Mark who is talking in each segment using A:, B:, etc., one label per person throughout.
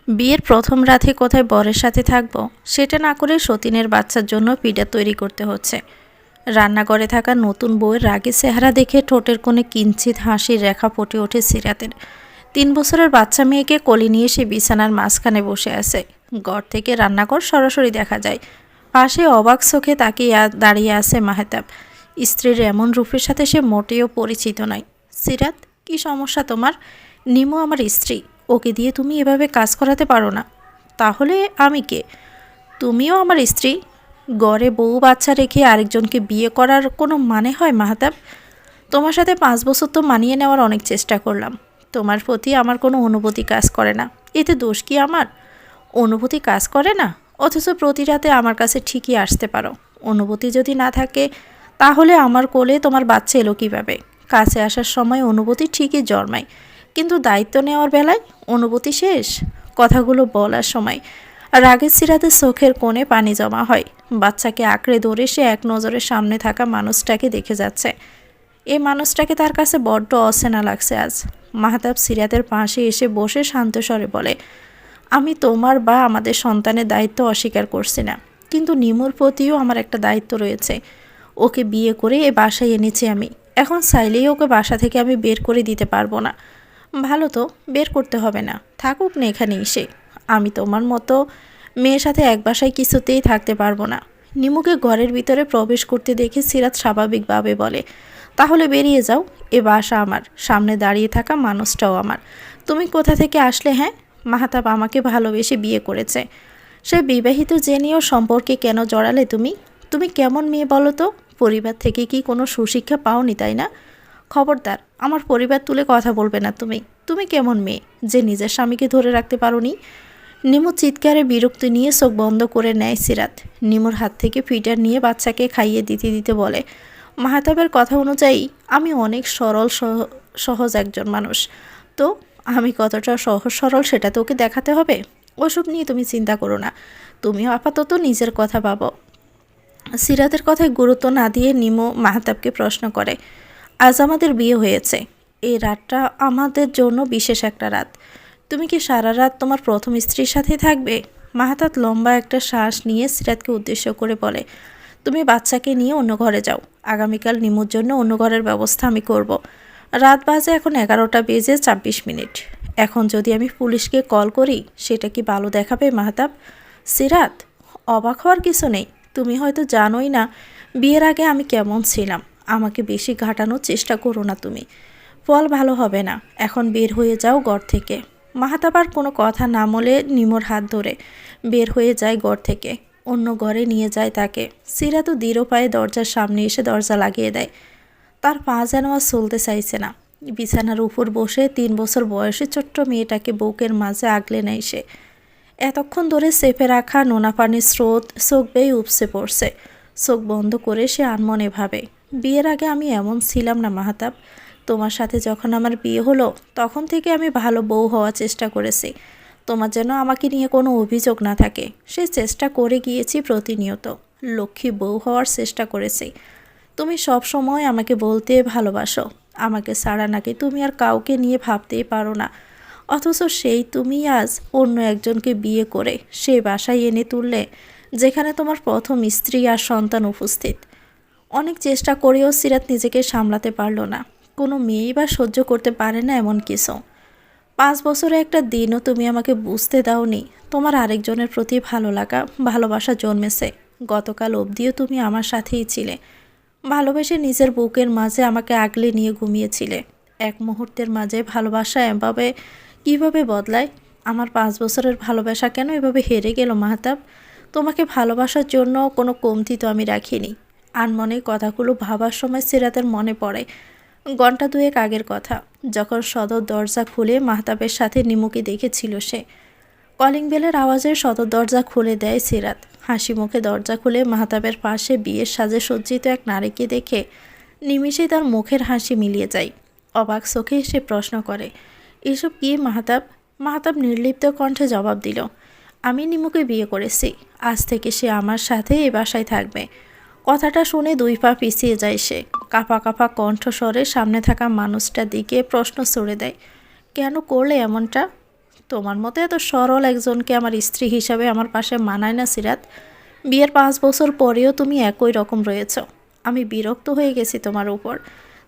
A: বিয়ের প্রথম রাতে কোথায় বরের সাথে থাকবো সেটা না করে সতীনের বাচ্চার জন্য পিঠা তৈরি করতে হচ্ছে। রান্নাঘরে থাকা নতুন বউয়ের রাগী চেহারা দেখে ঠোঁটের কোণে কিঞ্চিত হাসির রেখা ফুটে ওঠে সিরাতের। 3 বছরের বাচ্চা মেয়েকে কোলে নিয়ে সে বিছানার মাঝখানে বসে আছে। ঘর থেকে রান্নাঘর সরাসরি দেখা যায়। পাশে অবাক চোখে তাকিয়ে দাঁড়িয়ে আছে মাহতাব। স্ত্রীর এমন রূপের সাথে সে মোটেও পরিচিত নয়। সিরাত, কি সমস্যা তোমার? নিমু আমার স্ত্রী, ওকে দিয়ে তুমি এভাবে কাজ করাতে পারো না। তাহলে আমি কে? তুমিও আমার স্ত্রী। গড়ে বউ বাচ্চা রেখে আরেকজনকে বিয়ে করার কোনো মানে হয় মাহতাব? তোমার সাথে 5 বছর তো মানিয়ে নেওয়ার অনেক চেষ্টা করলাম। তোমার প্রতি আমার কোনো অনুভূতি কাজ করে না, এতে দোষ কি আমার? অনুভূতি কাজ করে না, অথচ প্রতি রাতে আমার কাছে ঠিকই আসতে পারো। অনুভূতি যদি না থাকে তাহলে আমার কোলে তোমার বাচ্চা এলো কীভাবে? কাছে আসার সময় অনুভূতি ঠিকই জন্মায়, কিন্তু দায়িত্ব নেওয়ার বেলায় অনুভূতি শেষ। কথাগুলো বলার সময় রাগের সিরাতের চোখের কোণে পানি জমা হয়। বাচ্চাকে আঁকড়ে ধরে সে এক নজরে সামনে থাকা মানুষটাকে দেখে যাচ্ছে। এই মানুষটাকে তার কাছে বড্ড অচেনা লাগছে আজ। মাহতাব সিরাতের পাশে এসে বসে শান্ত স্বরে বলে, আমি তোমার বা আমাদের সন্তানের দায়িত্ব অস্বীকার করছি না, কিন্তু নিমুর প্রতিও আমার একটা দায়িত্ব রয়েছে। ওকে বিয়ে করে এ বাসায় এনেছি আমি। এখন চাইলেই ওকে বাসা থেকে আমি বের করে দিতে পারবো না। ভালো তো, বের করতে হবে না, থাকুক না এখানে এসে। আমি তোমার মতো মেয়ের সাথে এক বাসায় কিছুতেই থাকতে পারবো না। নিমুকে ঘরের ভিতরে প্রবেশ করতে দেখে সিরাত স্বাভাবিকভাবে বলে, তাহলে বেরিয়ে যাও, এ বাসা আমার, সামনে দাঁড়িয়ে থাকা মানুষটাও আমার। তুমি কোথা থেকে আসলে? হ্যাঁ, মাহতাব আমাকে ভালোবেসে বিয়ে করেছে। সে বিবাহিত জেনেও সম্পর্কে কেন জড়ালে তুমি? তুমি কেমন মেয়ে বলো তো? পরিবার থেকে কি কোনো সুশিক্ষা পাওনি, তাই না? খবরদার, আমার পরিবার তুলে কথা বলবে না তুমি। তুমি কেমন মেয়ে যে নিজের স্বামীকে ধরে রাখতে পারোনি? নিমু চিৎকারে বিরক্তি নিয়ে চোখ বন্ধ করে নেয় সিরাত। নিমুর হাত থেকে ফিটার নিয়ে বাচ্চাকে খাইয়ে দিতে দিতে বলে, মাহতাবের কথা অনুযায়ী আমি অনেক সরল সহজ একজন মানুষ। তো আমি কতটা সহজ সরল সেটা তো ওকে দেখাতে হবে। ওসব নিয়ে তুমি চিন্তা করো না, তুমিও আপাতত নিজের কথা ভাবো। সিরাতের কথায় গুরুত্ব না দিয়ে নিমু মাহতাবকে প্রশ্ন করে, আজ আমাদের বিয়ে হয়েছে, এই রাতটা আমাদের জন্য বিশেষ একটা রাত। তুমি কি সারা রাত তোমার প্রথম স্ত্রীর সাথেই থাকবে? মাহতাব লম্বা একটা শ্বাস নিয়ে সিরাতকে উদ্দেশ্য করে বলে, তুমি বাচ্চাকে নিয়ে অন্য ঘরে যাও। আগামীকাল নিমুর জন্য অন্য ঘরের ব্যবস্থা আমি করব। রাত বাজে এখন 11টা বেজে 26 মিনিট। এখন যদি আমি পুলিশকে কল করি সেটা কি ভালো দেখাবে মাহতাব? সিরাত, অবাক হওয়ার কিছু নেই। তুমি হয়তো জানোই না বিয়ের আগে আমি কেমন ছিলাম। আমাকে বেশি ঘাটানোর চেষ্টা করো না তুমি, ফল ভালো হবে না। এখন বের হয়ে যাও ঘর থেকে। মাহতাব আর কোনো কথা না বলে নিমোর হাত ধরে বের হয়ে যায় ঘর থেকে, অন্য ঘরে নিয়ে যায় তাকে। সিরাত দৃঢ় পায়ে দরজার সামনে এসে দরজা লাগিয়ে দেয়। তার পা যেন আর চলতে চাইছে না। বিছানার উপর বসে 3 বছর বয়সী ছোট্ট মেয়েটাকে বুকের মাঝে আগলে নেয় সে। এতক্ষণ ধরে চেপে রাখা নোনা পানির স্রোত চোখ বেয়ে উপসে পড়ছে। চোখ বন্ধ করে সে আনমনে ভাবে, বিয়ের আগে আমি এমন ছিলাম না মাহতাব। তোমার সাথে যখন আমার বিয়ে হলো তখন থেকে আমি ভালো বউ হওয়ার চেষ্টা করেছি। তোমার যেন আমাকে নিয়ে কোনো অভিযোগ না থাকে, সেই চেষ্টা করে গিয়েছি প্রতিনিয়ত। লক্ষ্মী বউ হওয়ার চেষ্টা করেছি। তুমি সব সময় আমাকে বলতে ভালোবাসো, আমাকে ছাড়া নাকি তুমি আর কাউকে নিয়ে ভাবতেই পারো না। অথচ সেই তুমি আজ অন্য একজনকে বিয়ে করে সেই বাসায় এনে তুললে, যেখানে তোমার প্রথম স্ত্রী আর সন্তান উপস্থিত। অনেক চেষ্টা করেও সিরাত নিজেকে সামলাতে পারল না। কোনো মেয়েই বা সহ্য করতে পারে না এমন কিছু। 5 বছরে একটা দিনও তুমি আমাকে বুঝতে দাওনি তোমার আরেকজনের প্রতি ভালো লাগা ভালোবাসা জন্মেছে। গতকাল অবধিও তুমি আমার সাথেই ছিলে, ভালোবেসে নিজের বুকের মাঝে আমাকে আগলে নিয়ে ঘুমিয়েছিলে। এক মুহূর্তের মাঝে ভালোবাসা এভাবে কিভাবে বদলায়? আমার 5 বছরের ভালোবাসা কেন এভাবে হেরে গেল মাহতাব? তোমাকে ভালোবাসার জন্য কোনো কমতি তো আমি রাখিনি। আনমনে কথাগুলো ভাবার সময় সিরাতের মনে পড়ে ঘন্টা দুয়েক আগের কথা, যখন সদর দরজা খুলে মাহতাবের সাথে নিমুকে দেখেছিল সে। কলিং বেলের আওয়াজে সদর দরজা খুলে দেয় সিরাত। হাসি মুখে দরজা খুলে মাহতাবের পাশে বিয়ের সাজে সজ্জিত এক নারীকে দেখে নিমিষেই তার মুখের হাসি মিলিয়ে যায়। অবাক চোখে সে প্রশ্ন করে, এসব কি মাহতাব? মাহতাব নির্লিপ্ত কণ্ঠে জবাব দিল, আমি নিমুকে বিয়ে করেছি, আজ থেকে সে আমার সাথে এ বাসায় থাকবে। কথাটা শুনে 2 পা পিছিয়ে যায় সে। কাঁপা কাঁপা কণ্ঠস্বরে সামনে থাকা মানুষটার দিকে প্রশ্ন ছুড়ে দেয়, কেন করলে এমনটা? তোমার মতো এত সরল একজনকে আমার স্ত্রী হিসাবে আমার পাশে মানায় না সিরাত। বিয়ের 5 বছর পরেও তুমি একই রকম রয়েছ। আমি বিরক্ত হয়ে গেছি তোমার উপর,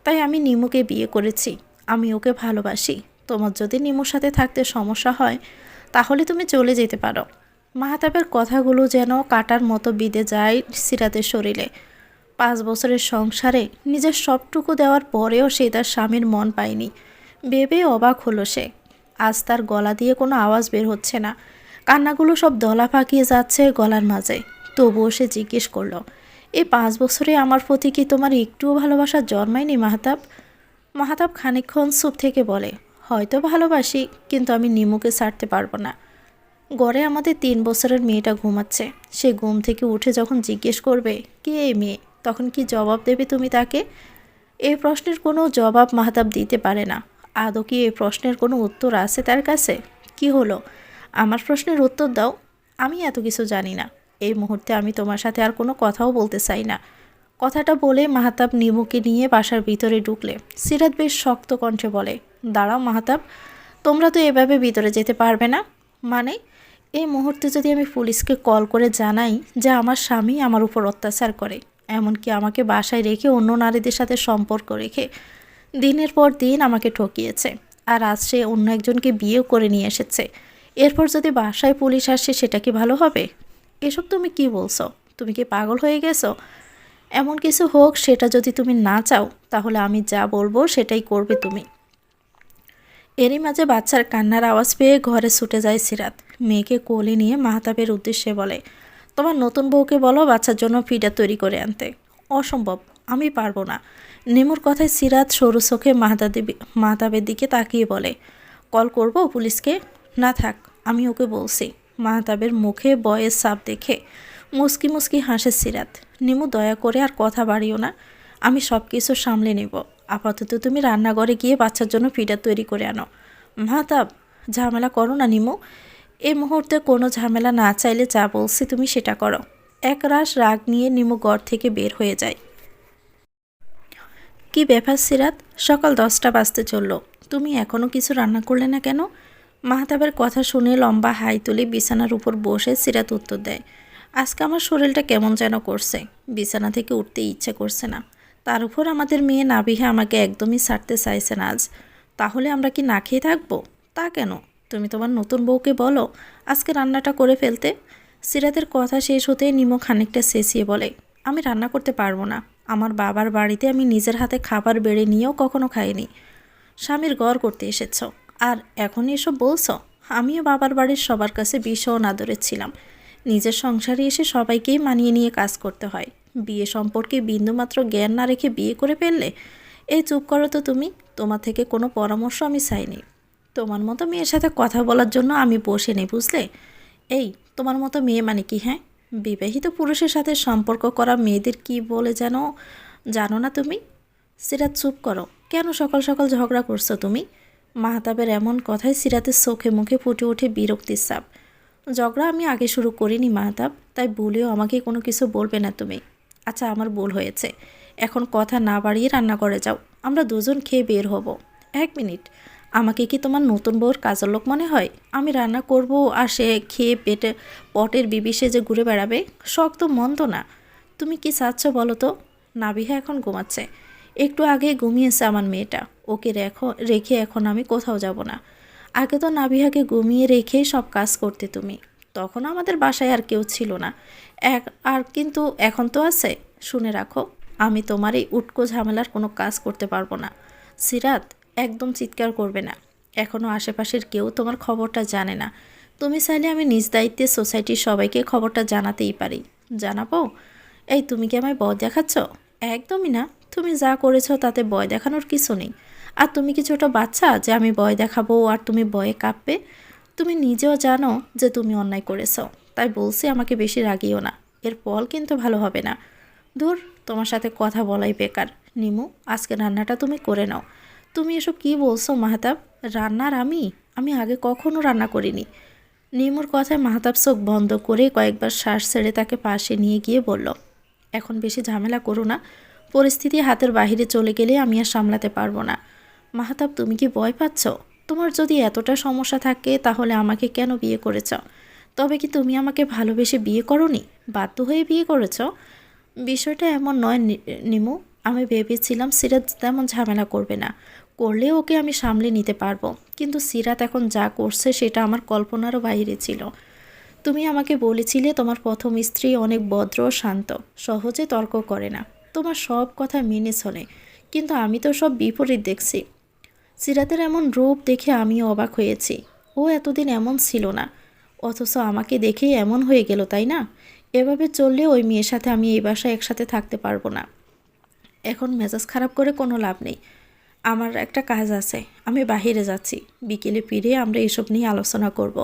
A: তাই আমি নিমুকে বিয়ে করেছি। আমি ওকে ভালোবাসি। তোমার যদি নিমুর সাথে থাকতে সমস্যা হয় তাহলে তুমি চলে যেতে পারো। মাহতাবের কথাগুলো যেন কাটার মতো বিঁধে যায় সিরাতের শরীরে। 5 বছরের সংসারে নিজের সবটুকু দেওয়ার পরেও সে তার স্বামীর মন পায়নি ভেবে অবাক হলো সে। আজ তার গলা দিয়ে কোনো আওয়াজ বের হচ্ছে না, কান্নাগুলো সব দলা পাকিয়ে যাচ্ছে গলার মাঝে। তবুও সে জিজ্ঞেস করলো, এই 5 বছরে আমার প্রতি কি তোমার একটুও ভালোবাসা জন্মায়নি মাহতাব? মাহতাব খানিকক্ষণ চুপ থেকে বলে, হয়তো ভালোবাসি, কিন্তু আমি নিমুকে ছাড়তে পারবো না। ঘরে আমাদের 3 বছরের মেয়েটা ঘুমাচ্ছে। সে ঘুম থেকে উঠে যখন জিজ্ঞেস করবে কে এই মেয়ে, তখন কি জবাব দেবে তুমি তাকে? এই প্রশ্নের কোনো জবাব মাহতাব দিতে পারে না। আদৌ কি এই প্রশ্নের কোনো উত্তর আছে তার কাছে? কি হলো, আমার প্রশ্নের উত্তর দাও। আমি এত কিছু জানি না। এই মুহূর্তে আমি তোমার সাথে আর কোনো কথাও বলতে চাই না। কথাটা বলে মাহতাব নিমুকে নিয়ে বাসার ভিতরে ঢুকলে সিরাত বেশ শক্ত কণ্ঠে বলে, দাঁড়াও মাহতাব, তোমরা তো এভাবে ভিতরে যেতে পারবে না। মানে, এই মুহূর্তে যদি আমি পুলিশকে কল করে জানাই যে আমার স্বামী আমার উপর অত্যাচার করে, এমনকি আমাকে বাসায় রেখে অন্য নারীদের সাথে সম্পর্ক রেখে দিনের পর দিন আমাকে ঠকিয়েছে, আর আজ সে অন্য একজনকে বিয়েও করে নিয়ে এসেছে, এরপর যদি বাসায় পুলিশ আসে সেটা কি ভালো হবে? এসব তুমি কি বলছো? তুমি কি পাগল হয়ে গেছো? এমন কিছু হোক সেটা যদি তুমি না চাও তাহলে আমি যা বলবো সেটাই করবে তুমি। এরই মাঝে বাচ্চার কান্নার আওয়াজ পেয়ে ঘরে ছুটে যায় সিরাত। মেয়েকে কোলে নিয়ে মাহতাবের উদ্দেশ্যে বলে, তোমার নতুন বউকে বলো বাচ্চার জন্য ফিডার তৈরি করে আনতে। অসম্ভব, আমি পারবো না। নিমুর কথায় সিরাত সরু চোখে মাহতাবের দিকে তাকিয়ে বলে, কল করব পুলিশকে? না থাক, আমি ওকে বলছি। মাহতাবের মুখে বয়ের ছাপ দেখে মুচকি মুচকি হাসে সিরাত। নিমু, দয়া করে আর কথা বাড়িও না, আমি সব কিছু সামলে নেব। আপাতত তুমি রান্নাঘরে গিয়ে বাচ্চার জন্য ফিডার তৈরি করে আনো। মাহতাব, ঝামেলা করো না নিমু। এই মুহূর্তে কোনো ঝামেলা না চাইলে যা বলছি তুমি সেটা করো। একরাশ রাগ নিয়ে নিমু ঘর থেকে বের হয়ে যায়। কি ব্যাপার সিরাত, সকাল 10টা বাজতে চললো, তুমি এখনও কিছু রান্না করলে না কেন? মাহতাবের কথা শুনে লম্বা হাই তুলে বিছানার উপর বসে সিরাত উত্তর দেয়, আজকে আমার শরীরটা কেমন যেন করছে, বিছানা থেকে উঠতে ইচ্ছে করছে না। তার উপর আমাদের মেয়ে নাবিহা আমাকে একদমই ছাড়তে চাইছে না আজ। তাহলে আমরা কি না খেয়ে থাকবো? তা কেন? তুমি তোমার নতুন বউকে বলো আজকে রান্নাটা করে ফেলতে। সিরাতের কথা শেষ হতে নিমো খানিকটা চেঁচিয়ে বলে, আমি রান্না করতে পারবো না। আমার বাবার বাড়িতে আমি নিজের হাতে খাবার বেড়ে নিয়েও কখনো খাইনি। স্বামীর ঘর করতে এসেছ আর এখন এসব বলছো? আমিও বাবার বাড়ির সবার কাছে ভীষণ আদরের ছিলাম। নিজের সংসারে এসে সবাইকেই মানিয়ে নিয়ে কাজ করতে হয়। বিয়ে সম্পর্কে বিন্দুমাত্র জ্ঞান না রেখে বিয়ে করে ফেললে? এই চুপ করো তো তুমি, তোমার থেকে কোনো পরামর্শ আমি চাইনি। তোমার মতো মেয়ের সাথে কথা বলার জন্য আমি বসে নেই, বুঝলে? এই, তোমার মতো মেয়ে মানে কি? হ্যাঁ, বিবাহিত পুরুষের সাথে সম্পর্ক করা মেয়েদের কি বলে জানো না তুমি? সিরাত, চুপ করো। কেন সকাল সকাল ঝগড়া করছো তুমি? মাহতাবের এমন কথায় সিরাতের চোখে মুখে ফুটে ওঠে বিরক্তির ছাপ। ঝগড়া আমি আগে শুরু করিনি মাহতাব, তাই ভুলেও আমাকে কোনো কিছু বলবে না তুমি। আচ্ছা, আমার ভুল হয়েছে, এখন কথা না বাড়িয়ে রান্না করে যাও, আমরা দুজন খেয়ে বের হব। 1 মিনিট, আমাকে কি তোমার নতুন বউর কাজের লোক মনে হয়? আমি রান্না করব আর সে খেয়ে পটের বিবি সেজে ঘুরে বেড়াবে? শখ তো মন্দ না। তুমি কি চাচ্ছ বলো তো? নাবিহা এখন ঘুমাচ্ছে, একটু আগে ঘুমিয়েছে আমার মেয়েটা। ওকে রেখে এখন আমি কোথাও যাব না। আগে তো নাবিহাকে ঘুমিয়ে রেখেই সব কাজ করতে তুমি, তখন আমাদের বাসায় আর কেউ ছিল না। কিন্তু এখন তো আছে। শুনে রাখো, আমি তোমার এই উটকো ঝামেলার কোনো কাজ করতে পারবো না। সিরাত, একদম চিৎকার করবে না। এখনও আশেপাশের কেউ তোমার খবরটা জানে না। তুমি চাইলে আমি নিজ দায়িত্বে সোসাইটির সবাইকে খবরটা জানাতেই পারি। জানাবো? এই, তুমি কি আমায় ভয় দেখাচ্ছ? একদমই না। তুমি যা করেছো তাতে ভয় দেখানোর কিছু নেই। আর তুমি কি ছোটো বাচ্চা যে আমি ভয় দেখাবো আর তুমি ভয়ে কাঁপবে? তুমি নিজেও জানো যে তুমি অন্যায় করেছো, তাই বলছি আমাকে বেশি রাগিও না। এর ফল কিন্তু ভালো হবে না। ধুর, তোমার সাথে কথা বলাই বেকার। নিমু, আজকে রান্নাটা তুমি করে নাও। তুমি এসব কি বলছো মাহতাব? রান্নার আমি আগে কখনো রান্না করিনি। নিমুর কথায় মাহতাব চোখ বন্ধ করে কয়েকবার শ্বাস ছেড়ে তাকে পাশে নিয়ে গিয়ে বলল, এখন বেশি ঝামেলা করো না। পরিস্থিতি হাতের বাহিরে চলে গেলে আমি আর সামলাতে পারবো না। মাহতাব, তুমি কি ভয় পাচ্ছ? তোমার যদি এতটা সমস্যা থাকে তাহলে আমাকে কেন বিয়ে করেছ? তবে কি তুমি আমাকে ভালোবেসে বিয়ে করনি, বাধ্য হয়ে বিয়ে করেছ? বিষয়টা এমন নয় নিমু। আমি ভেবেছিলাম সিরাত তেমন ঝামেলা করবে না, করলে ওকে আমি সামলে নিতে পারবো, কিন্তু সিরাত এখন যা করছে সেটা আমার কল্পনারও বাইরে ছিল। তুমি আমাকে বলেছিলে তোমার প্রথম স্ত্রী অনেক ভদ্র ও শান্ত, সহজে তর্ক করে না, তোমার সব কথা মেনে চলে, কিন্তু আমি তো সব বিপরীত দেখছি। সিরাতের এমন রূপ দেখে আমিও অবাক হয়েছি। ও এতদিন এমন ছিল না, অথচ আমাকে দেখেই এমন হয়ে গেল, তাই না? এভাবে চললে ওই মেয়ের সাথে আমি এই বাসায় একসাথে থাকতে পারবো না। এখন মেজাজ খারাপ করে কোনো লাভ নেই। আমার একটা কাজ আছে, আমি বাহিরে যাচ্ছি, বিকেলে ফিরে আমরা এসব নিয়ে আলোচনা করব।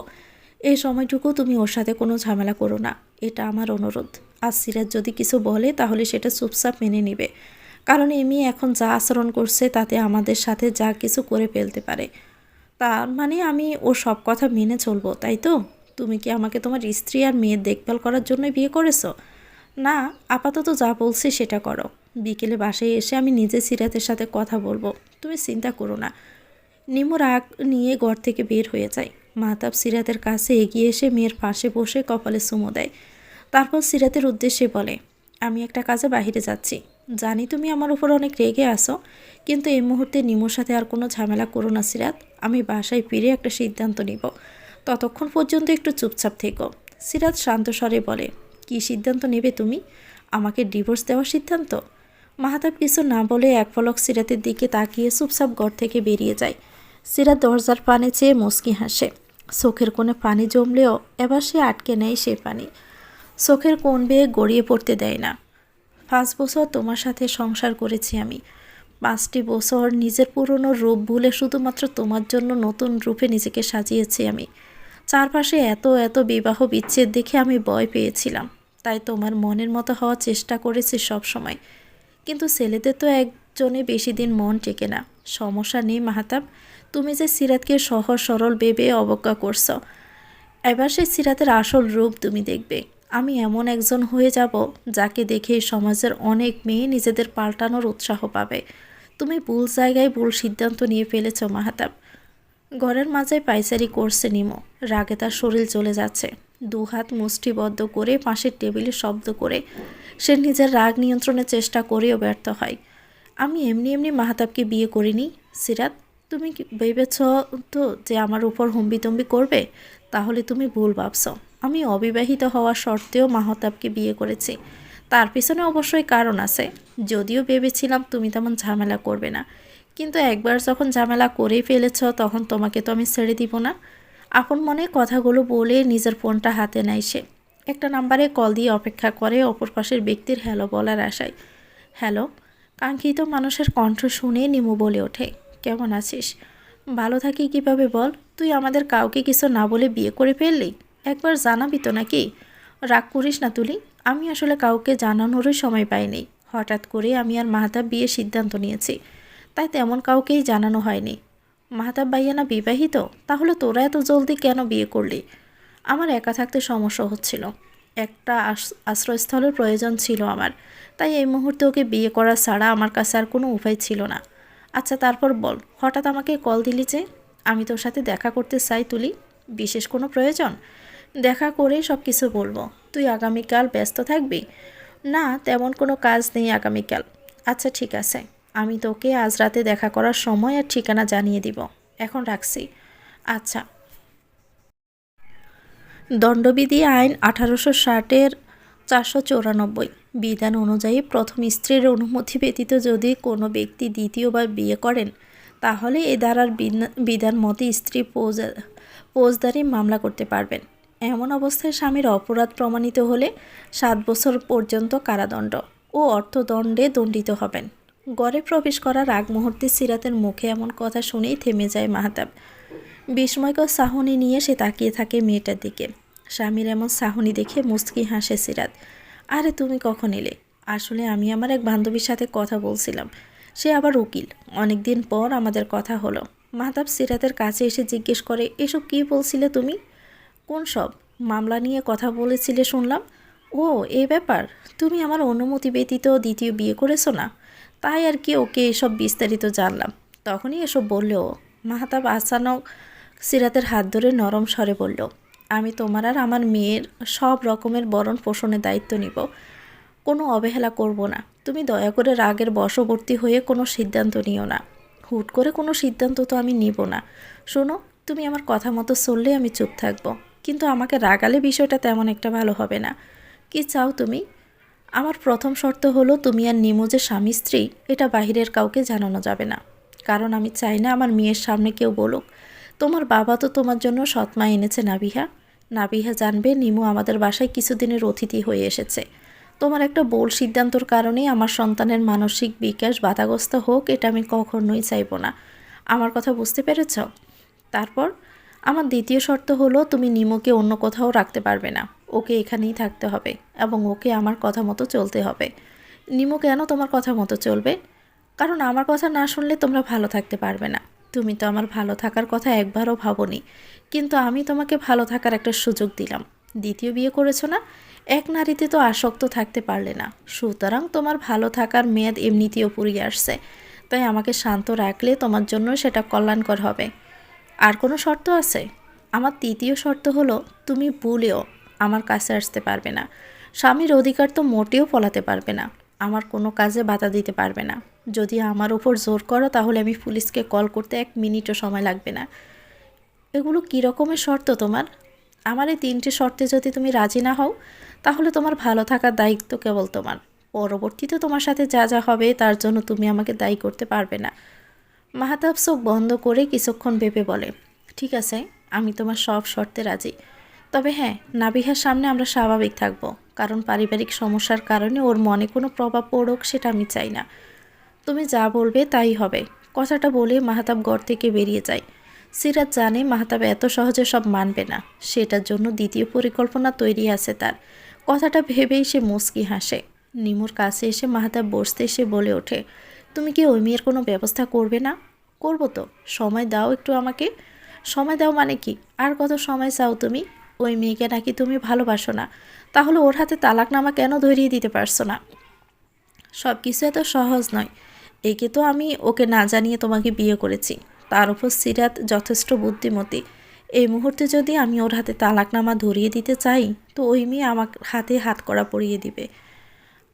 A: এই সময়টুকু তুমি ওর সাথে কোনো ঝামেলা করো না, এটা আমার অনুরোধ। আর সিরাজ যদি কিছু বলে তাহলে সেটা চুপচাপ মেনে নিবে, কারণ এই মেয়ে এখন যা আচরণ করছে তাতে আমাদের সাথে যা কিছু করে ফেলতে পারে। তার মানে আমি ওর সব কথা মেনে চলবো, তাই তো? তুমি কি আমাকে তোমার স্ত্রী আর মেয়ের দেখভাল করার জন্য বিয়ে করেছো? না, আপাতত যা বলছি সেটা করো। বিকেলে বাসায় এসে আমি নিজে সিরাতের সাথে কথা বলবো, তুমি চিন্তা করো না। নিমো রাগ নিয়ে ঘর থেকে বের হয়ে যায়। মাহতাব সিরাতের কাছে এগিয়ে এসে মেয়ের পাশে বসে কপালে চুমু দেয়। তারপর সিরাতের উদ্দেশ্যে বলে, আমি একটা কাজে বাইরে যাচ্ছি, জানি তুমি আমার উপর অনেক রেগে আসো, কিন্তু এই মুহূর্তে নিমোর সাথে আর কোনো ঝামেলা করো না সিরাত। আমি বাসায় ফিরে একটা সিদ্ধান্ত নিব, ততক্ষণ পর্যন্ত একটু চুপচাপ থেকো। সিরাত শান্ত স্বরে বলে, কী সিদ্ধান্ত নেবে তুমি? আমাকে ডিভোর্স দেওয়ার সিদ্ধান্ত? মাহতাব কিছু না বলে এক পলক সিরাতের দিকে তাকিয়ে চুপচাপ ঘর থেকে বেরিয়ে যায়। সিরাত দরজার পানে চেয়ে মুচকি হাসে। চোখের কোণে পানি জমলেও এবার সে আটকে নেয় সে পানি, চোখের কোণ বেয়ে গড়িয়ে পড়তে দেয় না। 5 বছর তোমার সাথে সংসার করেছি আমি, 5টি বছর নিজের পুরনো রূপ ভুলে শুধুমাত্র তোমার জন্য নতুন রূপে নিজেকে সাজিয়েছি আমি। চারপাশে এত এত বিবাহ বিচ্ছেদ দেখে আমি ভয় পেয়েছিলাম, তাই তোমার মনের মতো হওয়ার চেষ্টা করেছি সব সময়। কিন্তু ছেলেদের তো একজনে বেশি দিন মন টেকে না। সমস্যা নেই মাহতাব, তুমি যে সিরাতকে সহজ সরল ভেবে অবজ্ঞা করছো, এবার সেই সিরাতের আসল রূপ তুমি দেখবে। আমি এমন একজন হয়ে যাব যাকে দেখে সমাজের অনেক মেয়ে নিজেদের পাল্টানোর উৎসাহ পাবে। তুমি ভুল জায়গায় ভুল সিদ্ধান্ত নিয়ে ফেলেছ মাহতাব। ঘরের মাঝে পায়চারি করছে নিমো, রাগে তার শরীর চলে যাচ্ছে। 2 হাত মুষ্টিবদ্ধ করে পাশের টেবিলে শব্দ করে সে নিজের রাগ নিয়ন্ত্রণের চেষ্টা করেও ব্যর্থ হয়। আমি এমনি এমনি মাহতাবকে বিয়ে করিনি সিরাত, তুমি কি ভেবেছ তো যে আমার উপর হম্বিতম্বি করবে? তাহলে তুমি ভুল ভাবছ। আমি অবিবাহিত হওয়া সত্ত্বেও মাহতাবকে বিয়ে করেছি, তার পিছনে অবশ্যই কারণ আছে। যদিও ভেবেছিলাম তুমি তেমন ঝামেলা করবে না, কিন্তু একবার যখন ঝামেলা করেই ফেলেছ তখন তোমাকে তো আমি ছেড়ে দিব না। আপন মনে কথাগুলো বলে নিজের ফোনটা হাতে নেয় সে। একটা নাম্বারে কল দিয়ে অপেক্ষা করে অপর পাশের ব্যক্তির হ্যালো বলার আশায়। হ্যালো। কাঙ্ক্ষিত মানুষের কণ্ঠ শুনে নিমু বলে ওঠে, কেমন আছিস? ভালো থাকি কিভাবে বল? তুই আমাদের কাউকে কিছু না বলে বিয়ে করে ফেললি, একবার জানাবি তো নাকি? রাগ করিস না তুলি, আমি আসলে কাউকে জানানোরই সময় পাইনি। হঠাৎ করে আমি আর মাহতাব বিয়ের সিদ্ধান্ত নিয়েছি, তাই তেমন কাউকেই জানানো হয়নি। মাহতাব ভাইয়া না বিবাহিত? তাহলে তোরা এত জলদি কেন বিয়ে করলি? আমার একা থাকতে সমস্যা হচ্ছিল, একটা আশ্রয়স্থলের প্রয়োজন ছিল আমার, তাই এই মুহূর্তে ওকে বিয়ে করা ছাড়া আমার কাছে আর কোনো উপায় ছিল না। আচ্ছা তারপর বল, হঠাৎ আমাকে কল দিলি যে? আমি তোর সাথে দেখা করতে চাই তুলি, বিশেষ কোনো প্রয়োজন? দেখা করেই সব কিছু বলবো। তুই আগামীকাল ব্যস্ত থাকবি? না, তেমন কোনো কাজ নেই আগামীকাল। আচ্ছা ঠিক আছে, আমি তোকে আজ রাতে দেখা করার সময় আর ঠিকানা জানিয়ে দিব। এখন রাখছি। আচ্ছা। দণ্ডবিধি আইন 1860-এর 494 বিধান অনুযায়ী প্রথম স্ত্রীর অনুমতি ব্যতীত যদি কোনো ব্যক্তি দ্বিতীয়বার বিয়ে করেন তাহলে এ ধারার বিধান মতে স্ত্রী ফৌজদারি মামলা করতে পারবেন। এমন অবস্থায় স্বামীর অপরাধ প্রমাণিত হলে 7 বছর পর্যন্ত কারাদণ্ড ও অর্থদণ্ডে দণ্ডিত হবেন। ঘরে প্রবেশ করার আগ মুহূর্তে সিরাতের মুখে এমন কথা শুনেই থেমে যায় মাহতাব। বিস্ময়কর চাহনি নিয়ে সে তাকিয়ে থাকে মেয়েটার দিকে। স্বামীর এমন চাহনি দেখে মুচকি হাসে সিরাত। আরে তুমি কখন এলে? আসলে আমি আমার এক বান্ধবীর সাথে কথা বলছিলাম, সে আবার উকিল, অনেক দিন পর আমাদের কথা হলো। মাহতাব সিরাতের কাছে এসে জিজ্ঞেস করে, এসব কী বলছিলে তুমি? কোন সব? মামলা নিয়ে কথা বলেছিলে শুনলাম। ও এই ব্যাপার, তুমি আমার অনুমতি ব্যতীত দ্বিতীয় বিয়ে করেছো না? তাই আর কি ওকে এসব বিস্তারিত জানলাম, তখনই এসব বললেও। মাহতাব আচানক সিরাতের হাত ধরে নরম স্বরে বলল, আমি তোমার আর আমার মেয়ের সব রকমের ভরণ পোষণের দায়িত্ব নিব, কোনো অবহেলা করব না। তুমি দয়া করে রাগের বশবর্তী হয়ে কোনো সিদ্ধান্ত নিও না। হুট করে কোনো সিদ্ধান্ত তো আমি নিব না। শোনো, তুমি আমার কথা মতো চললে আমি চুপ থাকবো, কিন্তু আমাকে রাগালে বিষয়টা তেমন একটা ভালো হবে না। কি চাও তুমি? আমার প্রথম শর্ত হলো তুমি আর নিমু যে স্বামী স্ত্রী এটা বাহিরের কাউকে জানানো যাবে না, কারণ আমি চাই না আমার মেয়ের সামনে কেউ বলুক তোমার বাবা তো তোমার জন্য সৎমা এনেছে নাবিহা। নাবিহা জানবে নিমু আমাদের বাসায় কিছুদিনের অতিথি হয়ে এসেছে। তোমার একটা ভুল সিদ্ধান্তর কারণেই আমার সন্তানের মানসিক বিকাশ বাধাগ্রস্ত হোক, এটা আমি কখনোই চাইব না। আমার কথা বুঝতে পেরেছ? তারপর আমার দ্বিতীয় শর্ত হলো তুমি নিমুকে অন্য কোথাও রাখতে পারবে না, ওকে এখানেই থাকতে হবে এবং ওকে আমার কথা মতো চলতে হবে। নিমু কেন তোমার কথা মতো চলবে? কারণ আমার কথা না শুনলে তোমরা ভালো থাকতে পারবে না। তুমি তো আমার ভালো থাকার কথা একবারও ভাবোনি, কিন্তু আমি তোমাকে ভালো থাকার একটা সুযোগ দিলাম। দ্বিতীয় বিয়ে করেছো না, এক নারীতে তো আসক্ত থাকতে পারলে না, সুতরাং তোমার ভালো থাকার মেয়াদ এমনিতেও ফুরিয়ে আসছে। তাই আমাকে শান্ত রাখলে তোমার জন্য সেটা কল্যাণকর হবে। আর কোনো শর্ত আছে? আমার তৃতীয় শর্ত হলো তুমি ভুলেও আমার কাছে আসতে পারবে না। স্বামীর অধিকার তো মোটেও ফলাতে পারবে না, আমার কোনো কাজে বাধা দিতে পারবে না। যদি আমার উপর জোর করো তাহলে আমি পুলিশকে কল করতে 1 মিনিটও সময় লাগবে না। এগুলো কী রকমের শর্ত তোমার? আমার এই 3টে শর্তে যদি তুমি রাজি না হও তাহলে তোমার ভালো থাকার দায়িত্ব কেবল তোমার। পরবর্তীতে তোমার সাথে যা যা হবে তার জন্য তুমি আমাকে দায়ী করতে পারবে না। মাহতাব চোখ বন্ধ করে কিছুক্ষণ ভেবে বলে, ঠিক আছে, আমি তোমার সব শর্তে রাজি। তবে হ্যাঁ, নাবিহার সামনে আমরা স্বাভাবিক থাকব, কারণ পারিবারিক সমস্যার কারণে ওর মনে কোনো প্রভাব পড়ুক সেটা আমি চাই না। তুমি যা বলবে তাই হবে। কথাটা বলে মাহতাব ঘর থেকে বেরিয়ে যায়। সিরাত জানে মাহতাব এত সহজে সব মানবে না, সেটার জন্য দ্বিতীয় পরিকল্পনা তৈরি আছে তার। কথাটা ভেবেই সে মুচকি হাসে। নিমুর কাছে এসে মাহতাব বসতে সে বলে ওঠে, তুমি কি ওই মেয়ের কোনো ব্যবস্থা করবে না? করবো তো, সময় দাও একটু আমাকে। সময় দাও মানে কি? আর কত সময় চাও তুমি? ওই মেয়েকে নাকি তুমি ভালোবাসো না, তাহলে ওর হাতে তালাকনামা কেন ধরিয়ে দিতে পারছো না? সব কিছু এত সহজ নয়। একে তো আমি ওকে না জানিয়ে তোমাকে বিয়ে করেছি, তার উপর সিরাত যথেষ্ট বুদ্ধিমতী। এই মুহূর্তে যদি আমি ওর হাতে তালাকনামা ধরিয়ে দিতে চাই তো ওই মেয়ে আমার হাতে হাতকড়া পরিয়ে দিবে।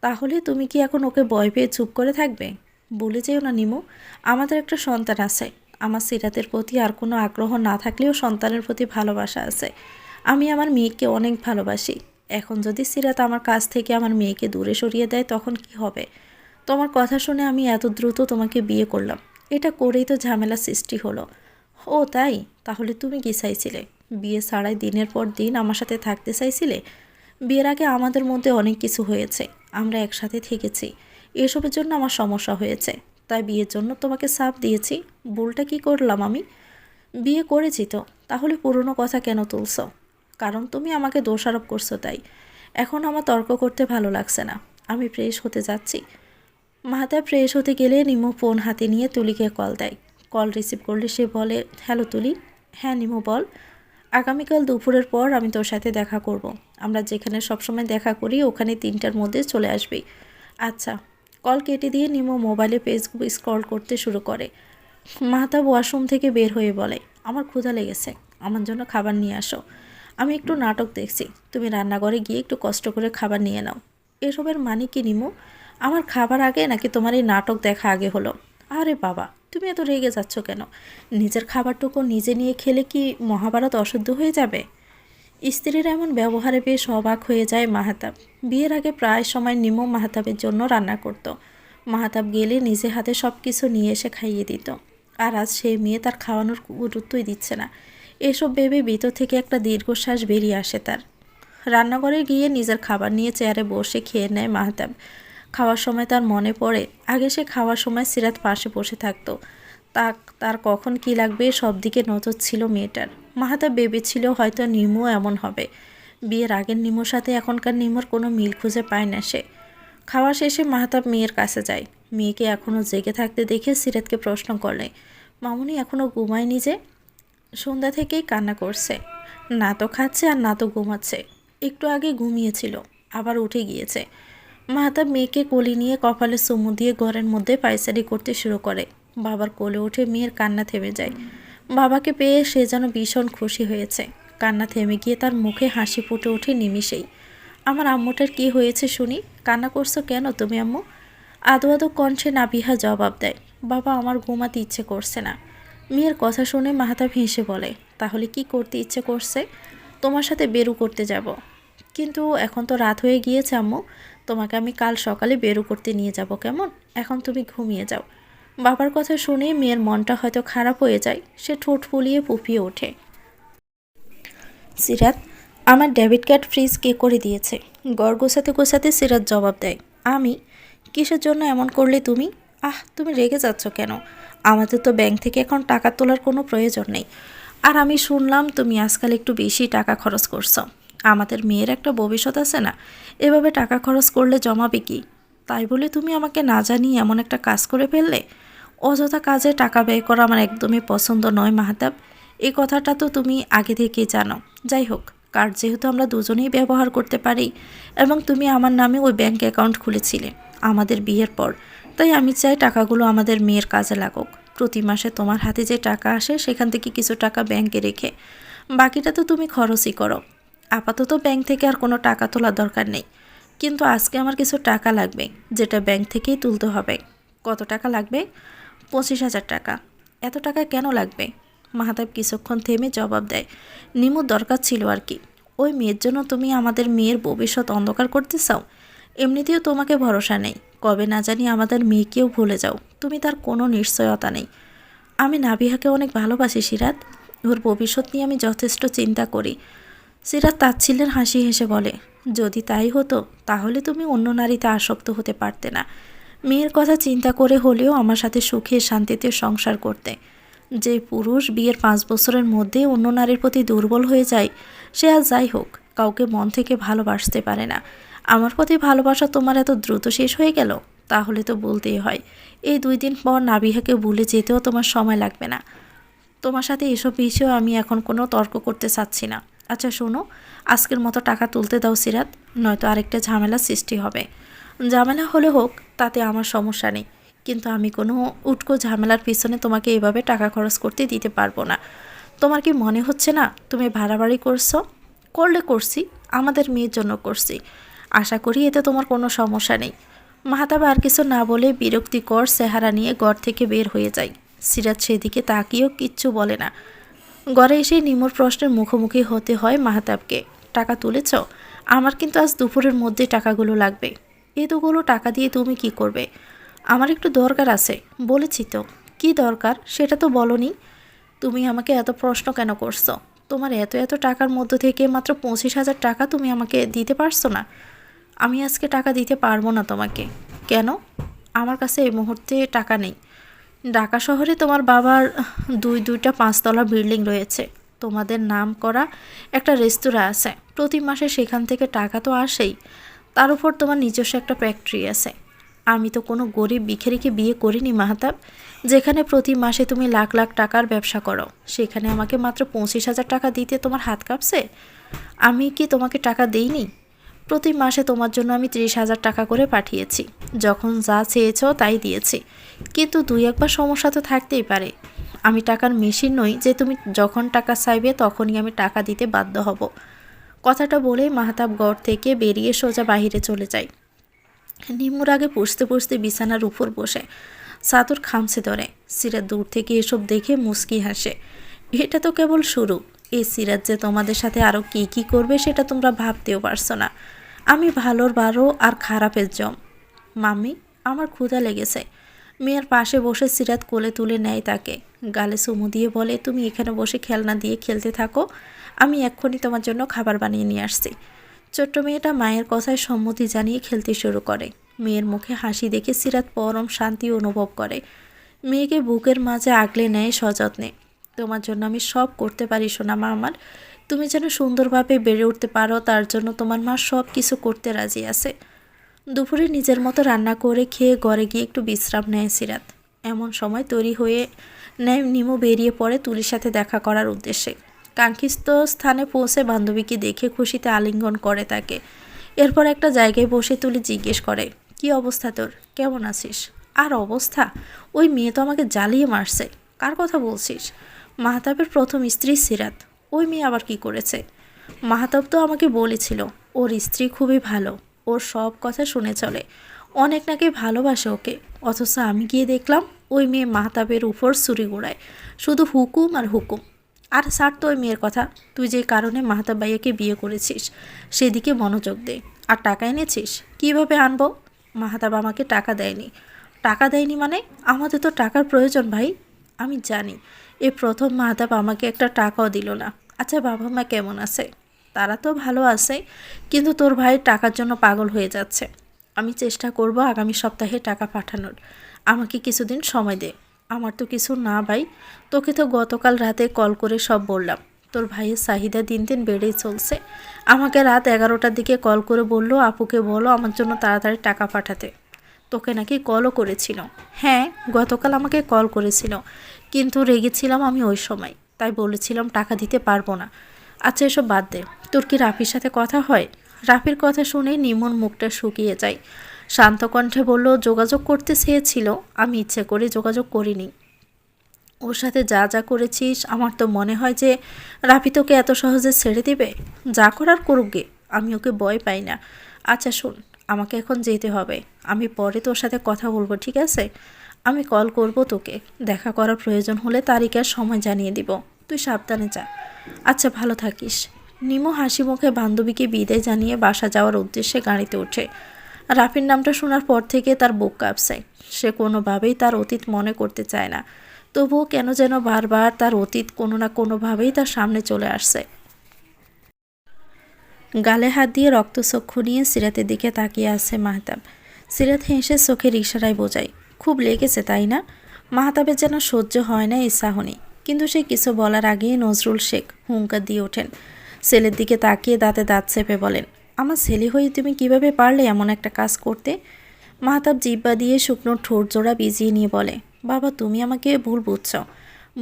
A: তাহলে তুমি কি এখন ওকে ভয় পেয়ে চুপ করে থাকবে? বলে যেও না নিমু, আমাদের একটা সন্তান আছে। আমার সিরাতের প্রতি আর কোনো আগ্রহ না থাকলেও সন্তানের প্রতি ভালোবাসা আছে। আমি আমার মেয়েকে অনেক ভালোবাসি। এখন যদি সিরাত আমার কাছ থেকে আমার মেয়েকে দূরে সরিয়ে দেয় তখন কি হবে? তোমার কথা শুনে আমি এত দ্রুত তোমাকে বিয়ে করলাম, এটা করেই তো ঝামেলা সৃষ্টি হলো। ও তাই? তাহলে তুমি কি চাইছিলে? বিয়ে ছাড়াই দিনের পর দিন আমার সাথে থাকতে চাইছিলে? বিয়ের আগে আমাদের মধ্যে অনেক কিছু হয়েছে, আমরা একসাথে থেকেছি, এসবের জন্য আমার সমস্যা হয়েছে, তাই বিয়ের জন্য তোমাকে চাপ দিয়েছি। ভুলটা কি করলাম আমি? বিয়ে করেছি তো, তাহলে পুরনো কথা কেন তুলছো? কারণ তুমি আমাকে দোষারোপ করছো তাই। এখন আমার তর্ক করতে ভালো লাগছে না, আমি ফ্রেশ হতে যাচ্ছি। মাহাতা ফ্রেশ হতে গেলে নিমু ফোন হাতে নিয়ে তুলিকে কল দেয়। কল রিসিভ করলে সে বলে, হ্যালো তুলি। হ্যাঁ নিমু বল। আগামীকাল দুপুরের পর আমি তোর সাথে দেখা করব। আমরা যেখানে সবসময় দেখা করি ওখানে 3টার মধ্যে চলে আসবি। আচ্ছা। কল কেটে দিয়ে নিমু মোবাইলে ফেসবুক স্ক্রল করতে শুরু করে। মাহতাব ওয়াশরুম থেকে বের হয়ে বলে, আমার ক্ষুধা লেগেছে, আমার জন্য খাবার নিয়ে আসো। আমি একটু নাটক দেখছি, তুমি রান্নাঘরে গিয়ে একটু কষ্ট করে খাবার নিয়ে নাও। এসবের মানে কি নিমু? আমার খাবার আগে নাকি তোমার এই নাটক দেখা আগে হলো? আরে বাবা, তুমি এত রেগে যাচ্ছ কেন? নিজের খাবারটুকু নিজে নিয়ে খেলে কি মহাভারত অশুদ্ধ হয়ে যাবে? স্ত্রীর এমন ব্যবহারে বেশ অবাক হয়ে যায় মাহতাব। বিয়ের আগে প্রায় সময় নিমু মাহতাবের জন্য রান্না করত। মাহতাব গেলে নিজে হাতে সব কিছু নিয়ে এসে খাইয়ে দিত। আর আজ সেই মেয়ে তার খাওয়ানোর গুরুত্বই দিচ্ছে না। এসব ভেবে ভিতর থেকে একটা দীর্ঘশ্বাস বেরিয়ে আসে তার। রান্নাঘরে গিয়ে নিজের খাবার নিয়ে চেয়ারে বসে খেয়ে নেয় মাহতাব। খাওয়ার সময় তার মনে পড়ে আগে সে খাওয়ার সময় সিরাত পাশে বসে থাকতো। তার কখন কি লাগবে সব দিকে নজর ছিল মেয়েটার। মাহতাব ভেবেছিল হয়তো নিমুও এমন হবে। বিয়ের আগের নিমুর সাথে এখনকার নিমুর কোনো মিল খুঁজে পায় না সে। খাওয়া শেষে মাহতাব মেয়ের কাছে যায়। মেয়েকে এখনও জেগে থাকতে দেখে সিরাতকে প্রশ্ন করলে, মামুনি এখনও ঘুমায়নি যে? সন্ধ্যা থেকেই কান্না করছে, না তো খাচ্ছে আর না তো ঘুমাচ্ছে। একটু আগে ঘুমিয়েছিল, আবার উঠে গিয়েছে। মাহতাব মেয়েকে কোলে নিয়ে কপালে চুমু দিয়ে ঘরের মধ্যে পায়চারি করতে শুরু করে। বাবার কোলে উঠে মেয়ের কান্না থেমে যায়। বাবাকে পেয়ে সে যেন ভীষণ খুশি হয়েছে। কান্না থেমে গিয়ে তার মুখে হাসি ফুটে ওঠে নিমিষেই। আমার আম্মুটার কি হয়েছে শুনি? কান্না করছো কেন তুমি আম্মু? আদো আদো কণ্ঠে নাবিহা জবাব দেয়, বাবা আমার ঘুমাতে ইচ্ছে করছে না। মেয়ের কথা শুনে মাহাতাব হেসে বলে, তাহলে কি করতে ইচ্ছে করছে? তোমার সাথে বেরু করতে যাব। কিন্তু এখন তো রাত হয়ে গিয়েছে আম্মু, তোমাকে আমি কাল সকালে বেরু করতে নিয়ে যাব কেমন? এখন তুমি ঘুমিয়ে যাও। বাবার কথা শুনে মেয়ের মনটা হয়তো খারাপ হয়ে যায়, সে ঠোঁট ফুলিয়ে ফুপিয়ে ওঠে। সিরাত, আমার ডেবিট কার্ড ফ্রিজ কে করে দিয়েছে? গড় গোছাতে গোছাতে সিরাত জবাব দেয়, আমি। কিসের জন্য এমন করলে তুমি? তুমি রেগে যাচ্ছ কেন? আমাদের তো ব্যাংক থেকে এখন টাকা তোলার কোনো প্রয়োজন নেই। আর আমি শুনলাম তুমি আজকাল একটু বেশি টাকা খরচ করছো। আমাদের মেয়ের একটা ভবিষ্যৎ আছে না? এভাবে টাকা খরচ করলে জমাবে কি? তাই বলে তুমি আমাকে না জানিয়ে এমন একটা কাজ করে ফেললে? অযথা কাজে টাকা ব্যয় করা আমার একদমই পছন্দ নয় মাহাতাব। এই কথাটা তো তুমি আগে থেকেই জানো। যাই হোক, কার্ড যেহেতু আমরা দুজনেই ব্যবহার করতে পারি এবং তুমি আমার নামে ওই ব্যাংক অ্যাকাউন্ট খুলেছিলে আমাদের বিয়ের পর, তাই আমি চাই টাকাগুলো আমাদের মেয়ের কাজে লাগুক। প্রতি মাসে তোমার হাতে যে টাকা আসে সেখান থেকে কিছু টাকা ব্যাংকে রেখে বাকিটা তো তুমি খরচই করো। আপাতত ব্যাংক থেকে আর কোনো টাকা তোলার দরকার নেই, কিন্তু আজকে আমার কিছু টাকা লাগবে, যেটা ব্যাংক থেকেই তুলতে হবে। কত টাকা লাগবে? 25,000 টাকা। এত টাকা কেন লাগবে? মাহাতাব কিছুক্ষণ থেমে জবাব দেয়, নিমুর দরকার ছিল আর কি। ওই মেয়ের জন্য তুমি আমাদের মেয়ের ভবিষ্যৎ অন্ধকার করতে চাও? এমনিতেও তোমাকে ভরসা নেই, কবে না জানি আমাদের মেয়েকেও ভুলে যাও, তুমি তার কোনো নিশ্চয়তা নেই। আমি নাবিহাকে অনেক ভালোবাসি সিরাত, ওর ভবিষ্যৎ নিয়ে আমি যথেষ্ট চিন্তা করি। সিরাত তাচ্ছিল্যের হাসি হেসে বলে, যদি তাই হতো তাহলে তুমি অন্য নারীতে আসক্ত হতে পারতে না। মেয়ের কথা চিন্তা করে হলেও আমার সাথে সুখে শান্তিতে সংসার করতে। যে পুরুষ বিয়ের 5 বছরের মধ্যে অন্য নারীর প্রতি দুর্বল হয়ে যায়, সে আর যাই হোক কাউকে মন থেকে ভালোবাসতে পারে না। আমার প্রতি ভালোবাসা তোমার এত দ্রুত শেষ হয়ে গেল? তাহলে তো বলতেই হয়, এই 2 দিন পর নাবিহাকে ভুলে যেতেও তোমার সময় লাগবে না। তোমার সাথে এসব বিষয়েও আমি এখন কোনো তর্ক করতে চাচ্ছি না। আচ্ছা শোনো, আজকের মতো টাকা তুলতে দাও সিরাত, নয়তো আরেকটা ঝামেলা সৃষ্টি হবে। ঝামেলা হলে হোক, তাতে আমার সমস্যা নেই, কিন্তু আমি কোনো উটকো ঝামেলার পিছনে তোমাকে এভাবে টাকা খরচ করতে দিতে পারবো না। তোমার কি মনে হচ্ছে না তুমি বাড়াবাড়ি করছো? করলে করছি, আমাদের মেয়ের জন্য করছি। আশা করি এতে তোমার কোনো সমস্যা নেই। মাহাতাব আর কিছু না বলে বিরক্তিকর চেহারা নিয়ে ঘর থেকে বের হয়ে যায়। সিরাত সেদিকে তাকিয়েও কিচ্ছু বলে না। ঘরে এসে নিমুর প্রশ্নের মুখোমুখি হতে হয় মাহাতাবকে। টাকা তুলেছ? আমার কিন্তু আজ দুপুরের মধ্যে টাকাগুলো লাগবে। এতগুলো টাকা দিয়ে তুমি কি করবে? আমার একটু দরকার আছে। বলেছি তো। কি দরকার সেটা তো বলনি। তুমি আমাকে এত প্রশ্ন কেন করছো? তোমার এত এত টাকার মধ্য থেকে মাত্র 25,000 টাকা তুমি আমাকে দিতে পারছো না? আমি আজকে টাকা দিতে পারবো না তোমাকে। কেন? আমার কাছে এই মুহূর্তে টাকা নেই। ঢাকা শহরে তোমার বাবার দুইটা 5 তলা বিল্ডিং রয়েছে। তোমাদের নাম করা একটা রেস্তোরাঁ আছে, প্রতি মাসে সেখান থেকে টাকা তো আসেই। তার উপর তোমার নিজস্ব একটা ফ্যাক্টরি আছে। আমি তো কোনো গরিব ভিখারিকে বিয়ে করিনি মাহাতাব, যেখানে প্রতি মাসে তুমি লাখ লাখ টাকার ব্যবসা করো। সেখানে আমাকে মাত্র 25,000 টাকা দিতে তোমার হাত কাঁপছে? আমি কি তোমাকে টাকা দেইনি? প্রতি মাসে তোমার জন্য আমি 30,000 টাকা করে পাঠিয়েছি। যখন যা চেয়েছ তাই দিয়েছি, কিন্তু 2-1বার সমস্যা তো থাকতেই পারে। আমি টাকার মেশিন নই যে তুমি যখন টাকা চাইবে তখনই আমি টাকা দিতে বাধ্য হব। কথাটা বলেই মাহতাব ঘর থেকে বেরিয়ে সোজা বাহিরে চলে যায়। নিমুর আগে পুষতে পুষতে বিছানার উপর বসে সাতুর খামছে ধরে। সিরাত দূর থেকে এসব দেখে মুচকি হাসে। এটা তো কেবল শুরু। এই সিরাত যে তোমাদের সাথে আরও কী কী করবে সেটা তোমরা ভাবতেও পারছো না। আমি ভালোর 12 আর খারাপের জম। মাম্মি, আমার ক্ষুধা লেগেছে। মেয়ের পাশে বসে সিরাত কোলে তুলে নেয় তাকে, গালে চুমু দিয়ে বলে, তুমি এখানে বসে খেলনা দিয়ে খেলতে থাকো, আমি এক্ষুনি তোমার জন্য খাবার বানিয়ে নিয়ে আসছি। ছোট্ট মেয়েটা মায়ের কথায় সম্মতি জানিয়ে খেলতে শুরু করে। মেয়ের মুখে হাসি দেখে সিরাত পরম শান্তি অনুভব করে। মেয়েকে বুকের মাঝে আগলে নেয় সযত্নে। তোমার জন্য আমি সব করতে পারি সোনা মা আমার। তুমি যেন সুন্দরভাবে বেড়ে উঠতে পারো তার জন্য তোমার মা সব কিছু করতে রাজি আছে। দুপুরে নিজের মতো রান্না করে খেয়ে ঘরে গিয়ে একটু বিশ্রাম নেয় সিরাত। এমন সময় তৈরি হয়ে নেয় নিমু বেরিয়ে পড়ে তুলির সাথে দেখা করার উদ্দেশ্যে। কাঙ্ক্ষিত স্থানে পৌঁছে বান্ধবীকে দেখে খুশিতে আলিঙ্গন করে তাকে। এরপর একটা জায়গায় বসে তুলি জিজ্ঞেস করে, কি অবস্থা তোর? কেমন আছিস? আর অবস্থা? ওই মেয়ে তো আমাকে জ্বালিয়ে মারছে। কার কথা বলছিস? মাহতাবের প্রথম স্ত্রী সিরাত। ওই মেয়ে আবার কি করেছে? মাহতাব তো আমাকে বলেছিল ওর স্ত্রী খুবই ভালো, ওর সব কথা শুনে চলে, অনেক নাকি ভালোবাসে ওকে। অথচ আমি গিয়ে দেখলাম ওই মেয়ে মাহতাবের উপর ছুরি গোড়ায়, শুধু হুকুম আর হুকুম। আর ছাড় তো ওই মেয়ের কথা, তুই যে কারণে মাহতাব ভাইয়াকে বিয়ে করেছিস সেদিকে মনোযোগ দে। আর টাকা এনেছিস? কিভাবে আনবো? মাহতাব আমাকে টাকা দেয়নি। টাকা দেয়নি মানে? আমাদের তো টাকার প্রয়োজন ভাই। আমি জানি, এই প্রথম মাহতাব আমাকে একটা টাকাও দিল না। আচ্ছা, বাবা মা কেমন আছে? তারা তো ভালো আছে, কিন্তু তোর ভাই টাকার জন্য পাগল হয়ে যাচ্ছে। আমি চেষ্টা করব আগামী সপ্তাহে টাকা পাঠানোর। আমাকে কিছুদিন সময় দে। আমার তো কিছু না ভাই, তোকে তো গতকাল রাতে কল করে সব বললাম। তোর ভাইয়ের চাহিদা দিন দিন বেড়েই চলছে। আমাকে রাত 11টার দিকে কল করে বলল, আপুকে বলো আমার জন্য তাড়াতাড়ি টাকা পাঠাতে। তোকে নাকি কলও করেছিল? হ্যাঁ, গতকাল আমাকে কল করেছিল, কিন্তু রেগেছিলাম আমি ওই সময়, তাই বলেছিলাম টাকা দিতে পারবো না। আচ্ছা, এসব বাদ দে। তোর কি রাফির সাথে কথা হয়? রাফির কথা শুনে নিমন মুখটা শুকিয়ে যায়। শান্ত কণ্ঠে বলল, যোগাযোগ করতে চেয়েছিল, আমি ইচ্ছে করে যোগাযোগ করিনি। ওর সাথে যা যা করেছিস, আমার তো মনে হয় যে রাফি তোকে এত সহজে ছেড়ে দিবে। যা করার করুক গে, আমি ওকে ভয় পাই না। আচ্ছা শোন, আমাকে এখন যেতে হবে, আমি পরে তোর সাথে কথা বলবো, ঠিক আছে? আমি কল করব তোকে, দেখা করার প্রয়োজন হলে তারিখের সময় জানিয়ে দিব। তুই সাবধানে যা। আচ্ছা, ভালো থাকিস। নিমো হাসি মুখে বান্ধবীকে বিদায় জানিয়ে বাসা যাওয়ার উদ্দেশ্যে গাড়িতে ওঠে। রাফির নামটা শোনার পর থেকে তার বুক কাঁপছে। সে কোনোভাবেই তার অতীত মনে করতে চায় না, তবুও কেন যেন বারবার তার অতীত কোনো না কোনোভাবেই তার সামনে চলে আসছে। গালে হাত দিয়ে রক্তচক্ষু নিয়ে সিরাতের দিকে তাকিয়ে আছে মাহতাব। সিরাত হেসে চোখের ইশারায় বোঝায়, খুব লেগেছে তাই না? মাহতাবের যেন সহ্য হয় না এই সাহনি, কিন্তু সে কিছু বলার আগেই নজরুল শেখ হুঙ্কার দিয়ে ওঠেন। ছেলের দিকে তাকিয়ে দাঁতে দাঁত চেপে বলেন, আমার ছেলে হয়ে তুমি কিভাবে পারলে এমন একটা কাজ করতে? মাহতাব জিব্বা দিয়ে শুকনো ঠোঁট জোড়া ভিজিয়ে নিয়ে বলে, বাবা তুমি আমাকে ভুল বুঝছ।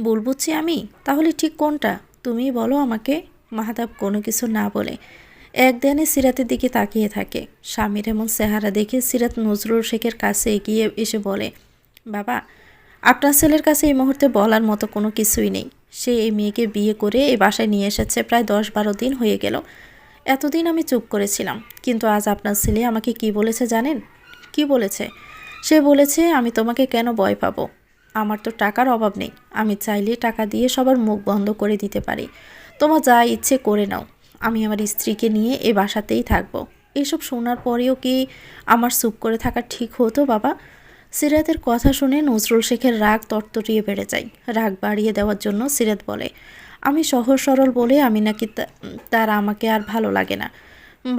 A: ভুল বুঝছি আমি? তাহলে ঠিক কোনটা তুমিই বলো আমাকে। মাহতাব কোনো কিছু না বলে এক ধ্যানে সিরাতের দিকে তাকিয়ে থাকে। স্বামীর এমন চেহারা দেখে সিরাত নজরুল শেখের কাছে এগিয়ে এসে বলে, বাবা আপনার ছেলের কাছে এই মুহূর্তে বলার মতো কোনো কিছুই নেই। সে এই মেয়েকে বিয়ে করে এই বাসায় নিয়ে এসেছে প্রায় 10-12 দিন হয়ে গেল। এতদিন আমি চুপ করেছিলাম, কিন্তু আজ আপনার ছেলে আমাকে কি বলেছে জানেন? কি বলেছে? সে বলেছে আমি তোমাকে কেন ভয় পাবো। আমার তো টাকার অভাব নেই, আমি চাইলে টাকা দিয়ে সবার মুখ বন্ধ করে দিতে পারি। তোমার যা ইচ্ছে করে নাও, আমি আমার স্ত্রীকে নিয়ে এ বাসাতেই থাকবো। এসব শোনার পরেও কি আমার চুপ করে থাকা ঠিক হতো বাবা? সিরাতের কথা শুনে নজরুল শেখের রাগ তরতরিয়ে বেড়ে যায়। রাগ বাড়িয়ে দেওয়ার জন্য সিরাত বলে, আমি সহজ সরল বলে আমি নাকি তার আমাকে আর ভালো লাগে না।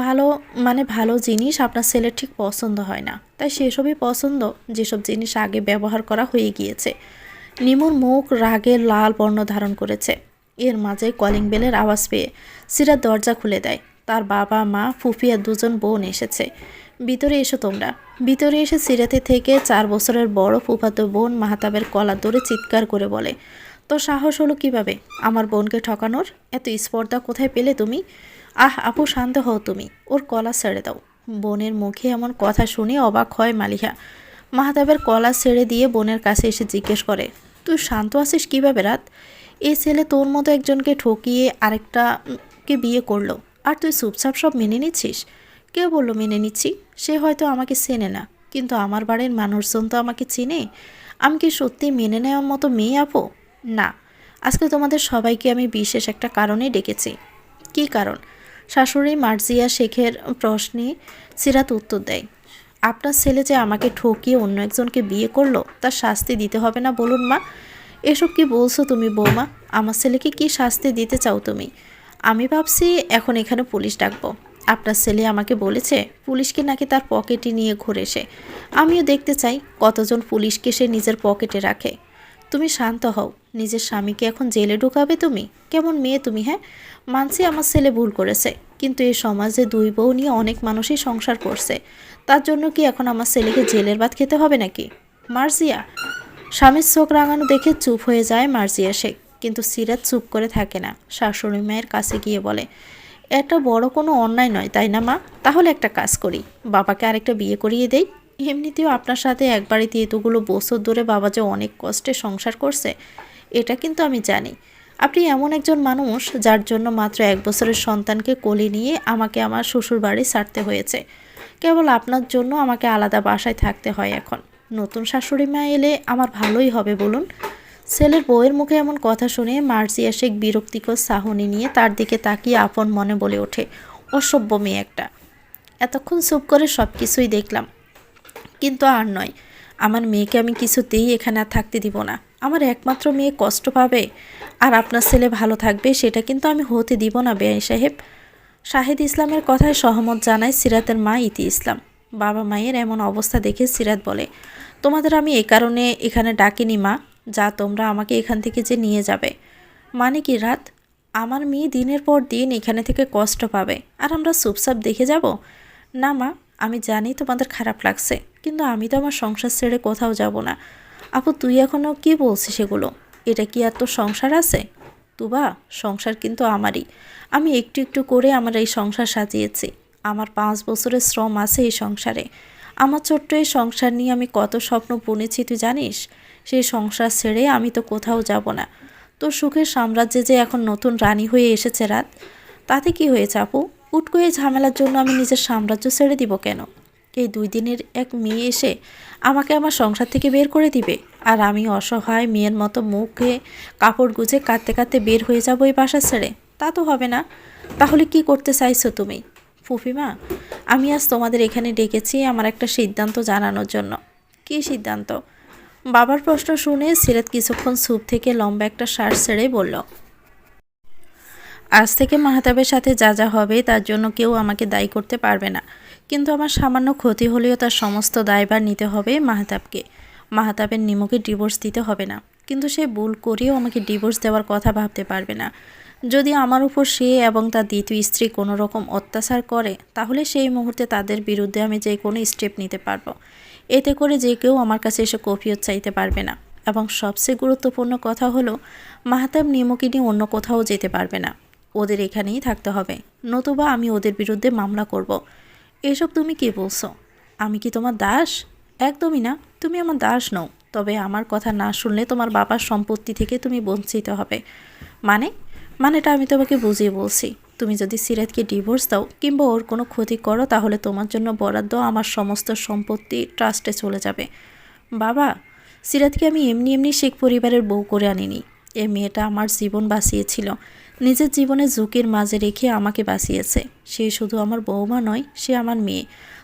A: ভালো মানে ভালো জিনিস আপনার ছেলের ঠিক পছন্দ হয় না, তাই সেসবই পছন্দ যেসব জিনিস আগে ব্যবহার করা হয়ে গিয়েছে। নিমুর মুখ রাগে লাল বর্ণ ধারণ করেছে। এর মাঝে কলিং বেলের আওয়াজ পেয়ে সিরাত দরজা খুলে দেয়। তার বাবা মা ফুফি আর দুজন বোন এসেছে। ভিতরে এসো তোমরা। ভিতরে এসে সিরাতে থেকে 4 বছরের বড় ফুফাতো বোন মাহতাবের কলার ধরে চিৎকার করে বলে, তো সাহস হলো কিভাবে আমার বোনকে ঠকানোর? এত স্পর্ধা কোথায় পেলে তুমি? আপু শান্ত হও তুমি, ওর কলা ছেড়ে দাও। বোনের মুখে এমন কথা শুনে অবাক হয় মালিহা। মাহতাবের কলা ছেড়ে দিয়ে বোনের কাছে এসে জিজ্ঞেস করে, তুই শান্ত আছিস কিভাবে রাত? এই ছেলে তোর মতো একজনকে ঠকিয়ে আরেকটা কে বিয়ে করলো, আর তুই চুপচাপ সব মেনে নিচ্ছিস? কে বললো মেনে নিচ্ছি? সে হয়তো আমাকে চেনে না, কিন্তু আমার বাড়ির মানুষজন তো আমাকে চেনে। আমি কি সত্যি মেনে নেওয়ার মতো মেয়ে আপু? না, আজকে তোমাদের সবাইকে আমি বিশেষ একটা কারণে ডেকেছি। কী কারণ? শাশুড়ি মার্জিয়া শেখের প্রশ্নে সিরাত উত্তর দেয়, আপনার ছেলে যে আমাকে ঠকিয়ে অন্য একজনকে বিয়ে করলো, তার শাস্তি দিতে হবে না বলুন মা? এসব কি বলছো তুমি বৌমা? আমার ছেলেকে কি শাস্তি দিতে চাও তুমি? আমি ভাবছি এখন এখানে পুলিশ ডাকবো। আপনার ছেলে আমাকে বলেছে পুলিশকে নাকি তার পকেটে নিয়ে ঘুরে সে। আমিও দেখতে চাই কতজন পুলিশকে সে নিজের পকেটে রাখে। তুমি শান্ত হও, নিজের স্বামীকে এখন জেলে ঢুকাবে তুমি? কেমন মেয়ে তুমি? হ্যাঁ, মানছি আমার ছেলে ভুল করেছে, কিন্তু এই সমাজে 2 বউ নিয়ে অনেক মানুষই সংসার করছে। তার জন্য কি এখন আমার ছেলেকে জেলের ভাত খেতে হবে নাকি? মার্জিয়া। স্বামীর চোখ রাঙানো দেখে চুপ হয়ে যায় মার্জিয়া শেখ, কিন্তু সিরাত চুপ করে থাকে না। শাশুড়ি মায়ের কাছে গিয়ে বলে, এটা বড় কোনো অন্যায় নয় তাই না মা? তাহলে একটা কাজ করি, বাবাকে আরেকটা বিয়ে করিয়ে দেই। এমনিতেও আপনার সাথে এক বাড়িতে এতগুলো বছর ধরে বাবা যে অনেক কষ্টে সংসার করছে, এটা কিন্তু আমি জানি। আপনি এমন একজন মানুষ যার জন্য মাত্র 1 বছরের সন্তানকে কোলে নিয়ে আমাকে আমার শ্বশুরবাড়ি ছাড়তে হয়েছে। কেবল আপনার জন্য আমাকে আলাদা বাসায় থাকতে হয় এখন। নতুন শাশুড়ি মা এলে আমার ভালোই হবে বলুন? ছেলের বউয়ের মুখে এমন কথা শুনে মার্জিয়া শেখ বিরক্তিকর চাহনি নিয়ে তার দিকে তাকিয়ে আপন মনে বলে ওঠে, অসভ্য মেয়ে একটা। এতক্ষণ চুপ করে সব কিছুই দেখলাম, কিন্তু আর নয়। আমার মেয়েকে আমি কিছুতেই এখানে আর থাকতে দিব না। আমার একমাত্র মেয়ে কষ্ট পাবে আর আপনার ছেলে ভালো থাকবে, সেটা কিন্তু আমি হতে দিব না বেআই সাহেব। শাহেদ ইসলামের কথায় সহমত জানায় সিরাতের মা ইতি ইসলাম। বাবা মায়ের এমন অবস্থা দেখে সিরাত বলে, তোমাদের আমি এ কারণে এখানে ডাকিনি মা, যা তোমরা আমাকে এখান থেকে যে নিয়ে যাবে। মানে কি রাত? আমার মেয়ে দিনের পর দিন এখানে থেকে কষ্ট পাবে আর আমরা চুপচাপ দেখে যাব? না মা, আমি জানি তোমাদের খারাপ লাগছে, কিন্তু আমি তো আমার সংসার ছেড়ে কোথাও যাব না। আপু তুই এখনও কি বলছিস সেগুলো? এটা কি আর তোর সংসার আছে? তুবা, সংসার কিন্তু আমারই। আমি একটু একটু করে আমার এই সংসার সাজিয়েছি। আমার 5 বছরের শ্রম আছে এই সংসারে। আমার ছোট্ট এই সংসার নিয়ে আমি কত স্বপ্ন বুনেছি তুই জানিস? সেই সংসার ছেড়ে আমি তো কোথাও যাব না। তোর সুখের সাম্রাজ্যে যে এখন নতুন রানী হয়ে এসেছে রাত, তাতে কি হয়েছে আপু? হুট করে ঝামেলার জন্য আমি নিজের সাম্রাজ্য ছেড়ে দিব কেন? এই 2 দিনের এক মেয়ে এসে আমাকে আমার সংসার থেকে বের করে দিবে, আর আমি অসহায় মেয়ের মতো মুখে কাপড় গুজে কাঁদতে কাঁদতে বের হয়ে যাবো এই বাসা ছেড়ে? তা তো হবে না। তাহলে কি করতে চাইছো তুমি? ফুফিমা, আমি আজ তোমাদের এখানে ডেকেছি আমার একটা সিদ্ধান্ত জানানোর জন্য। কী সিদ্ধান্ত? বাবার প্রশ্ন শুনে সিরাত কিছুক্ষণ চুপ থেকে লম্বা একটা শ্বাস ছেড়ে বলল, আজ থেকে মাহতাবের সাথে যা যা হবে তার জন্য কেউ আমাকে দায়ী করতে পারবে না, কিন্তু আমার সামান্য ক্ষতি হলেও তার সমস্ত দায়ভার নিতে হবে মাহতাবকে। মাহতাবের নিমুকে ডিভোর্স দিতে হবে না, কিন্তু সে ভুল করেও আমাকে ডিভোর্স দেওয়ার কথা ভাবতে পারবে না। যদি আমার উপর সে এবং তার দ্বিতীয় স্ত্রী কোনো রকম অত্যাচার করে, তাহলে সেই মুহূর্তে তাদের বিরুদ্ধে আমি যে কোনো স্টেপ নিতে পারবো। এতে করে যে কেউ আমার কাছে এসে কফিয়ত চাইতে পারবে না। এবং সবচেয়ে গুরুত্বপূর্ণ কথা হলো, মাহতাব নিমুকে নিয়ে অন্য কোথাও যেতে পারবে না। ওদের এখানেই থাকতে হবে, নতুবা আমি ওদের বিরুদ্ধে মামলা করব। এসব তুমি কি বলছো? আমি কি তোমার দাস? একদমই না, তুমি আমার দাস নও। তবে আমার কথা না শুনলে তোমার বাবার সম্পত্তি থেকে তুমি বঞ্চিত হবে। মানে? মানেটা আমি তোমাকে বুঝিয়ে বলছি। তুমি যদি সিরাতকে ডিভোর্স দাও কিংবা ওর কোনো ক্ষতি করো, তাহলে তোমার জন্য বরাদ্দ আমার সমস্ত সম্পত্তি ট্রাস্টে চলে যাবে। বাবা, সিরাতকে আমি এমনি এমনি শেখ পরিবারের বউ করে আনিনি। এই মেয়েটা আমার জীবন বাঁচিয়েছিল, নিজের জীবনে ঝুঁকির মাঝে রেখে আমাকে বাঁচিয়েছে। সে শুধু আমার বৌমা নয়, সে আমার মেয়ে।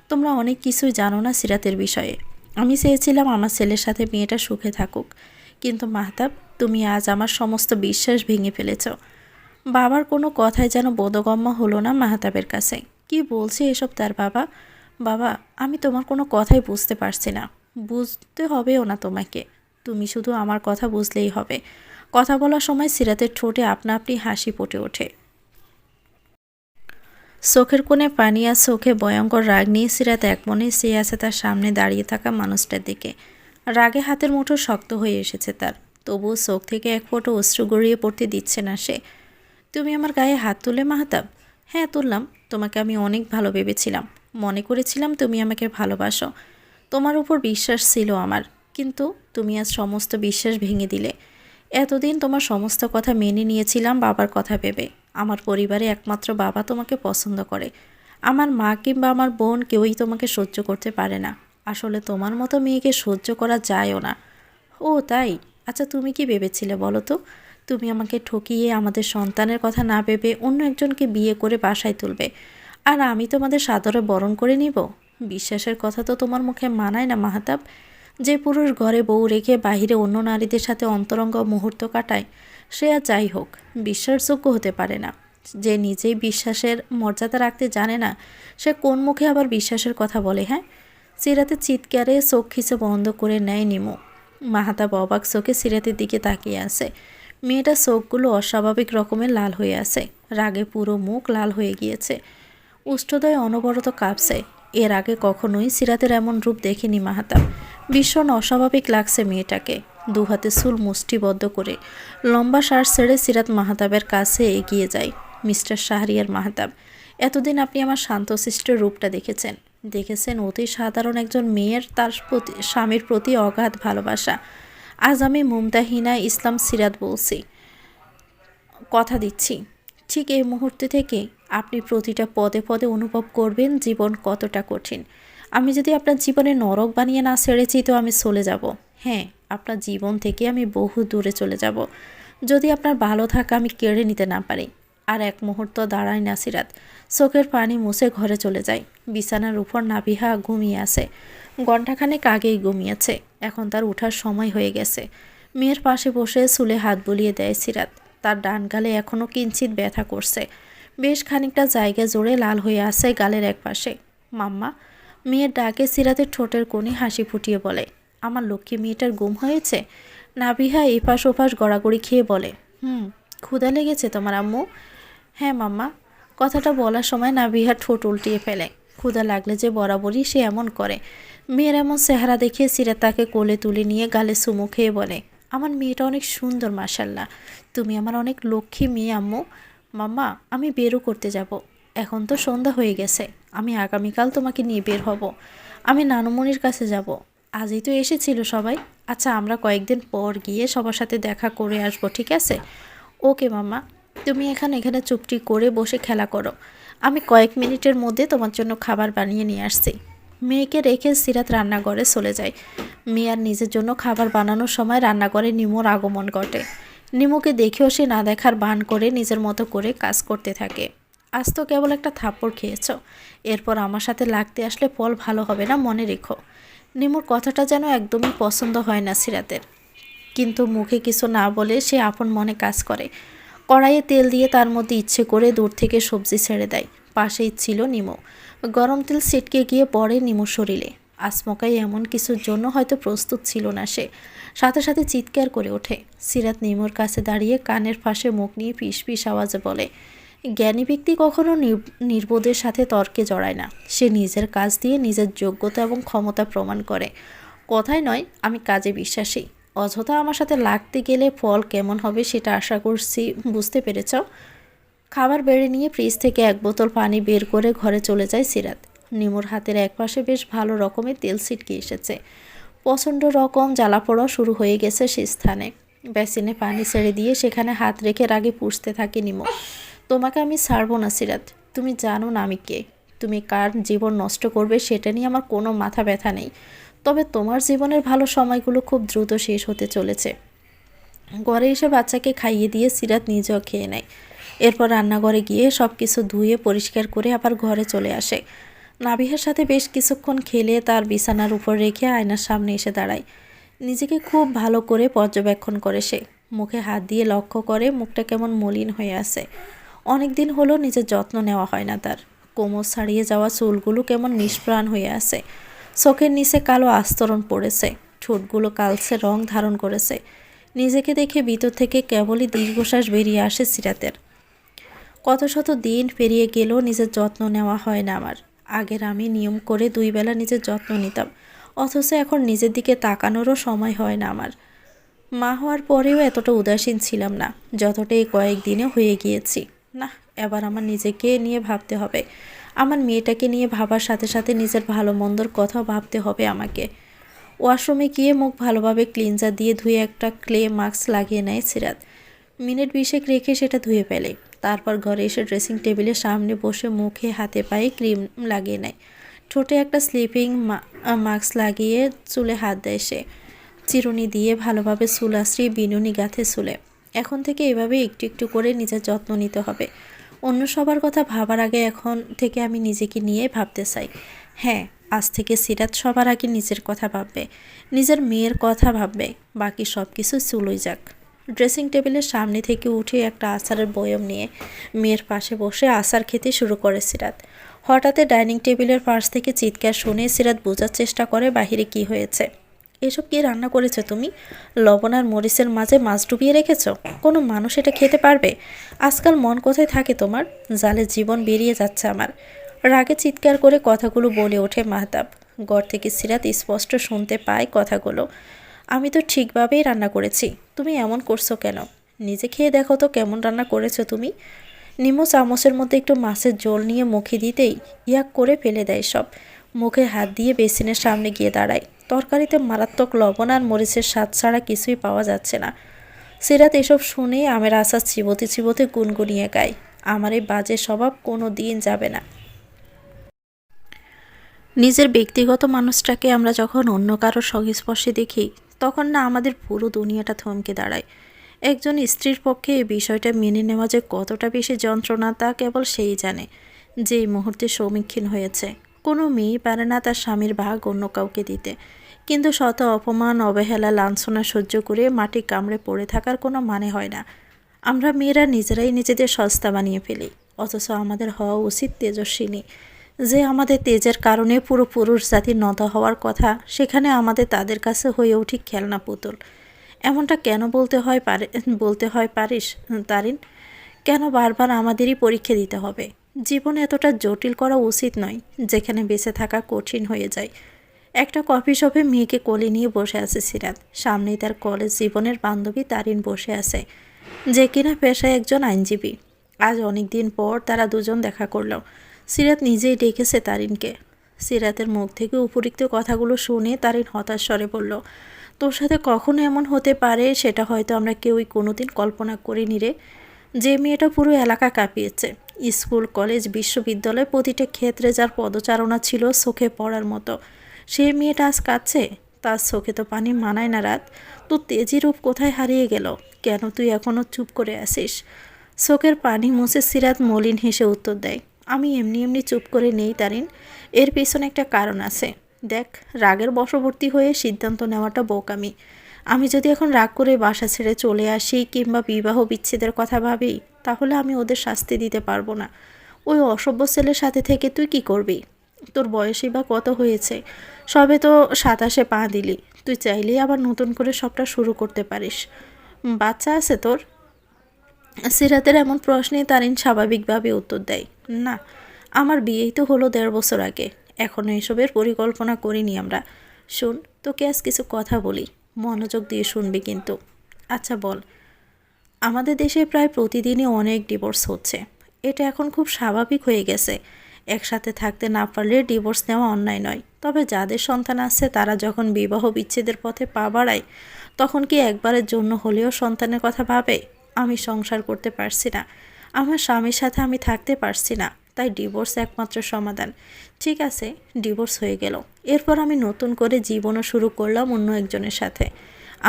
A: তোমরা অনেক কিছুই জানো না সিরাতের বিষয়ে। আমি চেয়েছিলাম আমার ছেলের সাথে মেয়েটা সুখে থাকুক, কিন্তু মাহতাব, তুমি আজ আমার সমস্ত বিশ্বাস ভেঙে ফেলেছ। বাবার কোনো কথাই যেন বোধগম্য হলো না মাহতাবের কাছে। কি বলছে এসব তার বাবা? বাবা, আমি তোমার কোনো কথাই বুঝতে পারছি না। বুঝতে হবেও না তোমাকে, তুমি শুধু আমার কথা বুঝলেই হবে। কথা বলার সময় সিরাতের ঠোঁটে আপনা আপনি হাসি ফুটে ওঠে। চোখের কোণে পানি আর চোখে ভয়ঙ্কর রাগ নিয়ে সিরাত একমনে চেয়ে আছে তার সামনে দাঁড়িয়ে থাকা মানুষটার দিকে। রাগে হাতের মুঠো শক্ত হয়ে এসেছে তার, তবুও চোখ থেকে এক ফোঁটা অশ্রু গড়িয়ে পড়তে দিচ্ছে না সে। তুমি আমার গায়ে হাত তুলে মাহতাব? হ্যাঁ তুললাম। তোমাকে আমি অনেক ভালো ভেবেছিলাম, মনে করেছিলাম তুমি আমাকে ভালোবাসো। তোমার উপর বিশ্বাস ছিল আমার, কিন্তু তুমি আজ সমস্ত বিশ্বাস ভেঙে দিলে। এতদিন তোমার সমস্ত কথা মেনে নিয়েছিলাম বাবার কথা ভেবে। আমার পরিবারে একমাত্র বাবা তোমাকে পছন্দ করে। আমার মা কিংবা আমার বোন কেউই তোমাকে সহ্য করতে পারে না। আসলে তোমার মতো মেয়েকে সহ্য করা যায়ও না। ও তাই? আচ্ছা তুমি কি ভেবেছিলে বলো তো? তুমি আমাকে ঠকিয়ে আমাদের সন্তানের কথা না ভেবে অন্য একজনকে বিয়ে করে বাসায় তুলবে, আর আমি তোমাদের সাদরে বরণ করে নিব? বিশ্বাসের কথা তো তোমার মুখে মানায় না মাহতাব। যে পুরুষ ঘরে বউ রেখে বাহিরে অন্য নারীদের সাথে অন্তরঙ্গ মুহূর্ত কাটায়, সে আর যাই হোক বিশ্বাসযোগ্য হতে পারে না। যে নিজেই বিশ্বাসের মর্যাদা রাখতে জানে না, সে কোন মুখে আবার বিশ্বাসের কথা বলে? হ্যাঁ? সিরাতের চিৎকারে চোখ খিচে বন্ধ করে নেয় নিমু। মাহতাব অবাক চোখে সিরাতের দিকে তাকিয়ে আছে। মেয়েটার চোখগুলো অস্বাভাবিক রকমের লাল হয়ে আছে, রাগে পুরো মুখ লাল হয়ে গিয়েছে। উষ্ঠদয় অনবরত কাঁপছে। এর আগে কখনোই সিরাতের এমন রূপ দেখেনি মাহতাব। ভীষণ অস্বাভাবিক লাগছে মেয়েটাকে। দুহাতে চুল মুষ্টিবদ্ধ করে লম্বা শ্বাস ছেড়ে সিরাত মাহতাবের কাছে এগিয়ে যায়। মিস্টার শাহরিয়ার মাহতাব, এতদিন আপনি আমার শান্তশিষ্ট রূপটা দেখেছেন অতি সাধারণ একজন মেয়ের তার স্বামীর প্রতি অগাধ ভালোবাসা। আজ আমি মুমতাহিনা ইসলাম সিরাত বলছি। কথা দিচ্ছি, ঠিক এই মুহূর্তে থেকে আপনি প্রতিটা পদে পদে অনুভব করবেন জীবন কতটা কঠিন। আমি যদি আপনার জীবনে নরক বানিয়ে না ছেড়েছি তো আমি চলে যাব। হ্যাঁ, আপনার জীবন থেকে আমি বহু দূরে চলে যাব যদি আপনার ভালো থাকা আমি কেড়ে নিতে না পারি। আর এক মুহূর্ত দাঁড়ায় না সিরাত, চোখের পানি মুছে ঘরে চলে যায়। বিছানার উপর নাবিহা ঘুমিয়ে আছে। ঘণ্টাখানেক আগেই ঘুমিয়েছে, এখন তার ওঠার সময় হয়ে গেছে। মেয়ের পাশে বসে চুলে হাত বুলিয়ে দেয় সিরাত। তার ডান গালে এখনও কিঞ্চিত ব্যথা করছে। বেশ খানিকটা জায়গা জুড়ে লাল হয়ে আছে গালের এক পাশে। মাম্মা, মেয়ের ডাকে সিরাতের ঠোঁটের কোণে হাসি ফুটিয়ে বলে, আমার লক্ষ্মী মেয়েটার গুম হয়েছে। নাবিহা এপাশ ওপাশ গড়াগড়ি খেয়ে বলে, ক্ষুধা লেগেছে তোমার আম্মু? হ্যাঁ মাম্মা। কথাটা বলার সময় নাবিহা ঠোঁট উল্টিয়ে ফেলে। ক্ষুধা লাগলে যে বরাবরই সে এমন করে। মেয়ের এমন চেহারা দেখে সিরাত তাকে কোলে তুলে নিয়ে গালে চুমু খেয়ে বলে, আমার মেয়েটা অনেক সুন্দর মাশাল্লাহ, তুমি আমার অনেক লক্ষ্মী মেয়ে আম্মু। মাম্মা, আমি বেরও করতে যাব। এখন তো সন্ধ্যা হয়ে গেছে, আমি আগামীকাল তোমাকে নিয়ে বের হব। আমি নানুমণির কাছে যাব। আজই তো এসেছিল সবাই। আচ্ছা, আমরা কয়েকদিন পর গিয়ে সবার সাথে দেখা করে আসবো, ঠিক আছে? ওকে মাম্মা, তুমি এখানে চুপটি করে বসে খেলা করো। আমি কয়েক মিনিটের মধ্যে তোমার জন্য খাবার বানিয়ে নিয়ে আসছি। মেয়েকে রেখে সিরাত রান্নাঘরে চলে যায়। মেয়ার নিজের জন্য খাবার বানানোর সময় রান্নাঘরে নিমোর আগমন ঘটে। নিমোকে দেখেও সে না দেখার ভান করে নিজের মতো করে কাজ করতে থাকে। আজ তো কেবল একটা থাপ্পড় খেয়েছ, এরপর আমার সাথে লাগতে আসলে ফল ভালো হবে না, মনে রেখো। নিমোর কথাটা যেন একদমই পছন্দ হয় না সিরাতের, কিন্তু মুখে কিছু না বলে সে আপন মনে কাজ করে। কড়াইয়ে তেল দিয়ে তার মধ্যে ইচ্ছে করে দূর থেকে সবজি ছেড়ে দেয়। পাশেই ছিল নিমো। গরম তেল ছিটকে গিয়ে পড়ে নিমোর শরীরে। আচমকাই এমন কিছুর জন্য হয়তো প্রস্তুত ছিল না সে। সাথে সাথে চিৎকার করে ওঠে। সিরাত নিমোর কাছে দাঁড়িয়ে কানের ফাঁসে মুখ নিয়ে ফিস ফিস আওয়াজে বলে, জ্ঞানী ব্যক্তি কখনো নির্বোধের সাথে তর্কে জড়ায় না। সে নিজের কাজ দিয়ে নিজের যোগ্যতা এবং ক্ষমতা প্রমাণ করে। কথায় নয়, আমি কাজে বিশ্বাসী। অযথা আমার সাথে লাগতে গেলে ফল কেমন হবে সেটা আশা করছি, বুঝতে পেরেছ? খাবার বেড়ে নিয়ে ফ্রিজ থেকে এক বোতল পানি বের করে ঘরে চলে যায় সিরাত। নিমোর হাতের একপাশে বেশ ভালো রকমের তেল ছিটকে এসেছে। প্রচণ্ড রকম জ্বালা পোড়া শুরু হয়ে গেছে সে স্থানে। বেসিনে পানি ছেড়ে দিয়ে সেখানে হাত রেখে রাগে পুষতে থাকে নিমো। তোমাকে আমি ছাড়বো না সিরাত, তুমি জানো না আমি কে। তুমি কার জীবন নষ্ট করবে সেটা নিয়ে আমার কোনো মাথা ব্যথা নেই। তবে তোমার জীবনের ভালো সময়গুলো খুব দ্রুত শেষ হতে চলেছে। ঘরে এসে বাচ্চাকে খাইয়ে দিয়ে সিরাত নিজেও খেয়ে নেয়। এরপর রান্নাঘরে গিয়ে সব কিছু ধুয়ে পরিষ্কার করে আবার ঘরে চলে আসে। নাবিহার সাথে বেশ কিছুক্ষণ খেলে তার বিছানার উপর রেখে আয়নার সামনে এসে দাঁড়ায়। নিজেকে খুব ভালো করে পর্যবেক্ষণ করে সে। মুখে হাত দিয়ে লক্ষ্য করে মুখটা কেমন মলিন হয়ে আছে। অনেক দিন হলো নিজের যত্ন নেওয়া হয় না তার। কোমর ছাড়িয়ে যাওয়া চুলগুলো কেমন নিষ্প্রাণ হয়ে আছে। চোখের নিচে কালো আস্তরণ পড়েছে। ঠোঁটগুলো কালচে রং ধারণ করেছে। নিজেকে দেখে ভিতর থেকে কেবলই দীর্ঘশ্বাস বেরিয়ে আসে সিরাতের। কত শত দিন পেরিয়ে গেলেও নিজের যত্ন নেওয়া হয় না আমার। আগের আমি নিয়ম করে 2 বেলা নিজের যত্ন নিতাম, অথচ এখন নিজের দিকে তাকানোরও সময় হয় না আমার। মা হওয়ার পরেও এতটা উদাসীন ছিলাম না যতটা এই কয়েকদিনে হয়ে গিয়েছি। না, এবার আমার নিজেকে নিয়ে ভাবতে হবে। আমার মেয়েটাকে নিয়ে ভাবার সাথে সাথে নিজের ভালো মন্দর কথাও ভাবতে হবে আমাকে। ওয়াশরুমে গিয়ে মুখ ভালোভাবে ক্লিনজার দিয়ে ধুয়ে একটা ক্লে মাস্ক লাগিয়ে নেয় সিরাত। মিনিট 20 রেখে সেটা ধুয়ে ফেলে। তারপর ঘরে এসে ড্রেসিং টেবিলের সামনে বসে মুখে হাতে পায়ে ক্রিম লাগিয়ে নেয়। ঠোঁটে একটা স্লিপিং মাস্ক লাগিয়ে চুলে হাত দেয় সে। চিরুনি দিয়ে ভালোভাবে চুল আশ্রিয়ে বিনুনি গাঁথে চুলে। এখন থেকে এভাবে একটু একটু করে নিজের যত্ন নিতে হবে। অন্য সবার কথা ভাবার আগে এখন থেকে আমি নিজেকে নিয়ে ভাবতে চাই। হ্যাঁ, আজ থেকে সিরাত সবার আগে নিজের কথা ভাববে, নিজের মেয়ের কথা ভাববে। বাকি সব কিছু চুলোই যাক। ড্রেসিং টেবিলের সামনে থেকে উঠে একটা আচারের বয়ম নিয়ে মেয়ের পাশে বসে আচার খেতে শুরু করে সিরাত। হঠাৎ ডাইনিং টেবিলের পাশ থেকে চিৎকার শুনে সিরাত বোঝার চেষ্টা করে বাহিরে কি হয়েছে। এসব কি রান্না করেছো তুমি? লবণ আর মরিচের মাঝে মাছ ডুবিয়ে রেখেছো? কোনো মানুষ এটা খেতে পারবে? আজকাল মন কোথায় থাকে তোমার? জালে জীবন বেরিয়ে যাচ্ছে আমার। রাগে চিৎকার করে কথাগুলো বলে ওঠে মাহতাব। ঘর থেকে সিরাত স্পষ্ট শুনতে পায় কথাগুলো। আমি তো ঠিকভাবেই রান্না করেছি, তুমি এমন করছো কেন? নিজে খেয়ে দেখো তো কেমন রান্না করেছো তুমি। নিমো চামচের মধ্যে একটু মাছের ঝোল নিয়ে মুখে দিতেই ইয়াক করে ফেলে দেয় সব। মুখে হাত দিয়ে বেসিনের সামনে গিয়ে দাঁড়ায়। তরকারিতে মারাত্মক লবণ আর মরিচের স্বাদ ছাড়া কিছুই পাওয়া যাচ্ছে না। সিরাত এসব শুনেই আমের আচার চিবোতে চিবোতে গুনগুনিয়ে গায়, আমার এই বাজে স্বভাব কোনো দিন যাবে না। নিজের ব্যক্তিগত মানুষটাকে আমরা যখন অন্য কারোর সংস্পর্শে দেখি, তখন না আমাদের পুরো দুনিয়াটা থমকে দাঁড়ায়। একজন স্ত্রীর পক্ষে এই বিষয়টা মেনে নেওয়া যে কতটা বেশি যন্ত্রণা তা কেবল সেই জানে যে এই মুহূর্তে সম্মুখীন হয়েছে। কোনো মেয়েই পারে না তার স্বামীর ভাগ অন্য কাউকে দিতে, কিন্তু শত অপমান, অবহেলা, লাঞ্ছনা সহ্য করে মাটি কামড়ে পড়ে থাকার কোনো মানে হয় না। আমরা মেয়েরা নিজেরাই নিজেদের সস্তা বানিয়ে ফেলি, অথচ আমাদের হওয়া উচিত তেজস্বিনী। যে আমাদের তেজের কারণে পুরো পুরুষ জাতি নত হওয়ার কথা, সেখানে আমাদের তাদের কাছে হয়ে উঠি খেলনা পুতুল। এমনটা কেন বলতে হয় পারিস তারিন? কেন বারবার আমাদেরই পরীক্ষা দিতে হবে? জীবন এতটা জটিল করা উচিত নয় যেখানে বেঁচে থাকা কঠিন হয়ে যায়। একটা কফি শপে মেয়েকে কোলে নিয়ে বসে আছে সিরাত। সামনেই তার কলেজ জীবনের বান্ধবী তারিন বসে আছে, যে কিনা পেশায় একজন আইনজীবী। আজ অনেক দিন পর তারা দুজন দেখা করল। সিরাত নিজেই ডেকেছে তারিনকে। সিরাতের মুখ থেকে উপরিক্ত কথাগুলো শুনে তারিন হতাশ স্বরে বলল, তোর সাথে কখনো এমন হতে পারে সেটা হয়তো আমরা কেউই কোনোদিন কল্পনা করিনি রে। যে মেয়েটা পুরো এলাকা কাঁপিয়েছে, স্কুল, কলেজ, বিশ্ববিদ্যালয় প্রতিটা ক্ষেত্রে যার পদচারণা ছিল চোখে পড়ার মতো, সেই মেয়েটা আজ কাঁদছে। তার চোখে তো পানি মানায় না রাত। তোর তেজি রূপ কোথায় হারিয়ে গেল? কেন তুই এখনও চুপ করে আসিস? চোখের পানি মুছে সিরাত মলিন হেসে উত্তর দেয়, আমি এমনি এমনি চুপ করে নেই তারিন, এর পেছনে একটা কারণ আছে। দেখ, রাগের বশবর্তী হয়ে সিদ্ধান্ত নেওয়াটা বোকামি। আমি যদি এখন রাগ করে বাসা ছেড়ে চলে আসি কিংবা বিবাহ বিচ্ছেদের কথা ভাবি, তাহলে আমি ওদের শাস্তি দিতে পারবো না। ওই অসভ্য ছেলের সাথে থেকে তুই কি করবি? তোর বয়সই বা কত হয়েছে? সবে তো 27-এ পা দিলি। তুই চাইলেই আবার নতুন করে সবটা শুরু করতে পারিস। বাচ্চা আছে তোর? সিরাতের এমন প্রশ্নে তারিন স্বাভাবিকভাবে উত্তর দেয়, না, আমার বিয়েই তো হলো 1.5 বছর আগে। এখনও এসবের পরিকল্পনা করিনি আমরা। শোন, তোকে আজ কিছু কথা বলি, মনোযোগ দিয়ে শুনবি কিন্তু। আচ্ছা বল। আমাদের দেশে প্রায় প্রতিদিনই অনেক ডিভোর্স হচ্ছে। এটা এখন খুব স্বাভাবিক হয়ে গেছে। একসাথে থাকতে না পারলে ডিভোর্স নেওয়া অন্যায় নয়। তবে যাদের সন্তান আছে তারা যখন বিবাহ বিচ্ছেদের পথে পা বাড়ায়, তখন কি একবারের জন্য হলেও সন্তানের কথা ভাবে? আমি সংসার করতে পারছি না, আমার স্বামীর সাথে আমি থাকতে পারছি না, তাই ডিভোর্স একমাত্র সমাধান। ঠিক আছে, ডিভোর্স হয়ে গেল। এরপর আমি নতুন করে জীবনও শুরু করলাম অন্য একজনের সাথে।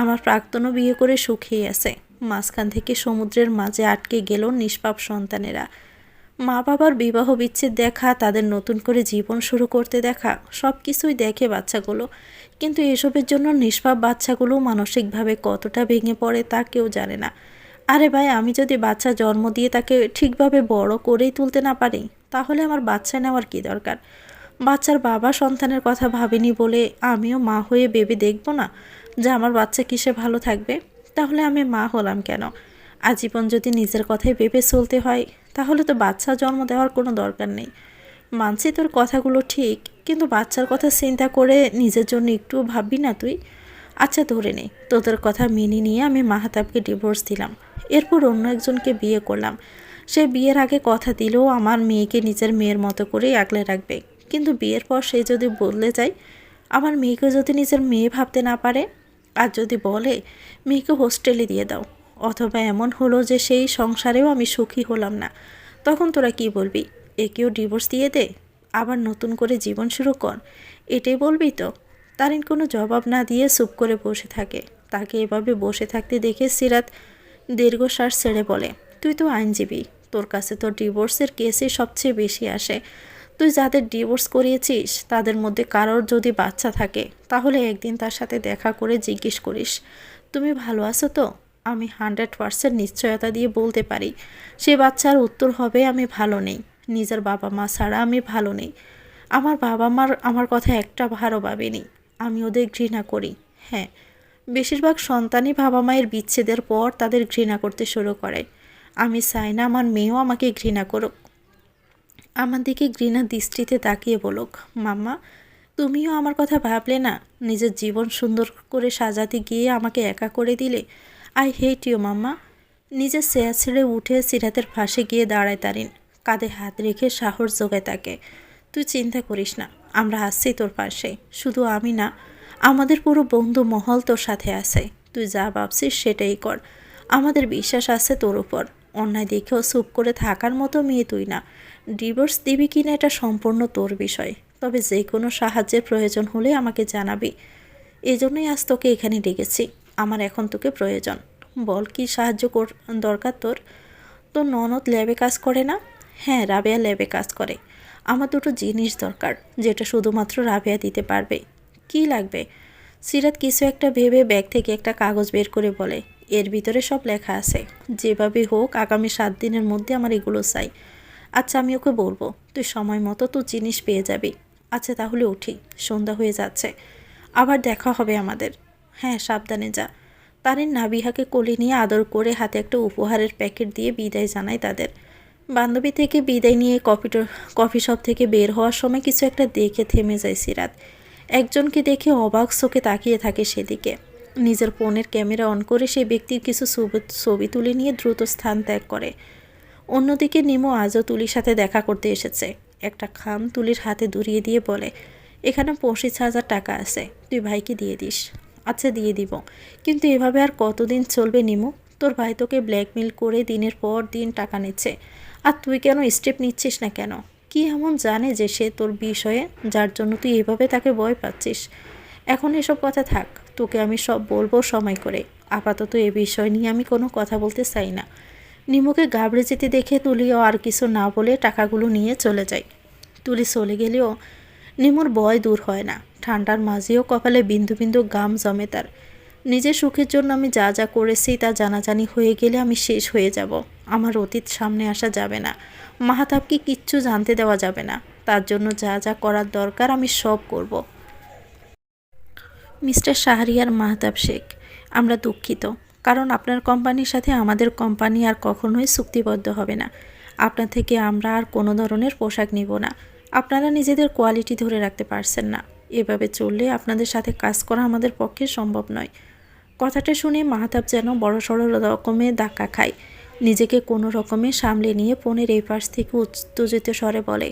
A: আমার প্রাক্তনও বিয়ে করে সুখেই আছে। মাঝখান থেকে সমুদ্রের মাঝে আটকে গেল নিষ্পাপ সন্তানেরা। মা বাবার বিবাহ বিচ্ছেদ দেখা, তাদের নতুন করে জীবন শুরু করতে দেখা, সব কিছুই দেখে বাচ্চাগুলো। কিন্তু এসবের জন্য নিষ্পাপ বাচ্চাগুলো মানসিকভাবে কতটা ভেঙে পড়ে তা কেউ জানে না। আরে ভাই, আমি যদি বাচ্চা জন্ম দিয়ে তাকে ঠিকভাবে বড় করেই তুলতে না পারি, তাহলে আমার বাচ্চা নেওয়ার কী দরকার? বাচ্চার বাবা সন্তানের কথা ভাবেনি বলে আমিও মা হয়ে ভেবে দেখব না যে আমার বাচ্চা কিসে ভালো থাকবে? তাহলে আমি মা হলাম কেন? আজীবন যদি নিজের কথাই ভেবে চলতে হয়, তাহলে তো বাচ্চা জন্ম দেওয়ার কোনো দরকার নেই। মানছি তোর কথাগুলো ঠিক, কিন্তু বাচ্চার কথা চিন্তা করে নিজের জন্য একটুও ভাববি না তুই? আচ্ছা ধরে নে, তোদের কথা মেনে নিয়ে আমি মাহাতাবকে ডিভোর্স দিলাম। এরপর অন্য একজনকে বিয়ে করলাম। সে বিয়ের আগে কথা দিলেও আমার মেয়েকে নিজের মেয়ের মতো করেই আগলে রাখবে। কিন্তু বিয়ের পর সে যদি বদলে যায়, আমার মেয়েকে যদি নিজের মেয়ে ভাবতে না পারে, আর যদি বলে মেয়েকে হোস্টেলে দিয়ে দাও, অথবা এমন হলো যে সেই সংসারেও আমি সুখী হলাম না, তখন তোরা কি বলবি? একেও ডিভোর্স দিয়ে দে, আবার নতুন করে জীবন শুরু কর, এটাই বলবি তো? তারিন কোনো জবাব না দিয়ে চুপ করে বসে থাকে। তাকে এভাবে বসে থাকতে দেখে সিরাত দীর্ঘশ্বাস ছেড়ে বলে, তুই তো আইনজীবী, তোর কাছে তো ডিভোর্সের কেসই সবচেয়ে বেশি আসে। তুই যাদের ডিভোর্স করিয়েছিস তাদের মধ্যে কারোর যদি বাচ্চা থাকে, তাহলে একদিন তার সাথে দেখা করে জিজ্ঞেস করিস, তুমি ভালো আছো তো? আমি 100% নিশ্চয়তা দিয়ে বলতে পারি সে বাচ্চার উত্তর হবে, আমি ভালো নেই। নিজের বাবা মা ছাড়া আমি ভালো নেই। আমার বাবা মার আমার কথা একটা ভালো ভাবেনি। আমি ওদের ঘৃণা করি। হ্যাঁ, বেশিরভাগ সন্তানই বাবা মায়ের বিচ্ছেদের পর তাদের ঘৃণা করতে শুরু করে। আমি চাই না আমার মেয়েও আমাকে ঘৃণা করুক, আমার দিকে ঘৃণা দৃষ্টিতে তাকিয়ে বলুক, মাম্মা তুমিও আমার কথা ভাবলে না? নিজের জীবন সুন্দর করে সাজাতে গিয়ে আমাকে একা করে দিলে। আই হেট ইউ মাম্মা। নিজের চেয়ার ছেড়ে উঠে সিরাতের পাশে গিয়ে দাঁড়ায় তারিন, কাঁধে হাত রেখে সাহস জোগায় তাকে। তুই চিন্তা করিস না, আমরা আসছি তোর পাশে। শুধু আমি না, আমাদের পুরো বন্ধু মহল তোর সাথে আছে। তুই যা ভাবছিস সেটাই কর। আমাদের বিশ্বাস আছে তোর উপর। অন্যায় দেখেও চুপ করে থাকার মতো মেয়ে তুই না। ডিভোর্স দিবি কিনা এটা সম্পূর্ণ তোর বিষয়। তবে যে কোনো সাহায্যের প্রয়োজন হলে আমাকে জানাবি। এজন্যই আজ তোকে এখানে ডেকেছি। আমার এখন তোকে প্রয়োজন। বল কি সাহায্য দরকার তোর? তোর ননদ ল্যাবে কাজ করে না? হ্যাঁ, রাবেয়া ল্যাবে কাজ করে। আমার দুটো জিনিস দরকার, যেটা শুধুমাত্র রাবেয়া দিতে পারবে। কি লাগবে? সিরাত কিছু একটা ভেবে ব্যাগ থেকে একটা কাগজ বের করে বলে, এর ভিতরে সব লেখা আছে। যেভাবে হোক আগামী 7 দিনের মধ্যে আমার এগুলো চাই। আচ্ছা, আমি ওকে বলবো। তুই সময় মতো তোর জিনিস পেয়ে যাবি। আচ্ছা তাহলে উঠি, সন্ধ্যা হয়ে যাচ্ছে। আবার দেখা হবে আমাদের। হ্যাঁ, সাবধানে যা। তারিন নাবিহাকে কোলে নিয়ে আদর করে হাতে একটা উপহারের প্যাকেট দিয়ে বিদায় জানায় তাদের। বান্ধবী থেকে বিদায় নিয়ে কফি শপ থেকে বের হওয়ার সময় কিছু একটা দেখে থেমে যায় সিরাত। একজনকে দেখে অবাক চোখে তাকিয়ে থাকে সেদিকে। নিজের ফোনের ক্যামেরা অন করে সেই ব্যক্তির কিছু ছবি তুলে নিয়ে দ্রুত স্থান ত্যাগ করে। অন্যদিকে নিমো আজও তুলির সাথে দেখা করতে এসেছে। একটা খাম তুলির হাতে ধরিয়ে দিয়ে বলে, এখানে 25,000 টাকা আছে, তুই ভাইকে দিয়ে দিস। আচ্ছা, দিয়ে দিব, কিন্তু এভাবে আর কতদিন চলবে নিমো? তোর ভাই তোকে ব্ল্যাকমেল করে দিনের পর দিন টাকা নিচ্ছে, আর তুই কেন স্টেপ নিচ্ছিস না কেন? কি এমন জানে যে সে তোর বিষয়ে, যার জন্য তুই এভাবে তাকে ভয় পাচ্ছিস? এখন এসব কথা থাক, তোকে আমি সব বলবো সময় করে। আপাতত এ বিষয় নিয়ে আমি কোনো কথা বলতে চাই না। নিমুকে ঘাবড়ে যেতে দেখে তুলিও আর কিছু না বলে টাকাগুলো নিয়ে চলে যায়। তুলি চলে গেলেও নিমুর ভয় দূর হয় না। ঠান্ডার মাঝেও কপালে বিন্দু বিন্দু ঘাম জমে তার। নিজের সুখের জন্য আমি যা যা করেছি তা জানাজানি হয়ে গেলে আমি শেষ হয়ে যাব। আমার অতীত সামনে আসা যাবে না। মাহাতাবকে কিচ্ছু জানতে দেওয়া যাবে না। তার জন্য যা যা করার দরকার আমি সব করব। মিস্টার শাহরিয়ার মাহতাব শেখ, আমরা দুঃখিত, কারণ আপনার কোম্পানির সাথে আমাদের কোম্পানি আর কখনোই চুক্তিবদ্ধ হবে না। আপনার থেকে আমরা আর কোনো ধরনের পোশাক নিব না। আপনারা নিজেদের কোয়ালিটি ধরে রাখতে পারছেন না। এভাবে চললে আপনাদের সাথে কাজ করা আমাদের পক্ষে সম্ভব নয়। কথাটা শুনে মাহতাব যেন বড়সড় রকমে ধাক্কা খায়। নিজেকে কোনো রকমে সামলে নিয়ে ফোনের এই পাশ থেকে উত্তেজিত স্বরে বলে,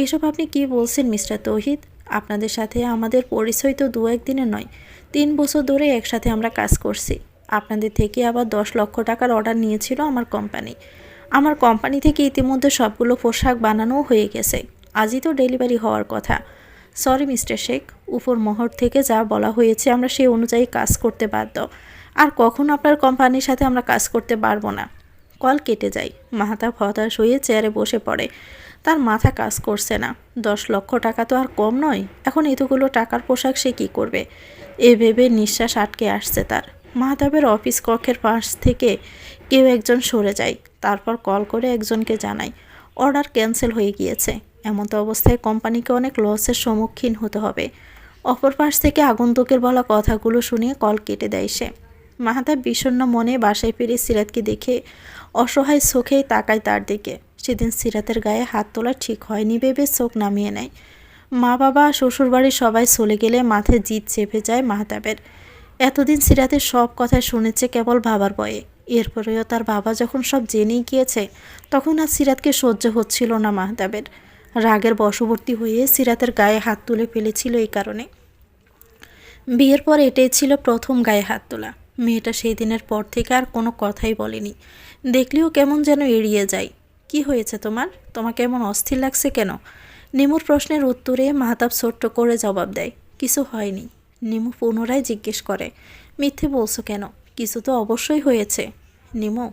A: এসব আপনি কি বলছেন মিস্টার তৌহিদ? আপনাদের সাথে আমাদের পরিচয় তো 2-1 দিনের নয়, 3 বছর ধরে একসাথে আমরা কাজ করছি। আপনাদের থেকে আবার 10 লক্ষ টাকার অর্ডার নিয়েছিল আমার কোম্পানি। আমার কোম্পানি থেকে ইতিমধ্যে সবগুলো পোশাক বানানোও হয়ে গেছে। আজই তো ডেলিভারি হওয়ার কথা। সরি মিস্টার শেখ, উপর মহল থেকে যা বলা হয়েছে আমরা সেই অনুযায়ী কাজ করতে বাধ্য। আর কখনো আপনার কোম্পানির সাথে আমরা কাজ করতে পারবো না। কল কেটে যায়। মাহতাব হতাশ হয়ে চেয়ারে বসে পড়ে। তার মাথা কাজ করছে না। 10 লক্ষ টাকা তো আর কম নয়। এখন এতগুলো টাকার পোশাক সে কী করবে? এ ভেবে নিঃশ্বাস আটকে আসছে তার। মাহতাবের অফিস কক্ষের পাশ থেকে কেউ একজন সরে যায়। তারপর কল করে একজনকে জানায় অর্ডার ক্যান্সেল হয়ে গিয়েছে। এমতো অবস্থায় কোম্পানিকে অনেক লসের সম্মুখীন হতে হবে। অপর পাশ থেকে আগন্তুকের বলা কথাগুলো শুনে কল কেটে দেয় সে। মাহতাব বিষণ্ণ মনে বাসায় ফিরে সিরাতকে দেখে অসহায় চোখেই তাকায় তার দিকে। সেদিন সিরাতের গায়ে হাত তোলা ঠিক হয়নি ভেবে চোখ নামিয়ে নেয়। মা বাবা শ্বশুরবাড়ির সবাই চলে গেলে মাথায় জিদ চেপে যায় মাহতাবের। এতদিন সিরাতের সব কথা শুনেছে কেবল বাবার ভয়ে। এরপরেও তার বাবা যখন সব জেনেই গিয়েছে, তখন আর সিরাতকে সহ্য হচ্ছিল না মাহতাবের। রাগের বশবর্তী হয়ে সিরাতের গায়ে হাত তুলে ফেলেছিল এই কারণে। বিয়ের পর এটাই ছিল প্রথম গায়ে হাত তোলা। মেয়েটা সেই দিনের পর থেকে আর কোনো কথাই বলেনি। দেখলেও কেমন যেন এড়িয়ে যায়। কি হয়েছে তোমার? তোমাকে এমন অস্থির লাগছে কেন? নিমুর প্রশ্নের উত্তরে মাহতাব ছোট্ট করে জবাব দেয়, কিছু হয়নি। নিমু পুনরায় জিজ্ঞেস করে, মিথ্যে বলছো কেন? কিছু তো অবশ্যই হয়েছে। নিমু,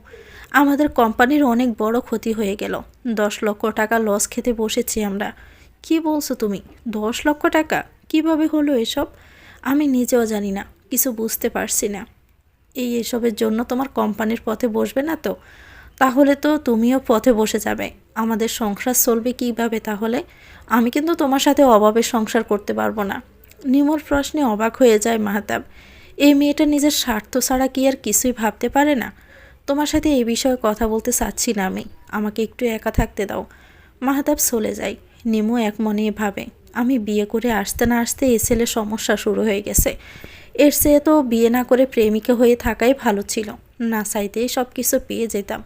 A: আমাদের কোম্পানির অনেক বড় ক্ষতি হয়ে গেল। 10 লক্ষ টাকা লস খেতে বসেছি আমরা। কি বলছো তুমি? 10 লক্ষ টাকা? কিভাবে হলো এসব? আমি নিজেও জানি না, কিছু বুঝতে পারছি না। এসবের জন্য তোমার কোম্পানির পথে বসবে না তো? তাহলে তো তুমিও পথে বসে যাবে। আমাদের সংসার চলবে কীভাবে তাহলে? আমি কিন্তু তোমার সাথে অভাবে সংসার করতে পারবো না। নিমোর প্রশ্নে অবাক হয়ে যায় মাহতাব। এই মেয়েটা নিজের স্বার্থ ছাড়া কি আর কিছুই ভাবতে পারে না? তোমার সাথে এই বিষয়ে কথা বলতে চাচ্ছি না আমি। আমাকে একটু একা থাকতে দাও। মাহতাব চলে যায়। নিমো এক মনে ভাবে, আমি বিয়ে করে আসতে না আসতে এই ছেলের সমস্যা শুরু হয়ে গেছে। এর চেয়ে তো বিয়ে না করে প্রেমিকা হয়ে থাকাই ভালো ছিল। না চাইতেই সব কিছু পেয়ে যেতাম।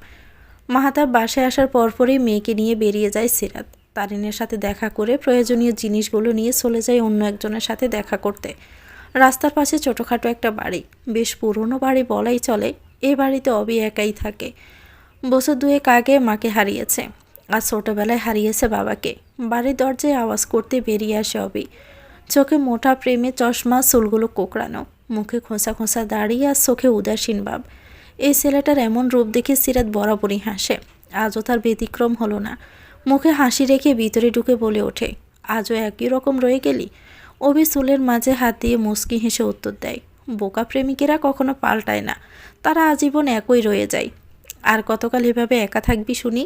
A: মাহতাব বাসায় আসার পরপরই মেয়েকে নিয়ে বেরিয়ে যায় সিরাত। তারিনের সাথে দেখা করে প্রয়োজনীয় জিনিসগুলো নিয়ে চলে যায় অন্য একজনের সাথে দেখা করতে। রাস্তার পাশে ছোটোখাটো একটা বাড়ি, বেশ পুরনো বাড়ি বলাই চলে। এ বাড়িতে অবি একাই থাকে। বছর দুয়েক আগে মাকে হারিয়েছে, আর ছোটোবেলায় হারিয়েছে বাবাকে। বাড়ির দরজায় আওয়াজ করতে বেরিয়ে আসে অবি। চোখে মোটা প্রেমে চশমা, চুলগুলো কোকড়ানো, মুখে খোঁচা খোঁচা দাড়ি আর চোখে উদাসীন ভাব। এই ছেলেটার এমন রূপ দেখে সিরাত বরাবরই হাসে। আজও তার ব্যতিক্রম হলো না। মুখে হাসি রেখে ভিতরে ঢুকে বলে ওঠে, আজও একই রকম রয়ে গেলি? অভি চুলের মাঝে হাত দিয়ে মুচকি হেসে উত্তর দেয়, বোকা প্রেমিকেরা কখনো পাল্টায় না, তারা আজীবন একই রয়ে যায়। আর কতকাল এভাবে একা থাকবি শুনি?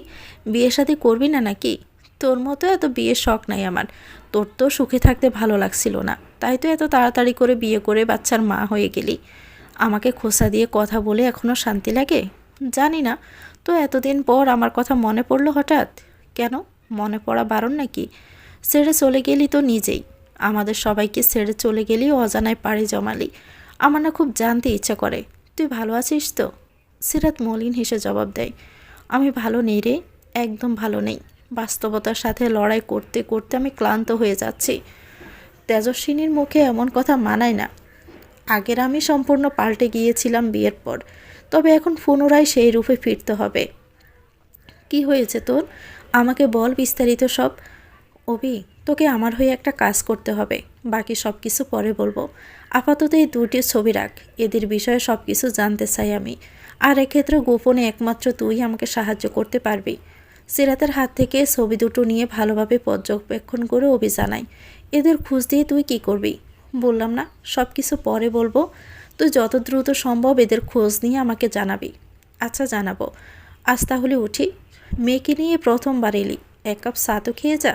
A: বিয়ে শাদী করবি না নাকি? তোর মতো এত বিয়ের শখ নাই আমার। তোর তো সুখে থাকতে ভালো লাগছিল না, তাই তো এত তাড়াতাড়ি করে বিয়ে করে বাচ্চার মা হয়ে গেলি। আমাকে খোসা দিয়ে কথা বলে এখনও শান্তি লাগে? জানি না, তো এতদিন পর আমার কথা মনে পড়লো হঠাৎ? কেন, মনে পড়া বারণ নাকি? ছেড়ে চলে গেলি তো নিজেই। আমাদের সবাইকে ছেড়ে চলে গেলি, অজানায় পাড়ি জমালি। আমার না খুব জানতে ইচ্ছা করে, তুই ভালো আছিস তো? সিরাত মলিন হেসে জবাব দেয়, আমি ভালো নেই রে, একদম ভালো নেই। বাস্তবতার সাথে লড়াই করতে করতে আমি ক্লান্ত হয়ে যাচ্ছি। তেজস্বিনীর মুখে এমন কথা মানায় না। আগের আমি সম্পূর্ণ পাল্টে গিয়েছিলাম বিয়ের পর, তবে এখন পুনরায় সেই রূপে ফিরতে হবে। কি হয়েছে তোর? আমাকে বল বিস্তারিত সব। অভি, তোকে আমার হয়ে একটা কাজ করতে হবে, বাকি সব কিছু পরে বলবো। আপাতত এই দুটি ছবি রাখ, এদের বিষয়ে সব কিছু জানতে চাই আমি। আর এক্ষেত্রে গোপনে একমাত্র তুই আমাকে সাহায্য করতে পারবি। সিরাতের হাত থেকে ছবি দুটো নিয়ে ভালোভাবে পর্যবেক্ষণ করে অভি জানায়, এদের খোঁজ দিয়ে তুই কি করবি? বললাম না, সব কিছু পরে বলবো। তুই যত দ্রুত সম্ভব এদের খোঁজ নিয়ে আমাকে জানাবি। আচ্ছা, জানাবো। আজ তাহলে উঠি। মেয়েকে নিয়ে প্রথমবার এলি, এক কাপ চা তো খেয়ে যা।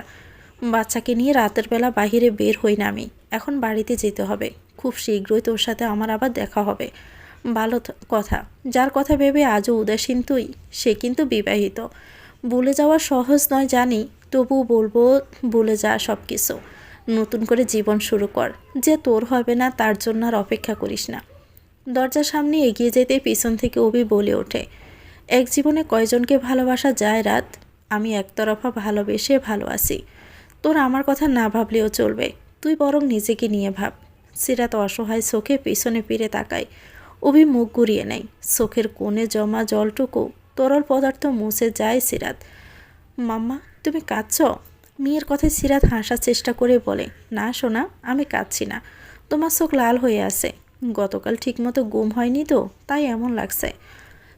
A: বাচ্চাকে নিয়ে রাতের বেলা বাইরে বের হই না আমি, এখন বাড়িতে যেতে হবে। খুব শীঘ্রই তোর সাথে আমার আবার দেখা হবে। ভালো কথা, যার কথা ভেবে আজও উদাসীন তুই, সে কিন্তু বিবাহিত। ভুলে যাওয়া সহজ নয় জানি, তবুও বলবো, ভুলে যা সব কিছু। নতুন করে জীবন শুরু কর। যে তোর হবে না তার জন্য আর অপেক্ষা করিস না। দরজার সামনে এগিয়ে যেতে পিছন থেকে অভি বলে ওঠে, এক জীবনে কয়জনকে ভালোবাসা যায় রাত? আমি একতরফা ভালোবেসে ভালো আছি। তোর আমার কথা না ভাবলেও চলবে, তুই বরং নিজেকে নিয়ে ভাব। সিরাত অসহায় চোখে পিছনে ফিরে তাকায়। অভি মুখ ঘুরিয়ে নেয়, চোখের কোণে জমা জলটুকু তরল পদার্থ মুছে যায়। সিরাত, মাম্মা তুমি কাঁদছ? মেয়ের কথায় সিরাত হাসার চেষ্টা করে বলে, না সোনা, আমি কাঁদছি না, তোমার চোখ লাল হয়ে আছে। গতকাল ঠিকমতো ঘুম হয়নি তো, তাই এমন লাগছে।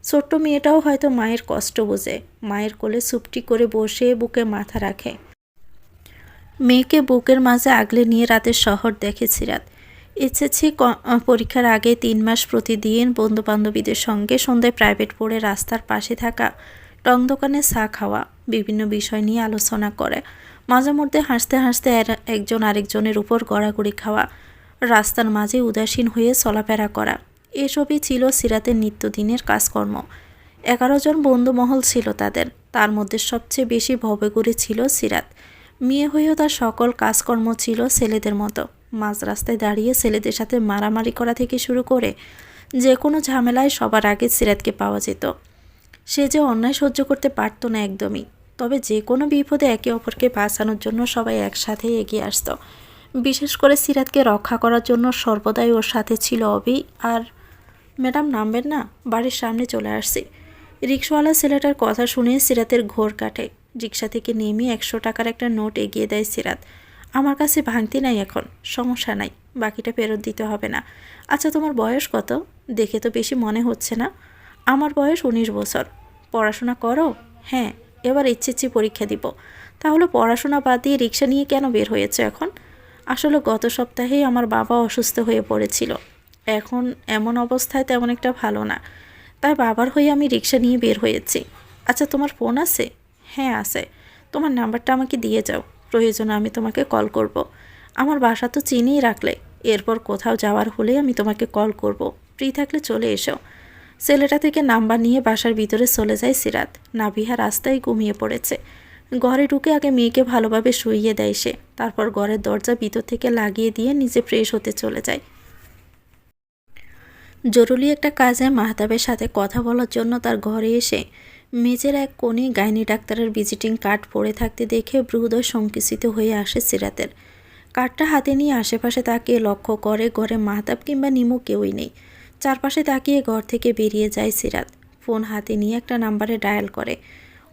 A: ছোট্ট মেয়েটাও হয়তো মায়ের কষ্ট বোঝে। মায়ের কোলে চুপটি করে বসে বুকে মাথা রাখে। মেয়েকে বুকের মাঝে আগলে নিয়ে রাতের শহর দেখে সিরাত। এসেছি পরীক্ষার আগে 3 মাস প্রতিদিন বন্ধুবান্ধবীদের সঙ্গে সন্ধ্যায় প্রাইভেট পড়ে রাস্তার পাশে থাকা টং দোকানে চা খাওয়া, বিভিন্ন বিষয় নিয়ে আলোচনা করে, মাঝে মধ্যে হাসতে হাসতে একজন আরেকজনের উপর গড়াগড়ি খাওয়া, রাস্তার মাঝে উদাসীন হয়ে চলাফেরা করা, এসবই ছিল সিরাতের নিত্যদিনের কাজকর্ম। 11 জন বন্ধুমহল ছিল তাদের, তার মধ্যে সবচেয়ে বেশি ভবেগুড়ি ছিল সিরাত। মেয়ে হয়েও তার সকল কাজকর্ম ছিল ছেলেদের মতো। মাঝ রাস্তায় দাঁড়িয়ে ছেলেদের সাথে মারামারি করা থেকে শুরু করে যে কোনো ঝামেলায় সবার আগে সিরাতকে পাওয়া যেত। সে যে অন্যায় সহ্য করতে পারতো না একদমই, তবে যে কোনো বিপদে একে অপরকে বাঁচানোর জন্য সবাই একসাথে এগিয়ে আসত। বিশেষ করে সিরাতকে রক্ষা করার জন্য সর্বদাই ওর সাথে ছিল অভি। আর ম্যাডাম নামবেন না, বাড়ির সামনে চলে আসছি। রিক্সাওয়ালা ছেলেটার কথা শুনে সিরাতের ঘোর কাটে। রিক্সা থেকে নেমে 100 টাকার একটা নোট এগিয়ে দেয় সিরাত। আমার কাছে ভাঙতি নাই এখন, সমস্যা নাই, বাকিটা ফেরত দিতে হবে না। আচ্ছা, তোমার বয়স কত? দেখে তো বেশি মনে হচ্ছে না। আমার বয়স 19 বছর। পড়াশোনা করো? হ্যাঁ, এবার এইচএসসি পরীক্ষা দিব। তাহলে পড়াশোনা বাদ দিয়ে রিক্সা নিয়ে কেন বের হয়েছে এখন? আসলে গত সপ্তাহেই আমার বাবা অসুস্থ হয়ে পড়েছিল। এখন এমন অবস্থায় তেমন একটা ভালো না, তাই বাবার হয়ে আমি রিক্সা নিয়ে বের হয়েছি। আচ্ছা, তোমার ফোন আছে? হ্যাঁ আছে। তোমার নাম্বারটা আমাকে দিয়ে যাও, প্রয়োজনে আমি তোমাকে কল করব। আমার বাসা তো চিনিয়ে রাখলে, এরপর কোথাও যাওয়ার হলে আমি তোমাকে কল করব। ফ্রি থাকলে চলে এসো। ছেলেটা থেকে নাম্বার নিয়ে বাসার ভিতরে চলে যায় সিরাত। নাবিহা রাস্তায় ঘুমিয়ে পড়েছে। ঘরে ঢুকে আগে মেয়েকে ভালোভাবে শুইয়ে দেয় সে, তারপর ঘরের দরজা ভিতর থেকে লাগিয়ে দিয়ে নিজে ফ্রেশ হতে চলে যায়। জরুরি একটা কাজে মাহতাবের সাথে কথা বলার জন্য তার ঘরে এসে মেঝের এক কোণে গাইনি ডাক্তারের ভিজিটিং কার্ড পড়ে থাকতে দেখে হৃদয় সংকুচিত হয়ে আসে সিরাতের। কার্ডটা হাতে নিয়ে আশেপাশে তাকিয়ে লক্ষ্য করে ঘরে মাহতাব কিংবা নিমু কেউই নেই। চারপাশে তাকিয়ে ঘর থেকে বেরিয়ে যায় সিরাত। ফোন হাতে নিয়ে একটা নাম্বারে ডায়াল করে।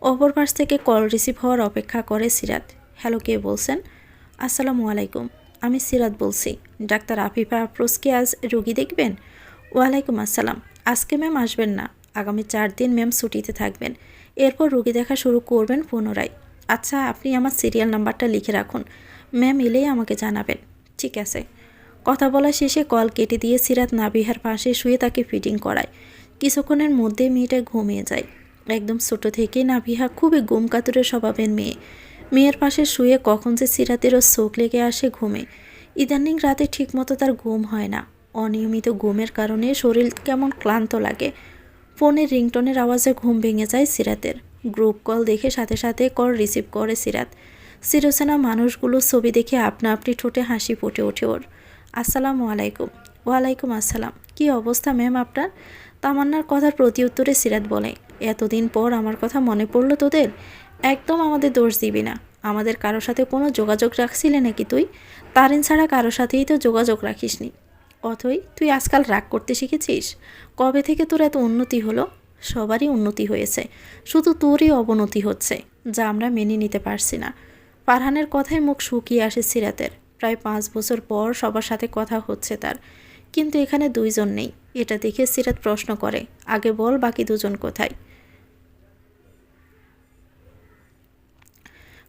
A: অপর পাশ থেকে কল রিসিভ হওয়ার অপেক্ষা করে সিরাত। হ্যালো, কে বলছেন? আসসালামু আলাইকুম, আমি সিরাত বলছি। ডাক্তার আফিফা আফরোজকে আজ রোগী দেখবেন? ওয়ালাইকুম আসসালাম। আজকে ম্যাম আসবেন না, আগামী 4 দিন ম্যাম ছুটিতে থাকবেন। এরপর রোগী দেখা শুরু করবেন পুনরায়। আচ্ছা, আপনি আমার সিরিয়াল নাম্বারটা লিখে রাখুন, ম্যাম এলেই আমাকে জানাবেন। ঠিক আছে। কথা বলা শেষে কল কেটে দিয়ে সিরাত নাবিহার পাশে শুয়ে তাকে ফিটিং করায়। কিছুক্ষণের মধ্যে মেয়েটা ঘুমিয়ে যায়। একদম ছোট থেকেই নাবিহা খুবই গুম কাতুরে স্বভাবের মেয়ে। মেয়ের পাশে শুয়ে কখন যে সিরাতেরও চোখ লেগে আসে ঘুমে। ইদানিং রাতে ঠিকমতো তার ঘুম হয় না। অনিয়মিত ঘুমের কারণে শরীর কেমন ক্লান্ত লাগে। ফোনের রিংটনের আওয়াজে ঘুম ভেঙে যায় সিরাতের। গ্রুপ কল দেখে সাথে সাথে কল রিসিভ করে সিরাত। চিরচেনা মানুষগুলোর ছবি দেখে আপনা আপনি ঠোঁটে হাসি ফুটে ওঠে ওর। আসসালামু আলাইকুম। ওয়ালাইকুম আসসালাম। কি অবস্থা ম্যাম আপনার? তামান্নার কথার প্রতি উত্তরে সিরাত বলে, এতদিন পর আমার কথা মনে পড়লো তোদের? একদম আমাদের দোষ দিবি না। আমাদের কারোর সাথে কোনো যোগাযোগ রাখছিলে নাকি তুই? তারিন ছাড়া কারোর সাথেই তো যোগাযোগ রাখিসনি। অথই, তুই আজকাল রাগ করতে শিখেছিস? কবে থেকে তোর এত উন্নতি হলো? সবারই উন্নতি হয়েছে, শুধু তোরই অবনতি হচ্ছে, যা আমরা মেনে নিতে পারছি না। ফারহানের কথায় মুখ শুকিয়ে আসে সিরাতের। প্রায় 5 বছর পর সবার সাথে কথা হচ্ছে তার, কিন্তু এখানে 2 জন নেই। এটা দেখে সিরাত প্রশ্ন করে, আগে বল বাকি 2 জন কোথায়?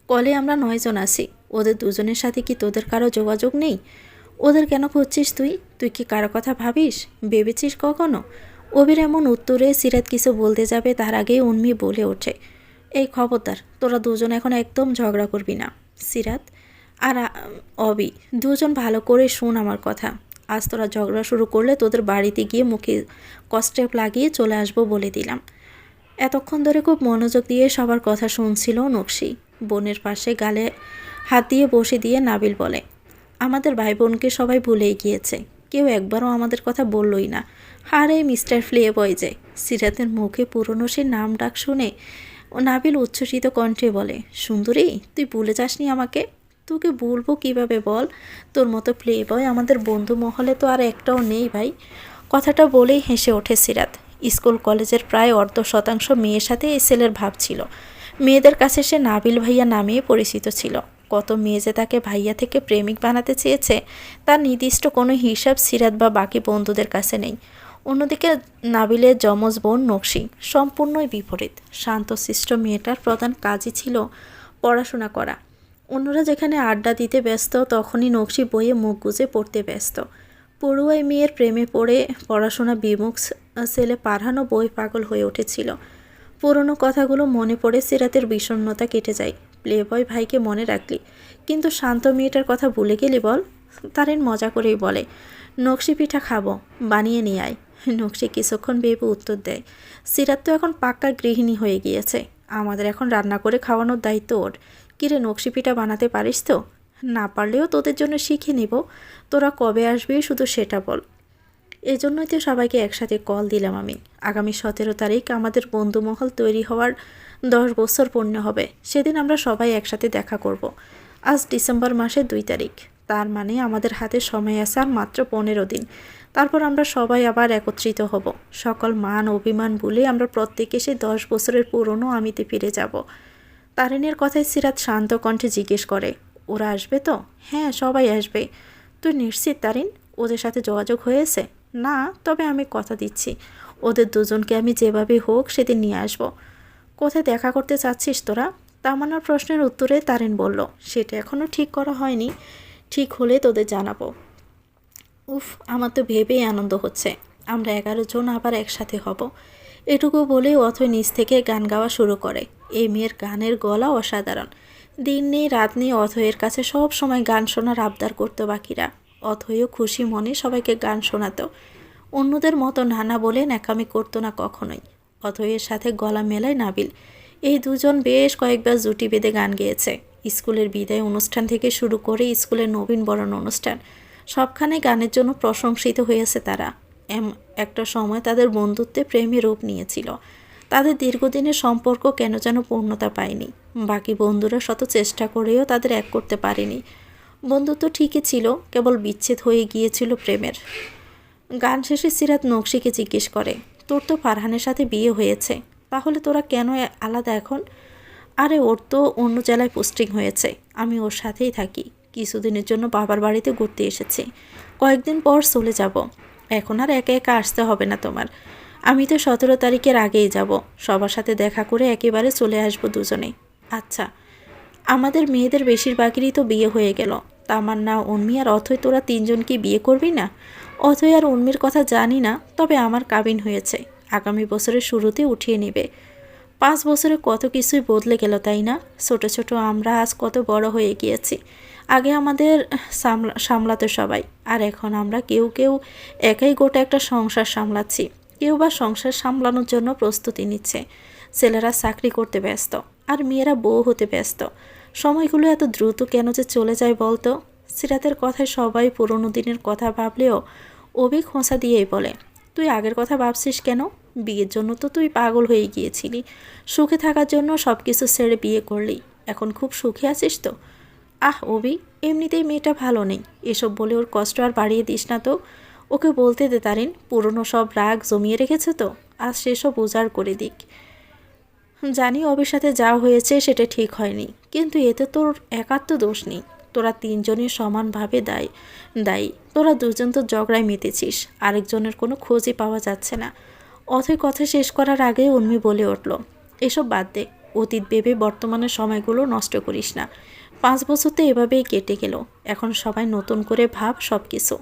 A: কলে আমরা 9 জন আছি। ওদের 2 জনের সাথে কি তোদের কারো যোগাযোগ নেই? ওদের কেন খুঁজছিস তুই? তুই কি কারো কথা ভাবিস? ভেবেছিস কখনো? অবির এমন উত্তরে সিরাত কিছু বলতে যাবে তার আগেই উন্মি বলে ওঠে, এই খবরদার, তোরা 2 জন এখন একদম ঝগড়া করবি না। সিরাত আর অবি, 2 জন ভালো করে শোন আমার কথা। আজ তোরা ঝগড়া শুরু করলে তোদের বাড়িতে গিয়ে মুখে কষ্টে লাগিয়ে চলে আসবো বলে দিলাম। এতক্ষণ ধরে খুব মনোযোগ দিয়ে সবার কথা শুনছিল নকশি। বোনের পাশে গালে হাত দিয়ে বসে দিয়ে নাবিল বলে, আমাদের ভাই বোনকে সবাই ভুলেই গিয়েছে, কেউ একবারও আমাদের কথা বললই না। হারে মিস্টার ফ্লে বয় যে। সিরাতের মুখে পুরনো সে নাম ডাক শুনে নাবিল উচ্ছ্বসিত কণ্ঠে বলে, সুন্দরী, তুই ভুলে যাসনি আমাকে? তোকে বলবো কিভাবে বল? তোর মতো প্লে বয় আমাদের বন্ধু মহলে তো আর একটাও নেই ভাই। কথাটা বলেই হেসে ওঠে সিরাত। স্কুল কলেজের প্রায় 1/2 মেয়ের সাথে এই ছেলের ভাব ছিল। মেয়েদের কাছে সে নাবিল ভাইয়া নামেই পরিচিত ছিল। কত মেয়ে যে তাকে ভাইয়া থেকে প্রেমিক বানাতে চেয়েছে তার নির্দিষ্ট কোনো হিসাব সিরাত বা বাকি বন্ধুদের কাছে নেই। অন্যদিকে নাবিলের যমজ বোন নকশি সম্পূর্ণই বিপরীত। শান্তশিষ্ট মেয়েটার প্রধান কাজই ছিল পড়াশোনা করা। অন্যরা যেখানে আড্ডা দিতে ব্যস্ত, তখনই নকশি বইয়ে মুখ গুজে পড়তে ব্যস্ত। পড়ুয়াই মেয়ের প্রেমে পড়ে পড়াশোনা বিমুখ ছেলে পারহানও বই পাগল হয়ে উঠেছিল। পুরনো কথাগুলো মনে পড়ে সিরাতের বিষণ্ণতা কেটে যায়। প্লেবয় ভাইকে মনে রাখলি, কিন্তু শান্ত মেয়েটার কথা ভুলে গেলি বল? তারিন মজা করেই বলে, নকশি পিঠা খাবো, বানিয়ে নিয়ে আয়। নকশি কিছুক্ষণ ভেবে উত্তর দেয়, সিরাত তো এখন পাক্কা গৃহিণী হয়ে গিয়েছে, আমাদের এখন রান্না করে খাওয়ানোর দায়িত্ব ওর। কিরে, নকশি পিঠা বানাতে পারিস তো? না পারলেও তোদের জন্য শিখে নিব। তোরা কবে আসবি শুধু সেটা বল। এজন্যই তো সবাইকে একসাথে কল দিলাম আমি। আগামী 17 তারিখ আমাদের বন্ধুমহল তৈরি হওয়ার 10 বছর পূর্ণ হবে। সেদিন আমরা সবাই একসাথে দেখা করব। আজ ডিসেম্বর মাসের 2 তারিখ, তার মানে আমাদের হাতে সময় আছে আর মাত্র 15 দিন। তারপর আমরা সবাই আবার একত্রিত হব। সকল মান অভিমান ভুলে আমরা প্রত্যেকে সে 10 বছরের পুরনো আমিতে ফিরে যাব। তারিনের কথায় সিরাত শান্ত কণ্ঠে জিজ্ঞেস করে, ওরা আসবে তো? হ্যাঁ, সবাই আসবে। তুই নিশ্চিত তারিন? ওদের সাথে যোগাযোগ হয়েছে? না, তবে আমি কথা দিচ্ছি ওদের 2 জনকে আমি যেভাবে হোক সেদিন নিয়ে আসব। কোথায় দেখা করতে চাচ্ছিস তোরা? তামান্নার প্রশ্নের উত্তরে তারিন বলল, সেটা এখনও ঠিক করা হয়নি, ঠিক হলে তোদের জানাবো। উফ, আমার তো ভেবেই আনন্দ হচ্ছে, আমরা 11 জন আবার একসাথে হব। এটুকু বলেই অথই নিজ থেকে গান গাওয়া শুরু করে। এই মেয়ের গানের গলা অসাধারণ। দিন নেই রাত নেই অথয়ের কাছে সব সময় গান শোনার আবদার করতো বাকিরা। অথয়ও খুশি মনে সবাইকে গান শোনাতো। অন্যদের মতো নানা বলে ন্যাকামি করতো না কখনোই। অথয়ের সাথে গলা মেলায় নাবিল। এই 2 জন বেশ কয়েকবার জুটি বেঁধে গান গেয়েছে। স্কুলের বিদায় অনুষ্ঠান থেকে শুরু করে স্কুলের নবীন বরণ অনুষ্ঠান, সবখানে গানের জন্য প্রশংসিত হয়েছে তারা। একটা সময় তাদের বন্ধুত্বে প্রেমে রূপ নিয়েছিল। তাদের দীর্ঘদিনের সম্পর্ক কেন যেন পূর্ণতা পায়নি। বাকি বন্ধুরা শত চেষ্টা করেও তাদের এক করতে পারেনি। বন্ধুত্ব ঠিকই ছিল, কেবল বিচ্ছেদ হয়ে গিয়েছিল প্রেমের। গান শেষে সিরাত নকশিকে জিজ্ঞেস করে, তোর তো ফারহানের সাথে বিয়ে হয়েছে, তাহলে তোরা কেন আলাদা এখন? আরে ওর তো অন্য জেলায় পোস্টিং হয়েছে, আমি ওর সাথেই থাকি। কিছুদিনের জন্য বাবার বাড়িতে ঘুরতে এসেছি, কয়েকদিন পর চলে যাব। এখন আর একা একা আসতে হবে না তোমার। আমি তো 17 তারিখের আগেই যাব, সবার সাথে দেখা করে একেবারে চলে আসবো দুজনেই। আচ্ছা, আমাদের মেয়েদের বেশিরভাগেরই তো বিয়ে হয়ে গেল। তামান্না, উর্মি আর অথৈ, তোরা তিনজন কি বিয়ে করবি না? অথৈ আর উর্মির কথা জানি না, তবে আমার কাবিন হয়েছে, আগামী বছরের শুরুতে উঠিয়ে নেবে। 5 বছরে কত কিছুই বদলে গেল, তাই না? ছোট ছোট আমরা আজ কত বড় হয়ে গিয়েছি। আগে আমাদের সামলাতো সবাই, আর এখন আমরা কেউ কেউ একাই গোটা একটা সংসার সামলাচ্ছি, কেউ বা সংসার সামলানোর জন্য প্রস্তুতি নিচ্ছে। ছেলেরা চাকরি করতে ব্যস্ত, আর মেয়েরা বউ হতে ব্যস্ত। সময়গুলো এত দ্রুত কেন যে চলে যায় বলতো? সিরাতের কথায় সবাই পুরনো দিনের কথা ভাবলেও অভি খোঁচা দিয়েই বলে, তুই আগের কথা ভাবছিস কেন? বিয়ের জন্য তো তুই পাগল হয়ে গিয়েছিলি, সুখে থাকার জন্য সব কিছু ছেড়ে বিয়ে করলি, এখন খুব সুখে আছিস তো? আহ অভি, এমনিতেই মেয়েটা ভালো নেই, এসব বলে ওর কষ্ট আর বাড়িয়ে দিস না তো। ওকে বলতে দে তারিন, পুরনো সব রাগ জমিয়ে রেখেছে তো, আজ সেসব উজাড় করে দিক। জানি অবির সাথে যা হয়েছে সেটা ঠিক হয়নি, কিন্তু এতে তোর একার তো দোষ নেই। তোরা তিনজনই সমানভাবে দায়ী। তোরা দুজন তো ঝগড়ায় মেতেছিস, আরেকজনের কোনো খোঁজই পাওয়া যাচ্ছে না। অথই কথা শেষ করার আগেই উর্মি বলে উঠল, এসব বাদ দে, অতীত ভেবে বর্তমানের সময়গুলো নষ্ট করিস না। 5 বছর তো এভাবেই কেটে গেল, এখন সবাই নতুন করে ভাব সব কিছু।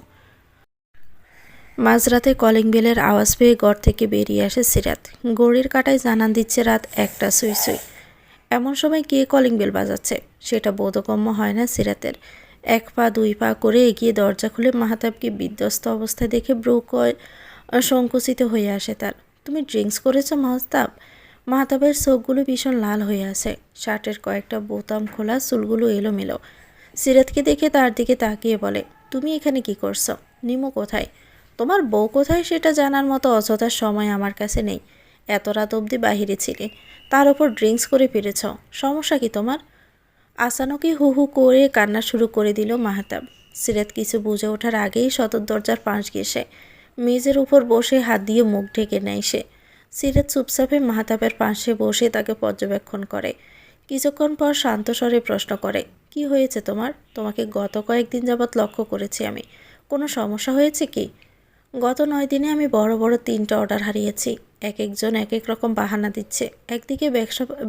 A: মাঝরাতে কলিং বেলের আওয়াজ পেয়ে ঘর থেকে বেরিয়ে আসে সিরাত। ঘড়ির কাঁটায় জানান দিচ্ছে রাত 1টা সুই সুই। এমন সময় কে কলিং বেল বাজাচ্ছে সেটা বোধগম্য হয় না সিরাতের। 1 পা 2 পা করে এগিয়ে দরজা খুলে মাহতাবকে বিধ্বস্ত অবস্থায় দেখে ব্রুকয় সংকুচিত হয়ে আসে তার। তুমি ড্রিঙ্কস করেছো মাহতাব? মাহতাবের চোখগুলো ভীষণ লাল হয়ে আছে, শার্টের কয়েকটা বোতাম খোলা, চুলগুলো এলোমেলো। সিরাতকে দেখে তার দিকে তাকিয়ে বলে, তুমি এখানে কি করছো? নিমু কোথায়? তোমার বউ কোথায় সেটা জানার মতো অযথা সময় আমার কাছে নেই। এত রাত অবধি বাহিরে ছিলে, তার ওপর ড্রিঙ্কস করে ফিরেছ, সমস্যা কি তোমার? আচানকই হু হু করে কান্না শুরু করে দিল মাহতাব। সিরাত কিছু বুঝে ওঠার আগেই সদর দরজার পাশ ঘেঁষে মেজের উপর বসে হাত দিয়ে মুখ ঢেকে নেয় সে। সিরাত চুপচাপে মাহতাবের পাশে বসে তাকে পর্যবেক্ষণ করে। কিছুক্ষণ পর শান্ত স্বরে প্রশ্ন করে, কি হয়েছে তোমার? তোমাকে গত কয়েকদিন যাবৎ লক্ষ্য করেছি আমি, কোনো সমস্যা হয়েছে কি? গত 9 দিনে আমি বড় বড় 3টা অর্ডার হারিয়েছি। এক একজন এক এক রকম বাহানা দিচ্ছে। একদিকে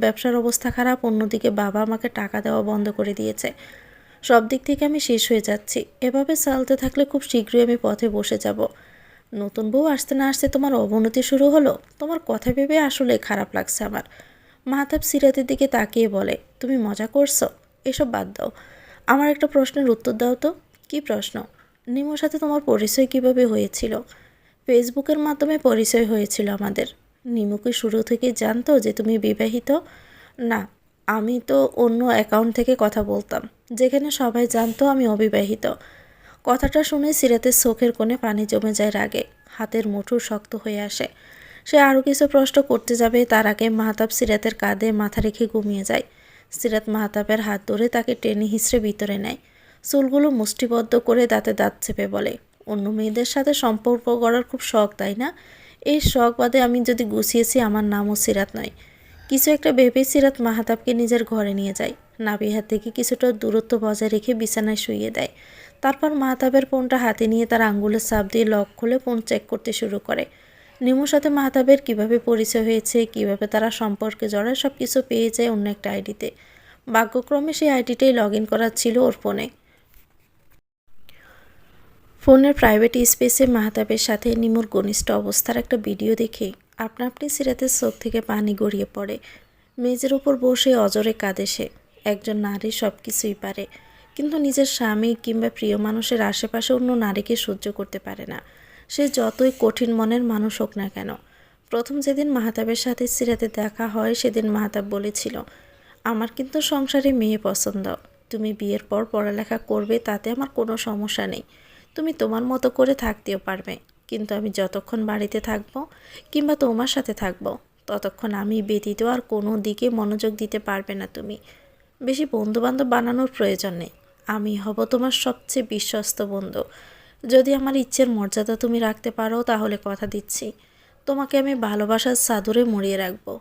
A: ব্যবসার অবস্থা খারাপ, অন্যদিকে বাবা আমাকে টাকা দেওয়া বন্ধ করে দিয়েছে। সব দিক থেকে আমি শেষ হয়ে যাচ্ছি। এভাবে চলতে থাকলে খুব শীঘ্রই আমি পথে বসে যাব। নতুন বউ আসতে না আসতে তোমার অবনতি শুরু হলো? তোমার কথা ভেবে আসলে খারাপ লাগছে আমার। মাহতাব সিরাতের দিকে তাকিয়ে বলে, তুমি মজা করছো? এসব বাদ দাও, আমার একটা প্রশ্নের উত্তর দাও তো। কি প্রশ্ন? নিমোর সাথে তোমার পরিচয় কিভাবে হয়েছিল? ফেসবুকের মাধ্যমে পরিচয় হয়েছিল আমাদের। নিমু কি শুরু থেকে জানতো যে তুমি বিবাহিত? না, আমি তো অন্য অ্যাকাউন্ট থেকে কথা বলতাম, যেখানে সবাই জানতো আমি অবিবাহিত। কথাটা শুনে সিরাতের চোখের কোণে পানি জমে যায় রাগে, হাতের মুঠো শক্ত হয়ে আসে। সে আরও কিছু প্রশ্ন করতে যাবে, তার আগে মাহতাব সিরাতের কাঁধে মাথা রেখে ঘুমিয়ে যায়। সিরাত মাহতাবের হাত ধরে তাকে টেনে হিঁচড়ে ভিতরে নেয়। চুলগুলো মুষ্টিবদ্ধ করে দাঁতে দাঁত চেপে বলে, অন্য মেয়েদের সাথে সম্পর্ক গড়ার খুব শখ, তাই না? এই শখ বাদে আমি যদি গুছিয়েছি, আমার নামও সিরাত নয়। কিছু একটা ভেবেই সিরাত মাহতাবকে নিজের ঘরে নিয়ে যায়। নাভিহাত থেকে কিছুটা দূরত্ব বজায় রেখে বিছানায় শুইয়ে দেয়। তারপর মাহতাবের ফোনটা হাতে নিয়ে তার আঙ্গুলের চাপ দিয়ে লক খুলে ফোন চেক করতে শুরু করে। নিমুর সাথে মাহতাবের কিভাবে পরিচয় হয়েছে, কিভাবে তারা সম্পর্কে জড়ায়, সব কিছু পেয়ে যায় অন্য একটা আইডিতে। ভাগ্যক্রমে সেই আইডিটাই লগ ইন করা ছিল ওর ফোনে। ফোনের প্রাইভেট স্পেসে মাহতাবের সাথে নিমুর ঘনিষ্ঠ অবস্থার একটা ভিডিও দেখে আপনা আপনি সিরাতের চোখ থেকে পানি গড়িয়ে পড়ে। মেজের উপর বসে অজরে কাঁদে সে। একজন নারী সব কিছুই পারে, কিন্তু নিজের স্বামী কিংবা প্রিয় মানুষের আশেপাশে অন্য নারীকে সহ্য করতে পারে না, সে যতই কঠিন মনের মানুষ হোক না কেন। প্রথম যেদিন মাহতাবের সাথে সিরাতের দেখা হয়, সেদিন মাহতাব বলেছিল, আমার কিন্তু সংসারে মেয়ে পছন্দ। তুমি বিয়ের পর পড়ালেখা করবে, তাতে আমার কোনো সমস্যা নেই। তুমি তোমার মতো করে থাকতেও পারবে, কিন্তু আমি যতক্ষণ বাড়িতে থাকবো কিংবা তোমার সাথে থাকবো, ততক্ষণ আমি ব্যতীত আর কোনো দিকে মনোযোগ দিতে পারবে না তুমি। বেশি বন্ধুবান্ধব বানানোর প্রয়োজন নেই। আমি হব তোমার সবচেয়ে বিশ্বস্ত বন্ধু। যদি আমার ইচ্ছের মর্যাদা তুমি রাখতে পারো তাহলে কথা দিচ্ছি তোমাকে আমি ভালোবাসার চাদরে মুড়িয়ে রাখবো।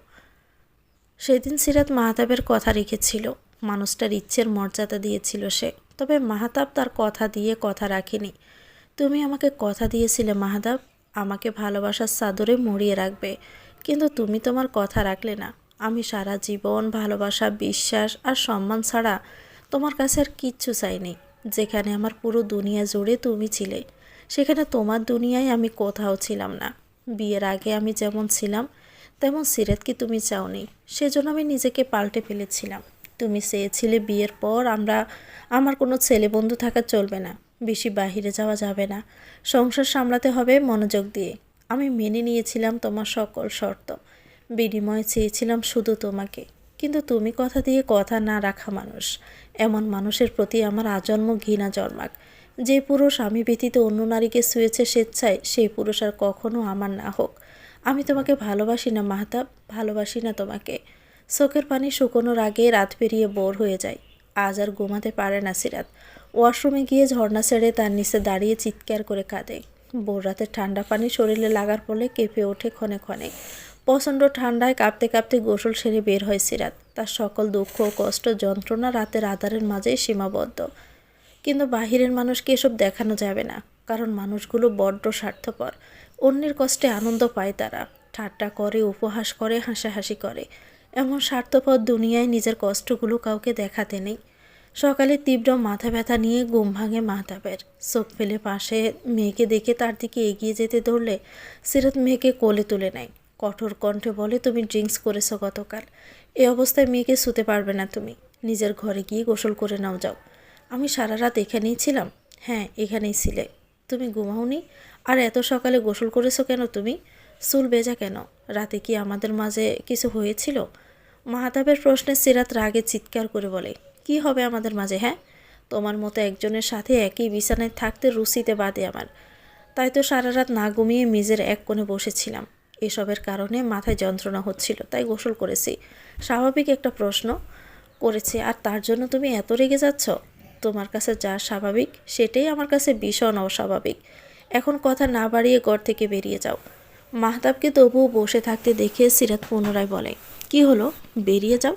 A: সেদিন সিরাত মাহতাবের কথা রেখেছিল। মানুষটার ইচ্ছের মর্যাদা দিয়েছিল সে, তবে মাহতাব তার কথা দিয়ে কথা রাখেনি। তুমি আমাকে কথা দিয়েছিলে মাহতাব, আমাকে ভালোবাসার চাদরে মুড়িয়ে রাখবে, কিন্তু তুমি তোমার কথা রাখলে না। আমি সারা জীবন ভালোবাসা, বিশ্বাস আর সম্মান ছাড়া তোমার কাছে আর কিচ্ছু চাইনি। যেখানে আমার পুরো দুনিয়া জুড়ে তুমি ছিলে, সেখানে তোমার দুনিয়ায় আমি কোথাও ছিলাম না। বিয়ের আগে আমি যেমন ছিলাম তেমন সিরাতকে তুমি চাওনি, সেজন্য আমি নিজেকে পাল্টে ফেলেছিলাম। তুমি চেয়েছিলে বিয়ের পর আমার কোনো ছেলে বন্ধু থাকা চলবে না, বেশি বাহিরে যাওয়া যাবে না, সংসার সামলাতে হবে মনোযোগ দিয়ে। আমি মেনে নিয়েছিলাম তোমার সকল শর্ত, বিনিময়ে চেয়েছিলাম শুধু তোমাকে। কিন্তু তুমি কথা দিয়ে কথা না রাখা মানুষ। এমন মানুষের প্রতি আমার আজন্ম ঘৃণা জন্মাক। যে পুরুষ আমি ব্যতীত অন্য নারীকে ছুঁয়েছে স্বেচ্ছায়, সেই পুরুষ আর কখনো আমার না হোক। আমি তোমাকে ভালোবাসি না মাহতাব, ভালোবাসি না তোমাকে। চোখের পানি শুকোনোর আগে রাত পেরিয়ে বোর হয়ে যায়। আজ আর ঘুমাতে পারে না সিরাত। ওয়াশরুমে গিয়ে ঝর্ণা ছেড়ে তার নিচে দাঁড়িয়ে চিৎকার করে কাঁদে। ভোর রাতে ঠান্ডা পানি শরীরে লাগার ফলে কেঁপে ওঠে ক্ষণে ক্ষণে। প্রচণ্ড ঠান্ডায় কাঁপতে কাঁপতে গোসল সেরে বের হয় সিরাত। তার সকল দুঃখ, কষ্ট, যন্ত্রণা রাতের আধারের মাঝেই সীমাবদ্ধ। কিন্তু বাহিরের মানুষকে এসব দেখানো যাবে না, কারণ মানুষগুলো বড্ড স্বার্থপর। অন্যের কষ্টে আনন্দ পায় তারা, ঠাট্টা করে, উপহাস করে, হাসাহাসি করে। এমন স্বার্থপর দুনিয়ায় নিজের কষ্টগুলো কাউকে দেখাতে নেই। সকালে তীব্র মাথা ব্যথা নিয়ে ঘুম ভাঙে মাহতাবের। চোখ ফেলে পাশে মেয়েকে দেখে তার দিকে এগিয়ে যেতে ধরলে সিরাত মেয়েকে কোলে তুলে নেয়। কঠোর কণ্ঠে বলে, তুমি ড্রিঙ্কস করেছো গতকাল। এই অবস্থায় মেয়েকে শুতে পারবে না তুমি। নিজের ঘরে গিয়ে গোসল করে নাও, যাও। আমি সারা রাত এখানেই ছিলাম। হ্যাঁ, এখানেই ছিলে। তুমি ঘুমাওনি? আর এত সকালে গোসল করেছো কেন তুমি? চুল ভেজা কেন? রাতে কি আমাদের মাঝে কিছু হয়েছিল? মাহতাবের প্রশ্নে সিরাত রাগে চিৎকার করে বলে, কি হবে আমাদের মাঝে? হ্যাঁ, তোমার মতো একজনের সাথে একই বিছানায় থাকতে রুচিতে বাদে আমার। তাই তো সারা রাত না ঘুমিয়ে মেঝের এক কোণে বসেছিলাম। এসবের কারণে মাথায় যন্ত্রণা হচ্ছিল, তাই গোসল করেছি। স্বাভাবিক একটা প্রশ্ন করেছি, আর তার জন্য তুমি এত রেগে যাচ্ছ? তোমার কাছে যা স্বাভাবিক সেটাই আমার কাছে ভীষণ অস্বাভাবিক। এখন কথা না বাড়িয়ে ঘর থেকে বেরিয়ে যাও। মাহতাবকে তবুও বসে থাকতে দেখে সিরাত পুনরায় বলে, কি হলো? বেরিয়ে যাও।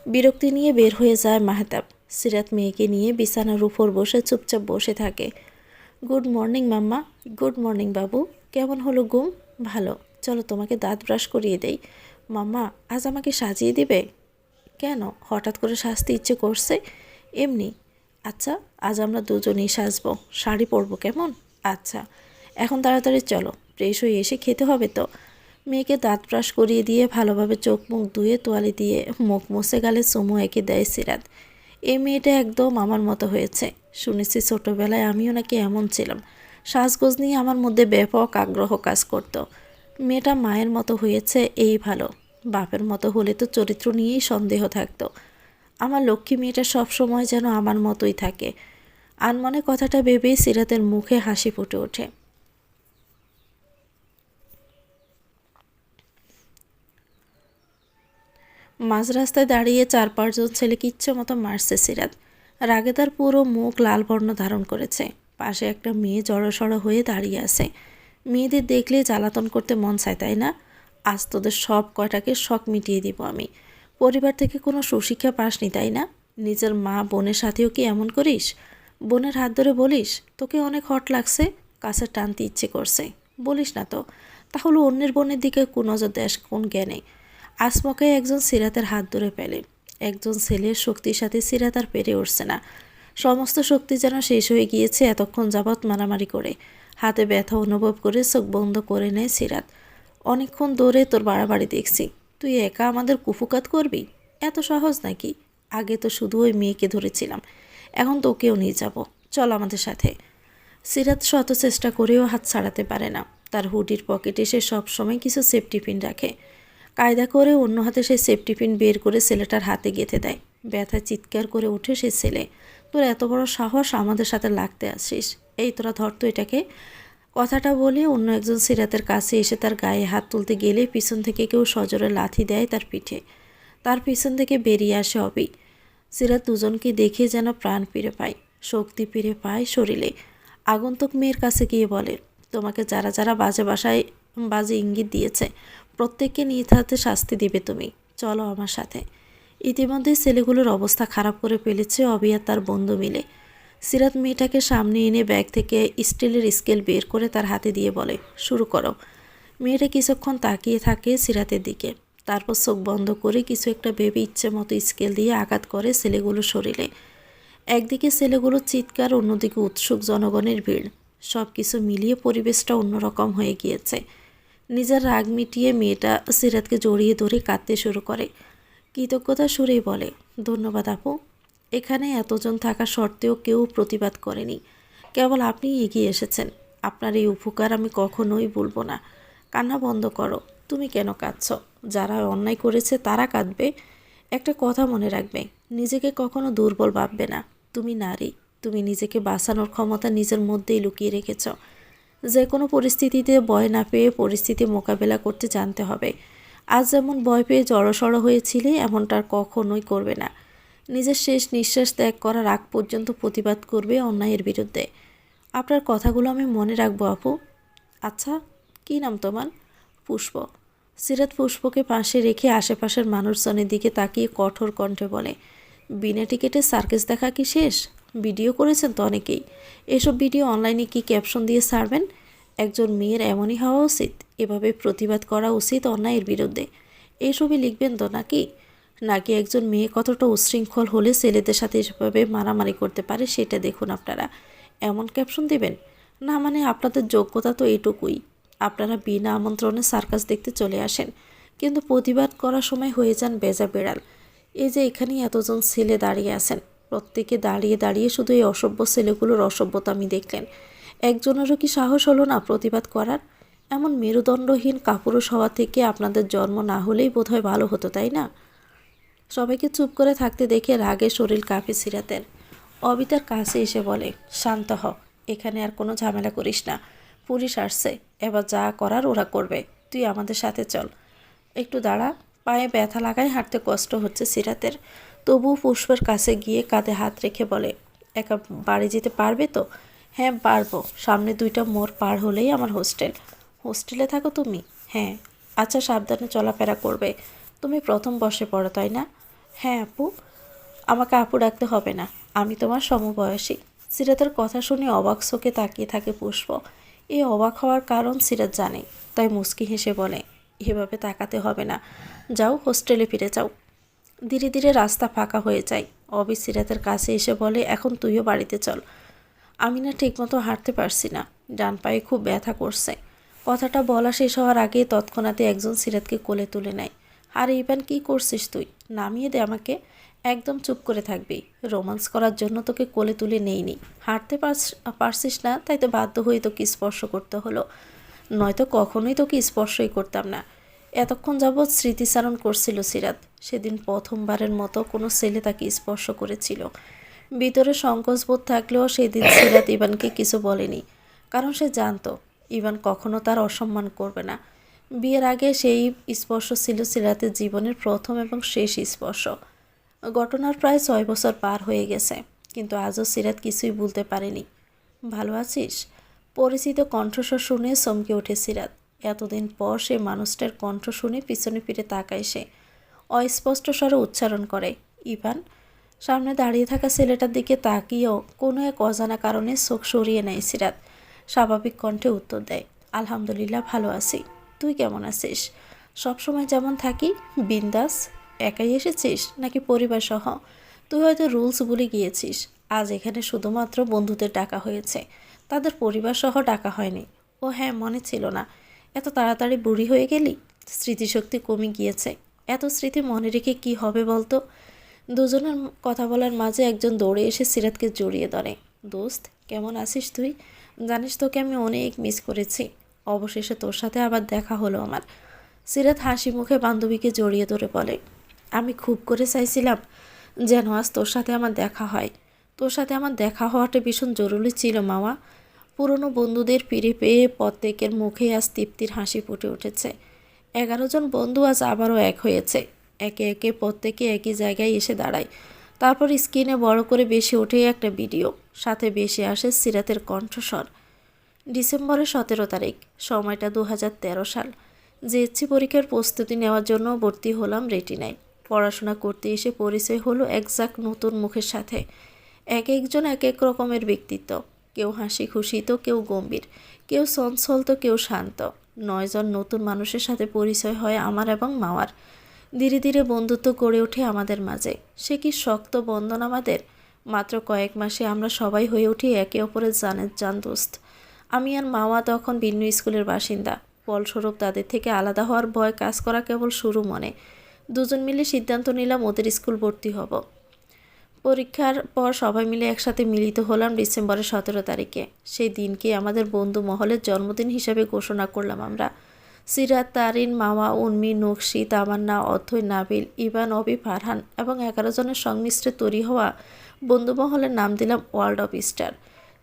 A: বিরক্তি নিয়ে বের হয়ে যায় মাহতাব। সিরাত মেয়েকে নিয়ে বিছানার উপর বসে চুপচাপ বসে থাকে। গুড মর্নিং মাম্মা। গুড মর্নিং বাবু। কেমন হলো ঘুম? ভালো। চলো তোমাকে দাঁত ব্রাশ করিয়ে দেই। মাম্মা, আজ আমাকে সাজিয়ে দিবে? কেন, হঠাৎ করে সাজতে ইচ্ছে করছে? এমনি। আচ্ছা, আজ আমরা দুজনেই সাজবো। শাড়ি পরবো, কেমন? আচ্ছা। এখন তাড়াতাড়ি চলো, ফ্রেশ হয়ে এসে খেতে হবে তো। মেয়েকে দাঁত ব্রাশ করিয়ে দিয়ে ভালোভাবে চোখ মুখ ধুয়ে তোয়ালে দিয়ে মুখ মুছে গালে চুমু এঁকে দেয় সিরাত। এই মেয়েটা একদম আমার মতো হয়েছে। শুনেছি ছোটোবেলায় আমিও নাকি এমন ছিলাম। সাজগোজ নিয়ে আমার মধ্যে ব্যাপক আগ্রহ কাজ করত। মেয়েটা মায়ের মতো হয়েছে, এই ভালো। বাপের মতো হলে তো চরিত্র নিয়েই সন্দেহ থাকতো। আমার লক্ষ্মী মেয়েটা সব সময় যেন আমার মতোই থাকে। আনমনে কথাটা ভেবেই সিরাতের মুখে হাসি ফুটে ওঠে। মাঝ রাস্তায় দাঁড়িয়ে 4-5 জন ছেলেকে ইচ্ছে মতো মারছে সিরাত। রাগে তার পুরো মুখ লাল বর্ণ ধারণ করেছে। পাশে একটা মেয়ে জড়সড় হয়ে দাঁড়িয়ে আছে। মেয়েদের দেখলে জ্বালাতন করতে মন চায়, তাই না? আজ তোদের সব কয়টাকে শখ মিটিয়ে দিব আমি। পরিবার থেকে কোনো সুশিক্ষা পাসনি, তাই না? নিজের মা বোনের সাথেও কি এমন করিস? বোনের হাত ধরে বলিস তোকে অনেক হট লাগছে, কাছে টানতে ইচ্ছে করছে? বলিস না তো। তাহলে অন্যের বোনের দিকে কোন নজর দেশ কোন জ্ঞানে? আসমকায় একজন সিরাতের হাত ধরে ফেলে। একজন ছেলের শক্তির সাথে সিরাত আর পেরে উঠছে না। সমস্ত শক্তি যেন শেষ হয়ে গিয়েছে এতক্ষণ যাবৎ মারামারি করে। হাতে ব্যথা অনুভব করে চোখ বন্ধ করে নেয় সিরাত। অনেকক্ষণ ধরে তোর বাড়াবাড়ি দেখছি। তুই একা আমাদের কুফুকাত করবি? এত সহজ নাকি? আগে তো শুধু ওই মেয়েকে ধরেছিলাম, এখন তোকেও নিয়ে যাব। চল আমাদের সাথে। সিরাত শত চেষ্টা করেও হাত ছাড়াতে পারে না। তার হুডির পকেটে সে সবসময় কিছু সেফটি পিন রাখে। কায়দা করে অন্য হাতে সে সেফটি পিন বের করে ছেলেটার হাতে গেঁথে দেয়। ব্যথায় চিৎকার করে ওঠে সে ছেলে। তোর এত বড় সাহস আমাদের সাথে লাগতে আসিস? এই তোরা ধর তো এটাকে। কথাটা বলে অন্য একজন সিরাতের কাছে এসে তার গায়ে হাত তুলতে গেলে পিছন থেকে কেউ সজোরে লাথি দেয় তার পিঠে। তার পিছন থেকে বেরিয়ে আসে অবি। সিরাত দুজনকে দেখে যেন প্রাণ ফিরে পায়, শক্তি ফিরে পায় শরীরে। আগন্তুক মেয়ের কাছে গিয়ে বলে, তোমাকে যারা যারা বাজে ইঙ্গিত দিয়েছে প্রত্যেককে নিজ হাতে শাস্তি দিবে তুমি, চলো আমার সাথে। ইতিমধ্যে ছেলেগুলোর অবস্থা খারাপ করে ফেলেছে অবি আর তার বন্ধু মিলে। সিরাত মেয়েটাকে সামনে এনে ব্যাগ থেকে স্টিলের স্কেল বের করে তার হাতে দিয়ে বলে, শুরু করো। মেয়েটা কিছুক্ষণ তাকিয়ে থাকে সিরাতের দিকে, তারপর চোখ বন্ধ করে কিছু একটা ভেবে ইচ্ছে মতো স্কেল দিয়ে আঘাত করে ছেলেগুলোর শরীরে। একদিকে ছেলেগুলোর চিৎকার, অন্যদিকে উৎসুক জনগণের ভিড়, সব কিছু মিলিয়ে পরিবেশটা অন্যরকম হয়ে গিয়েছে। নিজের রাগ মিটিয়ে মেয়েটা সিরাতকে জড়িয়ে ধরে কাঁদতে শুরু করে। কৃতজ্ঞতা সুরেই বলে, ধন্যবাদ আপু, এখানে এতজন থাকা সত্ত্বেও কেউ প্রতিবাদ করেনি, কেবল আপনি এগিয়ে এসেছেন। আপনার এই উপকার আমি কখনোই ভুলবো না। কান্না বন্ধ করো। তুমি কেন কাঁদছ? যারা অন্যায় করেছে তারা কাঁদবে। একটা কথা মনে রাখবে, নিজেকে কখনো দুর্বল ভাববে না। তুমি নারী, তুমি নিজেকে বাঁচানোর ক্ষমতা নিজের মধ্যেই লুকিয়ে রেখেছ। যে কোনো পরিস্থিতিতে ভয় না পেয়ে পরিস্থিতি মোকাবেলা করতে জানতে হবে। আজ যেমন ভয় পেয়ে জড়সড় হয়েছিলে, এমনটা আর কখনোই করবে না। নিজের শেষ নিঃশ্বাস ত্যাগ করার আগ পর্যন্ত প্রতিবাদ করবে অন্যায়ের বিরুদ্ধে। আপনার কথাগুলো আমি মনে রাখবো আপু। আচ্ছা, কী নাম তোমার? পুষ্প। সিরাত পুষ্পকে পাশে রেখে আশেপাশের মানুষজনের দিকে তাকিয়ে কঠোর কণ্ঠে বলে, বিনা টিকিটে সার্কাস দেখা কি শেষ? ভিডিও করেছেন তো অনেকেই। এসব ভিডিও অনলাইনে কি ক্যাপশন দিয়ে ছাড়বেন? একজন মেয়ের এমনই হওয়া উচিত, এভাবে প্রতিবাদ করা উচিত অন্যায়ের বিরুদ্ধে। এইসবই লিখবেন তো নাকি? নাকি একজন মেয়ে কতটা উচ্ছৃঙ্খল হলে ছেলেদের সাথে এভাবে মারামারি করতে পারে সেটা দেখুন আপনারা, এমন ক্যাপশন দেবেন? না মানে আপনাদের যোগ্যতা তো এইটুকুই, আপনারা বিনা আমন্ত্রণে সার্কাস দেখতে চলে আসেন, কিন্তু প্রতিবাদ করার সময় হয়ে যান বেজা বেড়াল। এই যে এখানে এতজন ছেলে দাঁড়িয়ে আছেন, প্রত্যেকে দাঁড়িয়ে দাঁড়িয়ে শুধু এই অসভ্য ছেলেগুলোর অসভ্যতা আমি দেখলেন। একজনেরও কি সাহস হলো না প্রতিবাদ করার? এমন মেরুদণ্ডহীন কাপুরুষ হওয়া থেকে আপনাদের জন্ম না হলেই বোধহয় ভালো হতো, তাই না? সবাইকে চুপ করে থাকতে দেখে রাগে শরীর কাঁপে সিরাতের। অবিতার কাছে এসে বলে, শান্ত হ, এখানে আর কোনো ঝামেলা করিস না। পুলিশ আসছে, এবার যা করার ওরা করবে, তুই আমাদের সাথে চল। একটু দাঁড়া। পায়ে ব্যথা লাগায় হাঁটতে কষ্ট হচ্ছে সিরাতের, তবুও পুষ্পের কাছে গিয়ে কাঁধে হাত রেখে বলে, একা বাড়ি যেতে পারবে তো? হ্যাঁ পারবো, সামনে 2টা মোড় পার হলেই আমার হোস্টেল। হোস্টেলে থাকো তুমি? হ্যাঁ। আচ্ছা, সাবধানে চলাফেরা করবে। তুমি প্রথম বর্ষে পড়ো তাই না? হ্যাঁ আপু। আমাকে আপু ডাকতে হবে না, আমি তোমার সমবয়সী। সিরাতের কথা শুনে অবাক চোখে তাকিয়ে থাকে পুষ্প। এই অবাক হওয়ার কারণ সিরাত জানে, তাই মুচকি হেসে বলে, এভাবে তাকাতে হবে না, যাও হোস্টেলে ফিরে যাও। ধীরে ধীরে রাস্তা ফাঁকা হয়ে যায়। অবি সিরাতের কাছে এসে বলে, এখন তুইও বাড়িতে চল। আমি না ঠিকমতো হাঁটতে পারছি না, ডান পায়ে খুব ব্যথা করছে। কথাটা বলা শেষ হওয়ার আগে তৎক্ষণাৎ একজন সিরাতকে কোলে তুলে নেয়। আর ইভান, কি করছিস তুই? নামিয়ে দে আমাকে। একদম চুপ করে থাকবি। রোমান্স করার জন্য তোকে কোলে তুলে নেইনি। হাঁটতে পারছিস না, তাই তো বাধ্য হয়ে তোকে স্পর্শ করতে হলো, নয়তো কখনোই তোকে স্পর্শই করতাম না। এতক্ষণ যাবৎ স্মৃতিচারণ করছিল সিরাত, সেদিন প্রথমবারের মতো কোনো ছেলে তাকে স্পর্শ করেছিল। ভিতরে সংকোচবোধ থাকলেও সেদিন সিরাত ইভানকে কিছু বলেনি, কারণ সে জানতো ইভান কখনো তার অসম্মান করবে না। বিয়ের আগে সেই স্পর্শ ছিল সিরাতের জীবনের প্রথম এবং শেষ স্পর্শ। ঘটনার প্রায় 6 বছর পার হয়ে গেছে, কিন্তু আজও সিরাত কিছুই বলতে পারেনি। ভালো আছিস? পরিচিত কণ্ঠস্বর শুনে চমকে ওঠে সিরাত। এতদিন পর সে মানুষটার কণ্ঠ শুনে পিছনে ফিরে তাকায় সে। অস্পষ্ট স্বরে উচ্চারণ করে, ইভান। সামনে দাঁড়িয়ে থাকা ছেলেটার দিকে তাকিয়েও কোনো এক অজানা কারণে চোখ সরিয়ে নেয় সিরাত। স্বাভাবিক কণ্ঠে উত্তর দেয়, আলহামদুলিল্লাহ ভালো আছি। তুই কেমন আছিস? সবসময় যেমন থাকি, বিন্দাস। একাই এসেছিস নাকি পরিবার সহ? তুই হয়তো রুলস ভুলে গিয়েছিস, আজ এখানে শুধুমাত্র বন্ধুদের ডাকা হয়েছে, তাদের পরিবার সহ ডাকা হয়নি। ও হ্যাঁ, মনে ছিল না। এত তাড়াতাড়ি বুড়ি হয়ে গেলি? স্মৃতিশক্তি কমে গিয়েছে। এত স্মৃতি মনে রেখে কি হবে বলতো? দুজনের কথা বলার মাঝে একজন দৌড়ে এসে সিরাতকে জড়িয়ে ধরে। দোস্ত, কেমন আছিস তুই? জানিস তোকে আমি অনেক মিস করেছি, অবশেষে তোর সাথে আবার দেখা হলো আমার। সিরাত হাসি মুখে বান্ধবীকে জড়িয়ে ধরে বলে, আমি খুব করে চাইছিলাম যেন আজ তোর সাথে আমার দেখা হয়। তোর সাথে আমার দেখা হওয়াটা ভীষণ জরুরি ছিল মামা। পুরনো বন্ধুদের ফিরে পেয়ে প্রত্যেকের মুখে আজ তৃপ্তির হাসি ফুটে উঠেছে। 11 জন বন্ধু আজ আবারও এক হয়েছে। একে একে প্রত্যেকে একই জায়গায় এসে দাঁড়ায়। তারপর স্ক্রিনে বড় করে বেশি ওঠে একটা ভিডিও, সাথে বেশি আসে সিরাতের কণ্ঠস্বর। ডিসেম্বরের 17 তারিখ, সময়টা 2013 সাল। জেএসসি পরীক্ষার প্রস্তুতি নেওয়ার জন্য ভর্তি হলাম রেটিনায়। পড়াশোনা করতে এসে পরিচয় হলো একজাক নতুন মুখের সাথে। এক একজন এক এক রকমের ব্যক্তিত্ব, কেউ হাসি খুশি তো কেউ গম্ভীর, কেউ চঞ্চল তো কেউ শান্ত। 9 জন নতুন মানুষের সাথে পরিচয় হয় আমার এবং মাওয়ার। ধীরে ধীরে বন্ধুত্ব গড়ে ওঠে আমাদের মাঝে। সে কি শক্ত বন্ধন আমাদের! মাত্র কয়েক মাসে আমরা সবাই হয়ে উঠি একে অপরের জানের জান দোস্ত। আমি আর মাওয়া তখন ভিন্ন স্কুলের বাসিন্দা। ফলস্বরূপ তাদের থেকে আলাদা হওয়ার ভয় কাজ করা কেবল শুরু মনে। দুজন মিলে সিদ্ধান্ত নিলাম ওদের স্কুল ভর্তি হব। পরীক্ষার পর সবাই মিলে একসাথে মিলিত হলাম ডিসেম্বরের 17 তারিখে। সেই দিনকে আমাদের বন্ধু মহলের জন্মদিন হিসেবে ঘোষণা করলাম আমরা। সিরাত, তারিন, মাওয়া, উন্মি, নকশি, তামান্না, অথৈ, নাবিল, ইভান, অবি, ফারহান এবং 11 জনের সংমিশ্রে তৈরি হওয়া বন্ধু মহলের নাম দিলাম ওয়ার্ল্ড অফ স্টার।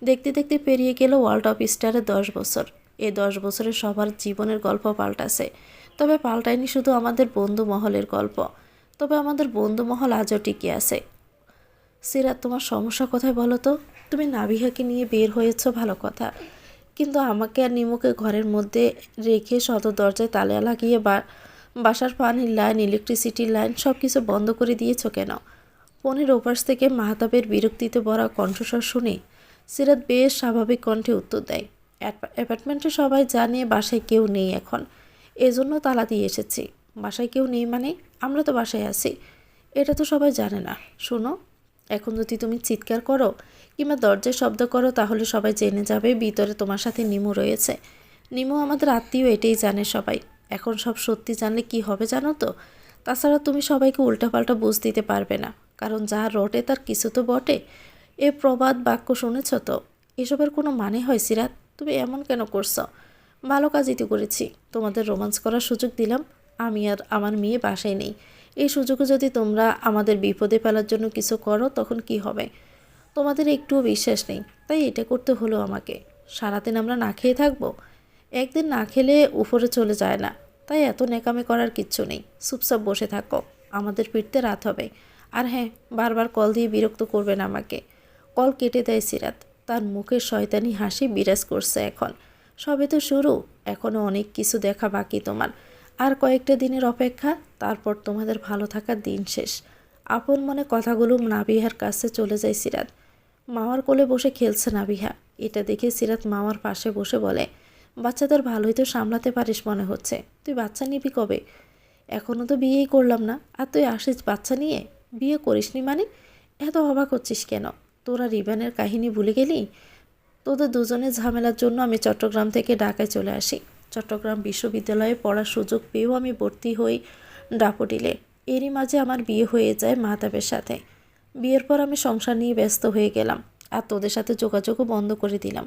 A: দেখতে দেখতে পেরিয়ে গেল ওয়ার্ল্ড অফ স্টারের 10 বছর। এই 10 বছরে সবার জীবনের গল্প পাল্টাছে, তবে পাল্টায়নি শুধু আমাদের বন্ধু মহলের গল্প। তবে আমাদের বন্ধু মহল আজও টিকে আছে। সিরাত, তোমার সমস্যা কোথায় বলো তো? তুমি নাবিহাকে নিয়ে বের হয়েছ ভালো কথা, কিন্তু আমাকে আর নিমুকে ঘরের মধ্যে রেখে সদর দরজায় তালা লাগিয়ে বাসার পানির লাইন, ইলেকট্রিসিটির লাইন সব কিছু বন্ধ করে দিয়েছো কেন? ফোনের ওপাশ থেকে মাহতাবের বিরক্তিতে ভরা কণ্ঠস্বর শুনে সিরাত বেশ স্বাভাবিক কণ্ঠে উত্তর দেয়, অ্যাপার্টমেন্টে সবাই জানে বাসায় কেউ নেই এখন, এজন্য তালা দিয়ে এসেছি। বাসায় কেউ নেই মানে? আমরা তো বাসায় আছি, এটা তো সবাই জানে না। শোনো, এখন যদি তুমি চিৎকার করো কিংবা দরজায় শব্দ করো তাহলে সবাই জেনে যাবে ভিতরে তোমার সাথে নিমু রয়েছে। নিমু আমাদের আত্মীয়, এটাই জানে সবাই। এখন সব সত্যি জানলে কি হবে জানো তো? তাছাড়া তুমি সবাইকে উল্টাপাল্টা বুঝ দিতে পারবে না, কারণ যা রটে তার কিছু তো বটে। এ প্রবাদ বাক্য শুনেছ তো? এসবের কোনো মানে হয় সিরাত? তুমি এমন কেন করছো? ভালো কাজই তো করেছি, তোমাদের রোমান্স করার সুযোগ দিলাম। আমি আর আমার মেয়ে বাসায় নেই, এই সুযোগে যদি তোমরা আমাদের বিপদে ফেলার জন্য কিছু করো তখন কি হবে? তোমাদের একটুও বিশ্বাস নেই, তাই এটা করতে হলো আমাকে। সারাদিন আমরা না খেয়ে থাকবো? একদিন না খেলে উপরে চলে যায় না, তাই এত নেকামে করার কিচ্ছু নেই। চুপচাপ বসে থাকো, আমাদের ফিরতে রাত হবে। আর হ্যাঁ, বারবার কল দিয়ে বিরক্ত করবেন আমাকে। কল কেটে দেয় সিরাত। তার মুখে শয়তানি হাসি বিরাজ করছে এখন। সবে তো শুরু, এখনও অনেক কিছু দেখা বাকি তোমার। আর কয়েকটা দিনের অপেক্ষা, তারপর তোমাদের ভালো থাকার দিন শেষ। আপন মনে কথাগুলো নাবিহার কাছে চলে যায় সিরাত। মামার কোলে বসে খেলছে নাবিহা। এটা দেখে সিরাত মামার পাশে বসে বলে, বাচ্চাদের ভালোই তো সামলাতে পারিস মনে হচ্ছে। তুই বাচ্চা নিবি কবে? এখনও তো বিয়েই করলাম না, আর তুই আসিস বাচ্চা নিয়ে? বিয়ে করিসনি মানে? এত অবাক হচ্ছিস কেন? তোরা রিবানের কাহিনী ভুলে গেলি? তোদের দুজনের ঝামেলার জন্য আমি চট্টগ্রাম থেকে ঢাকায় চলে আসি। চট্টগ্রাম বিশ্ববিদ্যালয়ে পড়ার সুযোগ পেয়েও আমি ভর্তি হই ডাফোডিলে। এরই মাঝে আমার বিয়ে হয়ে যায় মাহতাবের সাথে। বিয়ের পর আমি সংসার নিয়ে ব্যস্ত হয়ে গেলাম, আর তোদের সাথে যোগাযোগও বন্ধ করে দিলাম।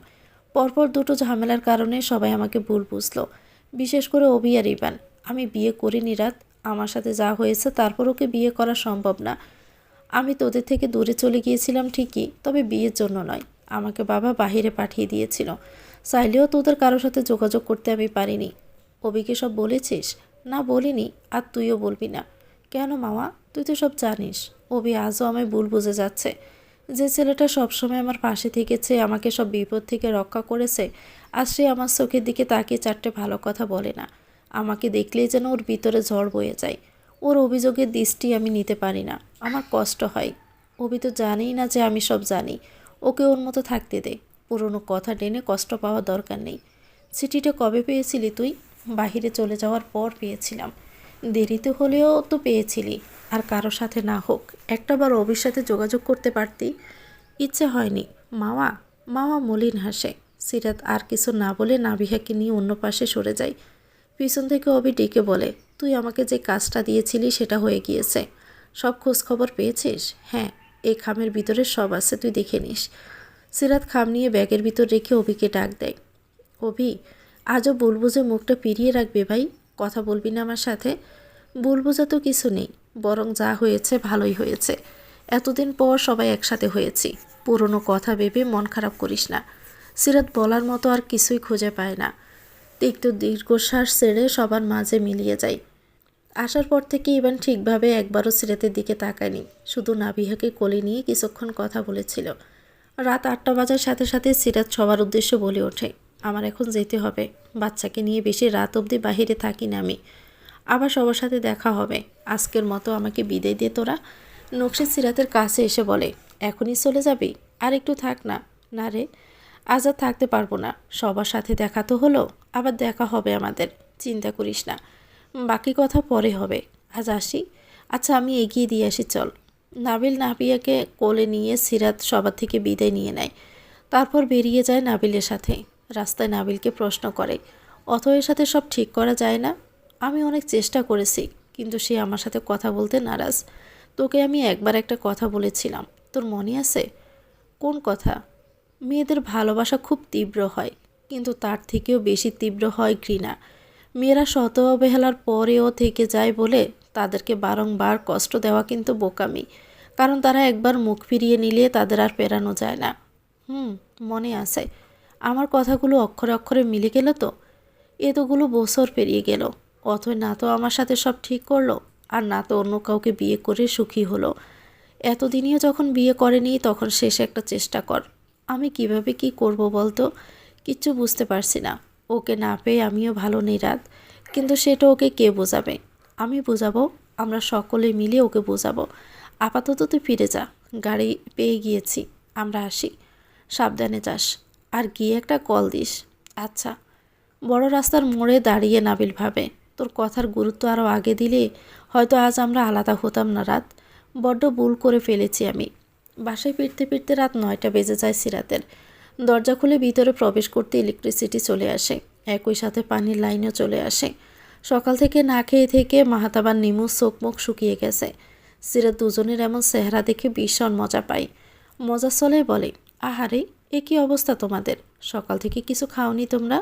A: পরপর দুটো ঝামেলার কারণে সবাই আমাকে ভুল বুঝলো, বিশেষ করে অভি আর ইবান। আমি বিয়ে করিনি রাত, আমার সাথে যা হয়েছে তারপর ওকে বিয়ে করা সম্ভব না। আমি তোদের থেকে দূরে চলে গিয়েছিলাম ঠিকই, তবে বিয়ের জন্য নয়। আমাকে বাবা বাহিরে পাঠিয়ে দিয়েছিল, চাইলেও তোদের কারোর সাথে যোগাযোগ করতে আমি পারিনি। অভিকে সব বলেছিস? না বলিনি, আর তুইও বলবি না। কেন মামা, তুই তো সব জানিস। অভি আজও আমায় ভুল বুঝে যাচ্ছে। যে ছেলেটা সবসময় আমার পাশে থেকেছে, আমাকে সব বিপদ থেকে রক্ষা করেছে, আর সে আমার চোখের দিকে তাকিয়ে চারটে ভালো কথা বলে না। আমাকে দেখলেই যেন ওর ভিতরে ঝড় বয়ে যায়। ওর অভিযোগের দৃষ্টি আমি নিতে পারি না, আমার কষ্ট হয়। অভি তো জানেই না যে আমি সব জানি। ওকে ওর মতো থাকতে দে, পুরনো কথা টেনে কষ্ট পাওয়া দরকার নেই। চিঠিটা কবে পেয়েছিলি তুই? বাহিরে চলে যাওয়ার পর পেয়েছিলাম। দেরিতে হলেও তো পেয়েছিলি, আর কারো সাথে না হোক একটাবার অভির সাথে যোগাযোগ করতে পারতি। ইচ্ছে হয়নি মামা। মামা মলিন হাসে। সিরাত আর কিছু না বলে নাবিহাকে নিয়ে অন্য পাশে সরে যায়। পিছন থেকে অভি ডেকে বলে, তুই আমাকে যে কাজটা দিয়েছিলি সেটা হয়ে গিয়েছে। সব খোঁজ খবর পেয়েছিস? হ্যাঁ, এই খামের ভিতরে সব আছে, তুই দেখে নিস। সিরাত খাম নিয়ে ব্যাগের ভিতর রেখে অভিকে ডাক দেয়। অভি, আজও ভুল বুঝে মুখটা ফিরিয়ে রাখবে ভাই, কথা বলবি না আমার সাথে? ভুল বোঝা তো কিছু নেই, বরং যা হয়েছে ভালোই হয়েছে। এতদিন পর সবাই একসাথে হয়েছি, পুরনো কথা ভেবে মন খারাপ করিস না। সিরাত বলার মতো আর কিছুই খুঁজে পায় না। তিক্ত দীর্ঘশ্বাস ছেড়ে সবার মাঝে মিলিয়ে যায়। আসার পর থেকে ইভান ঠিকভাবে একবারও সিরাতের দিকে তাকায়নি, শুধু নাবিহাকে কোলে নিয়ে কিছুক্ষণ কথা বলেছিল। রাত 8টা বাজার সাথে সাথে সিরাত সবার উদ্দেশ্যে বলে ওঠে, আমার এখন যেতে হবে, বাচ্চাকে নিয়ে বেশি রাত অবধি বাহিরে থাকি না আমি। আবার সবার সাথে দেখা হবে, আজকের মতো আমাকে বিদায় দে তোরা। নকশি সিরাতের কাছে এসে বলে, এখনই চলে যাবি? আর একটু থাক না। না রে, আজ আর থাকতে পারবো না, সবার সাথে দেখা তো হলো, আবার দেখা হবে আমাদের, চিন্তা করিস না, বাকি কথা পরে হবে, আজ আসি। আচ্ছা আমি এগিয়ে দিয়ে আসি, চল। নাবিল নাবিয়াকে কোলে নিয়ে সিরাত সবার থেকে বিদায় নিয়ে নেয়। তারপর বেরিয়ে যায় নাবিলের সাথে। রাস্তায় নাবিলকে প্রশ্ন করে, অথয়ের সাথে সব ঠিক করা যায় না? আমি অনেক চেষ্টা করেছি, কিন্তু সে আমার সাথে কথা বলতে নারাজ। তোকে আমি একবার একটা কথা বলেছিলাম, তোর মনে আছে? কোন কথা? মেয়েদের ভালোবাসা খুব তীব্র হয়, কিন্তু তার থেকেও বেশি তীব্র হয় ঘৃণা। মেয়েরা শত অবহেলার পরেও থেকে যায় বলে তাদেরকে বারংবার কষ্ট দেওয়া কিন্তু বোকামি, কারণ তারা একবার মুখ ফিরিয়ে নিলে তাদের আর ফেরানো যায় না। মনে আছে। আমার কথাগুলো অক্ষরে অক্ষরে মিলে গেল তো? এতগুলো বছর পেরিয়ে গেল, অথই না তো আমার সাথে সব ঠিক করলো, আর না তো অন্য কাউকে বিয়ে করে সুখী হলো। এতদিনেও যখন বিয়ে করেনি তখন শেষে একটা চেষ্টা কর। আমি কিভাবে কি করব বলতো? কিচ্ছু বুঝতে পারছি না। ওকে না পেয়ে আমিও ভালো নেই রাত, কিন্তু সেটা ওকে কে বোঝাবে? আমি বোঝাবো, আমরা সকলে মিলে ওকে বোঝাবো। আপাতত তুই ফিরে যা, গাড়ি পেয়ে গিয়েছি, আমরা আসি। সাবধানে যাস, আর গিয়ে একটা কল দিস। আচ্ছা। বড় রাস্তার মোড়ে দাঁড়িয়ে নাবিল ভাবে, তোর কথার গুরুত্ব আরও আগে দিলে হয়তো আজ আমরা আলাদা হতাম না রাত। বড্ড ভুল করে ফেলেছি আমি। বাসায় ফিরতে ফিরতে রাত 9টা বেজে যায় সিরাতের। দরজা খুলে ভিতরে প্রবেশ করতে ইলেকট্রিসিটি চলে আসে, একই সাথে পানির লাইনও চলে আসে। সকাল থেকে না খেয়ে থেকে মাহাতাবার নিমু চোখ মুখ শুকিয়ে গেছে। সিরাত দুজনের এমন চেহারা দেখে ভীষণ মজা পায়। মজা চলে বলে, আহারে, এ কী অবস্থা তোমাদের? সকাল থেকে কিছু খাওনি তোমরা?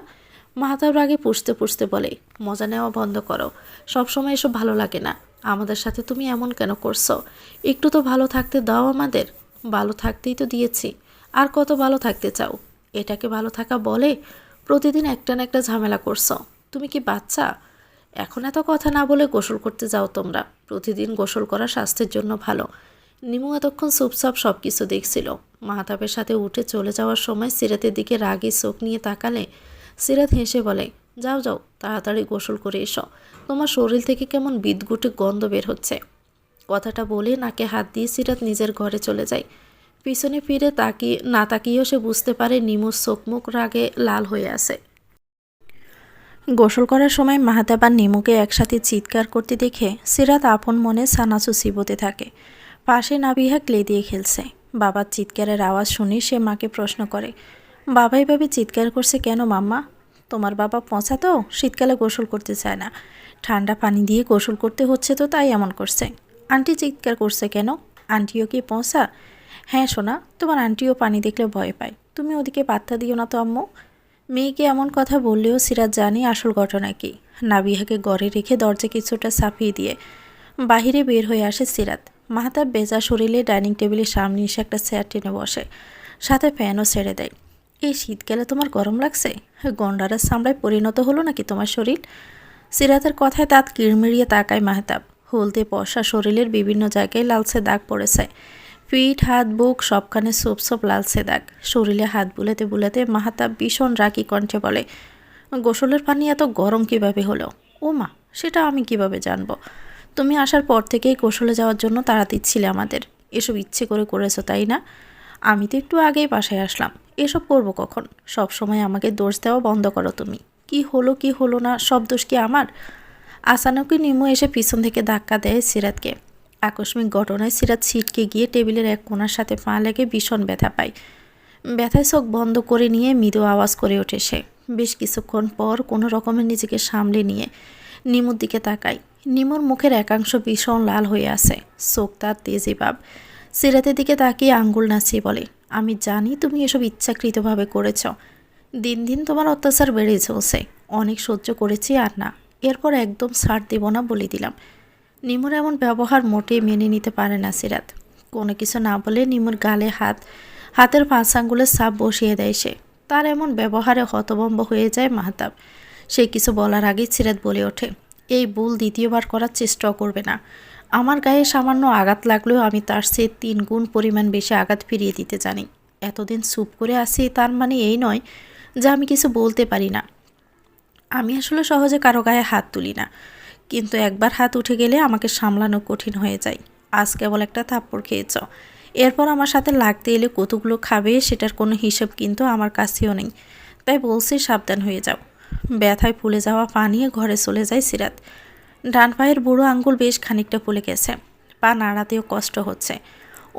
A: মাহাতাব আগে পুষতে পুষতে বলে, মজা নেওয়া বন্ধ করো, সবসময় এসব ভালো লাগে না। আমাদের সাথে তুমি এমন কেন করছো? একটু তো ভালো থাকতে দাও আমাদের। ভালো থাকতেই তো দিয়েছি, আর কত ভালো থাকতে চাও? এটাকে ভালো থাকা বলে? প্রতিদিন একটা না একটা ঝামেলা করছো। তুমি কি বাচ্চা? এখন এত কথা না বলে গোসল করতে যাও তোমরা, প্রতিদিন গোসল করা স্বাস্থ্যের জন্য ভালো। নিমু এতক্ষণ চুপচাপ সব কিছু দেখছিল। মাহতাবের সাথে উঠে চলে যাওয়ার সময় সিরাতের দিকে রাগী চোখ নিয়ে তাকালে সিরাত হেসে বলে, যাও যাও, তাড়াতাড়ি গোসল করে এসো, তোমার শরীর থেকে কেমন বিদঘুটে গন্ধ বের হচ্ছে। কথাটা বলে নাকে হাত দিয়ে সিরাত নিজের ঘরে চলে যায়। পিছনে ফিরে না তাকিয়েও সে বুঝতে পারে নিমুর চোখ মুখ রাগে লাল হয়ে আছে। গোসল করার সময় মাহাতাব আর নিমুকে একসাথে চিৎকার করতে দেখে সিরাত আপন মনে সানাচু চিবোতে থাকে। পাশে নাবিহা ক্লে দিয়ে খেলছে। বাবার চিৎকারের আওয়াজ শুনে সে মাকে প্রশ্ন করে, বাবা এভাবে চিৎকার করছে কেন মাম্মা? তোমার বাবা পচা তো, শীতকালে গোসল করতে চায় না, ঠান্ডা পানি দিয়ে গোসল করতে হচ্ছে তো তাই এমন করছে। আন্টি চিৎকার করছে কেন? আন্টিও কি পচা? হ্যাঁ সোনা, তোমার আন্টিও পানি দেখলে ভয় পায়, তুমি ওদিকে পাত্তা দিও না তো আম্মু। মেয়েকে এমন কথা বললেও সিরাত জানে আসল ঘটনা কি। নাবিহাকে ঘরে রেখে দরজা কিছুটা চাপিয়ে দিয়ে বাহিরে বের হয়ে আসে সিরাত। মাহতাব বেজা শরীরে ডাইনিং টেবিলের সামনে এসে একটা চেয়ার টেনে বসে, সাথে ফ্যানও ছেড়ে দেয়। এই শীতকালে তোমার গরম লাগছে? গন্ডারের চামড়ায় পরিণত হলো নাকি তোমার শরীর? সিরাতের কথায় দাঁত কিড়মিড়িয়ে তাকায় মাহতাব। হলদে পশা শরীরের বিভিন্ন জায়গায় লালচে দাগ পড়েছে। পিঠ, হাত, বুক সবখানে সোপ সোপ লালচে দাগ। শরীরে হাত বুলাতে বুলাতে মাহতাব ভীষণ রাগী কণ্ঠে বলে, গোসলের পানি এত গরম কিভাবে হলো? ও মা, সেটা আমি কিভাবে জানবো? তুমি আসার পর থেকেই গোসলে যাওয়ার জন্য তাড়া দিচ্ছিলে আমাদের। এসব ইচ্ছে করে করেছো তাই না? আমি তো একটু আগেই বাসায় আসলাম, এসব করবো কখন? সব সময় আমাকে দোষ দেওয়া বন্ধ করো তুমি। কি হলো না, সব দোষ কি আমার? আসানকি নিমু এসে পিছন থেকে ধাক্কা দেয় সিরাতকে। আকস্মিক ঘটনায় সিরাত ছিটকে গিয়ে টেবিলের এক কোণার সাথে পা লেগে ভীষণ ব্যথা পায়। ব্যথায় চোখ বন্ধ করে নিয়ে মৃদু আওয়াজ করে ওঠে সে। বেশ কিছুক্ষণ পর কোনো রকমের নিজেকে সামলে নিয়ে নিমুর দিকে তাকায়। নিমুর মুখের একাংশ ভীষণ লাল হয়ে আছে, চোখ তার তেজি ভাব। সিরাতের দিকে তাকিয়ে আঙ্গুল নাচিয়ে বলে, আমি জানি তুমি এসব ইচ্ছাকৃতভাবে করেছ। দিন দিন তোমার অত্যাচার বেড়ে চলছে, অনেক সহ্য করেছি আর না, এরপর একদম ছাড় দেব না বলে দিলাম। নিমুর এমন ব্যবহার মোটেই মেনে নিতে পারে না সিরাত। কোনো কিছু না বলে নিমুর গালে হাতের 5 আঙ্গুলের ছাপ বসিয়ে দেয় সে। তার এমন ব্যবহারে হতভম্ব হয়ে যায় মাহতাব। সে কিছু বলার আগেই সিরাত বলে ওঠে, এই ভুল দ্বিতীয়বার করার চেষ্টাও করবে না। আমার গায়ে সামান্য আঘাত লাগলেও আমি তার চেয়ে 3 গুণ পরিমাণ বেশি আঘাত ফিরিয়ে দিতে জানি। এতদিন চুপ করে আসি তার মানে এই নয় যে আমি কিছু বলতে পারি না। আমি আসলে সহজে কারো গায়ে হাত তুলি না, কিন্তু একবার হাত উঠে গেলে আমাকে সামলানো কঠিন হয়ে যায়। আজ কেবল একটা থাপ্পড় খেয়েছ, এরপর আমার সাথে লাগতে এলে কতগুলো খাবে সেটার কোনো হিসেব কিন্তু আমার কাছেও নেই। তাই বলছি সাবধান হয়ে যাও। ব্যথায় ফুলে যাওয়া পা নিয়ে ঘরে চলে যায় সিরাত। ডান পায়ের বুড়ো আঙ্গুল বেশ খানিকটা ফুলে গেছে, পা নাড়াতেও কষ্ট হচ্ছে।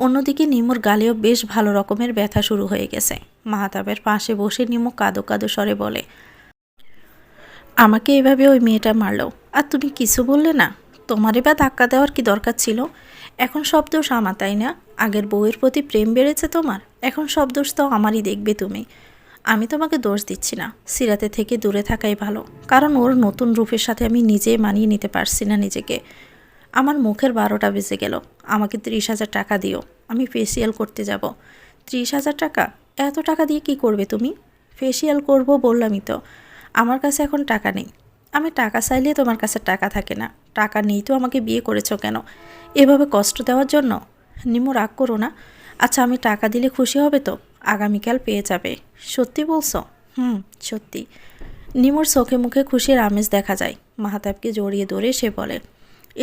A: অন্যদিকে নিমুর গালেও বেশ ভালো রকমের ব্যথা শুরু হয়ে গেছে। মাহতাবের পাশে বসে নিমু কাঁদো কাঁদো স্বরে বলে, আমাকে এভাবে ওই মেয়েটা মারলো, আর তুমি কিছু বললে না? তোমারই বা ধাক্কা দেওয়ার কি দরকার ছিল? এখন সব দোষ আমার, তাই না? আগের বউয়ের প্রতি প্রেম বেড়েছে তোমার, এখন সব দোষ তো আমারই দেখবে তুমি। আমি তোমাকে দোষ দিচ্ছি না, সিরাতে থেকে দূরে থাকাই ভালো, কারণ ওর নতুন রূপের সাথে আমি নিজেই মানিয়ে নিতে পারছি না নিজেকে। আমার মুখের 12টা বেজে গেল। আমাকে 30,000 টাকা দিও, আমি ফেসিয়াল করতে যাব। 30,000 টাকা? এত টাকা দিয়ে কি করবে তুমি? ফেসিয়াল করব বললামই তো, আমার কাছে এখন টাকা নেই। আমি টাকা চাইলে তোমার কাছে টাকা থাকে না। টাকা নেই তো আমাকে বিয়ে করেছো কেন? এভাবে কষ্ট দেওয়ার জন্য? নিমু, রাগ করো না। আচ্ছা, আমি টাকা দিলে খুশি হবে তো? আগামীকাল পেয়ে যাবে। সত্যি বলছো? সত্যি। নিমুর চোখে মুখে খুশির আমেজ দেখা যায়। মাহতাবকে জড়িয়ে ধরে সে বলে,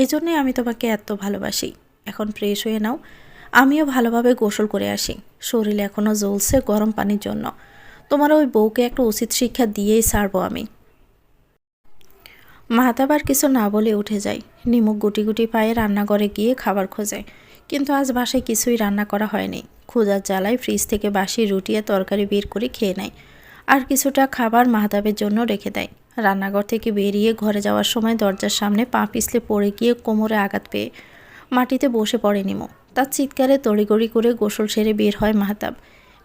A: এজন্যই আমি তোমাকে এত ভালোবাসি। এখন ফ্রেশ হয়ে নাও, আমিও ভালোভাবে গোসল করে আসি। শরীর এখনও জ্বলছে গরম পানির জন্য। তোমার ওই বউকে একটা উচিত শিক্ষা দিয়েই ছাড়বো আমি। মাহতাব আর কিছু না বলে উঠে যায়। নিমু গুটি গুটি পায়ে রান্নাঘরে গিয়ে খাবার খোঁজে, কিন্তু আজ বাসায় কিছুই রান্না করা হয়নি। ক্ষুধার জ্বালায় ফ্রিজ থেকে বাসি রুটি আর তরকারি বের করে খেয়ে নেয়, আর কিছুটা খাবার মাহতাবের জন্য রেখে দেয়। রান্নাঘর থেকে বেরিয়ে ঘরে যাওয়ার সময় দরজার সামনে পা পিছলে পড়ে গিয়ে কোমরে আঘাত পেয়ে মাটিতে বসে পড়ে নিমু। তার চিৎকারে তড়িগড়ি করে গোসল সেরে বের হয় মাহতাব।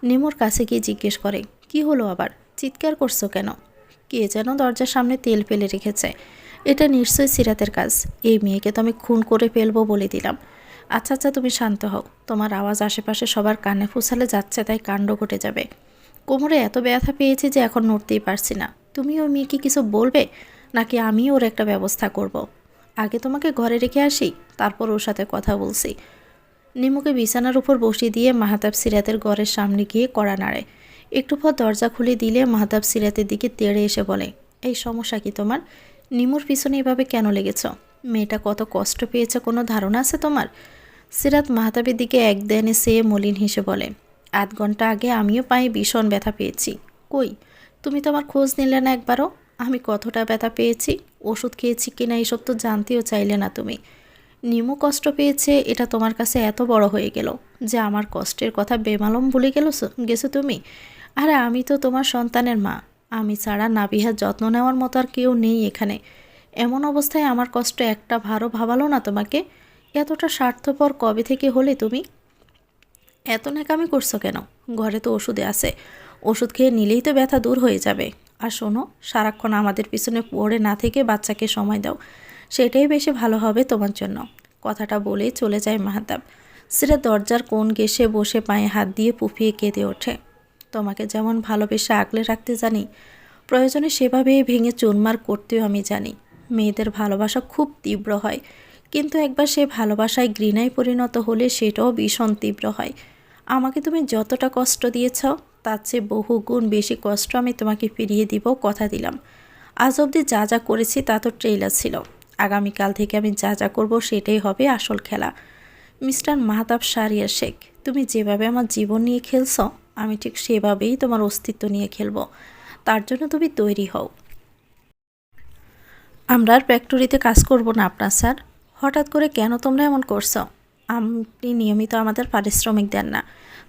A: নিমুর কাছে গিয়ে জিজ্ঞেস করে, কি হলো আবার? চিৎকার করছো কেন? কে যেন দরজার সামনে তেল ফেলে রেখেছে। এটা নিশ্চয়ই সিরাতের কাজ। এই মেয়েকে তো আমি খুন করে ফেলবো বলে দিলাম। আচ্ছা আচ্ছা, তুমি শান্ত হও। তোমার আওয়াজ আশেপাশে সবার কানে ফুসালে যাচ্ছে, তাই কাণ্ড ঘটে যাবে। কোমরে এত ব্যথা পেয়েছি যে এখন নড়তেই পারছি না। তুমি ওই মেয়েকে কিছু বলবে, নাকি আমি ওর একটা ব্যবস্থা করব? আগে তোমাকে ঘরে রেখে আসি, তারপর ওর সাথে কথা বলছি। নিমুকে বিছানার উপর বসিয়ে দিয়ে মাহতাব সিরাতের ঘরের সামনে গিয়ে কড়া নাড়ে। একটু পর দরজা খুলে দিলে মাহতাব সিরাতের দিকে তেড়ে এসে বলে, এই সমস্যা কি তোমার? নিমুর পিছনে এভাবে কেন লেগেছ? মেয়েটা কত কষ্ট পেয়েছে কোনো ধারণা আছে তোমার? সিরাত মাহতাবের দিকে এক ধ্যানে চেয়ে মলিন হেসে বলে, 8 ঘন্টা আগে আমিও পায়ে ভীষণ ব্যথা পেয়েছি। কই, তুমি তো আমার খোঁজ নিলে না একবারও। আমি কতটা ব্যথা পেয়েছি, ওষুধ খেয়েছি কিনা এসব তো জানতেও চাইলে না তুমি। নিমু কষ্ট পেয়েছে এটা তোমার কাছে এত বড় হয়ে গেল যে আমার কষ্টের কথা বেমালুম ভুলে গেছো তুমি। আরে আমি তো তোমার সন্তানের মা। আমি ছাড়া নাবিহার যত্ন নেওয়ার মতো আর কেউ নেই এখানে। এমন অবস্থায় আমার কষ্ট একটা ভারও ভাবালো না তোমাকে? এতটা স্বার্থপর কবে থেকে হলে তুমি? এত ন্যাকামি করছো কেন? ঘরে তো ওষুধে আছে, ওষুধ খেয়ে নিলেই তো ব্যথা দূর হয়ে যাবে। আর শোনো, সারাক্ষণ আমাদের পিছনে পড়ে না থেকে বাচ্চাকে সময় দাও, সেটাই বেশি ভালো হবে তোমার জন্য। কথাটা বলেই চলে যায় মাহতাব। সিরাত দরজার কোণ ঘেঁষে বসে পায়ে হাত দিয়ে পুফিয়ে কেঁদে ওঠে। তোমাকে যেমন ভালোবেসে আগলে রাখতে জানি, প্রয়োজনে সেভাবেই ভেঙে চুরমার করতেও আমি জানি। মেয়েদের ভালোবাসা খুব তীব্র হয়, কিন্তু একবার সে ভালোবাসায় ঘৃণায় পরিণত হলে সেটাও ভীষণ তীব্র হয়। আমাকে তুমি যতটা কষ্ট দিয়েছ, তার চেয়ে বহু গুণ বেশি কষ্ট আমি তোমাকে ফিরিয়ে দিব, কথা দিলাম। আজ অবধি যা যা করেছি তা তো ট্রেলার ছিল। আগামীকাল থেকে আমি যা যা করব সেটাই হবে আসল খেলা। মিস্টার মাহতাব শাহরিয়ার শেখ, তুমি যেভাবে আমার জীবন নিয়ে খেলছ, আমি ঠিক সেভাবেই তোমার অস্তিত্ব নিয়ে খেলব। তার জন্য তুমি তৈরি হও। আমরা আর ফ্যাক্টরিতে কাজ করব না আপনার স্যার। হঠাৎ করে কেন তোমরা এমন করছো? আপনি নিয়মিত আমাদের পারিশ্রমিক দেন না,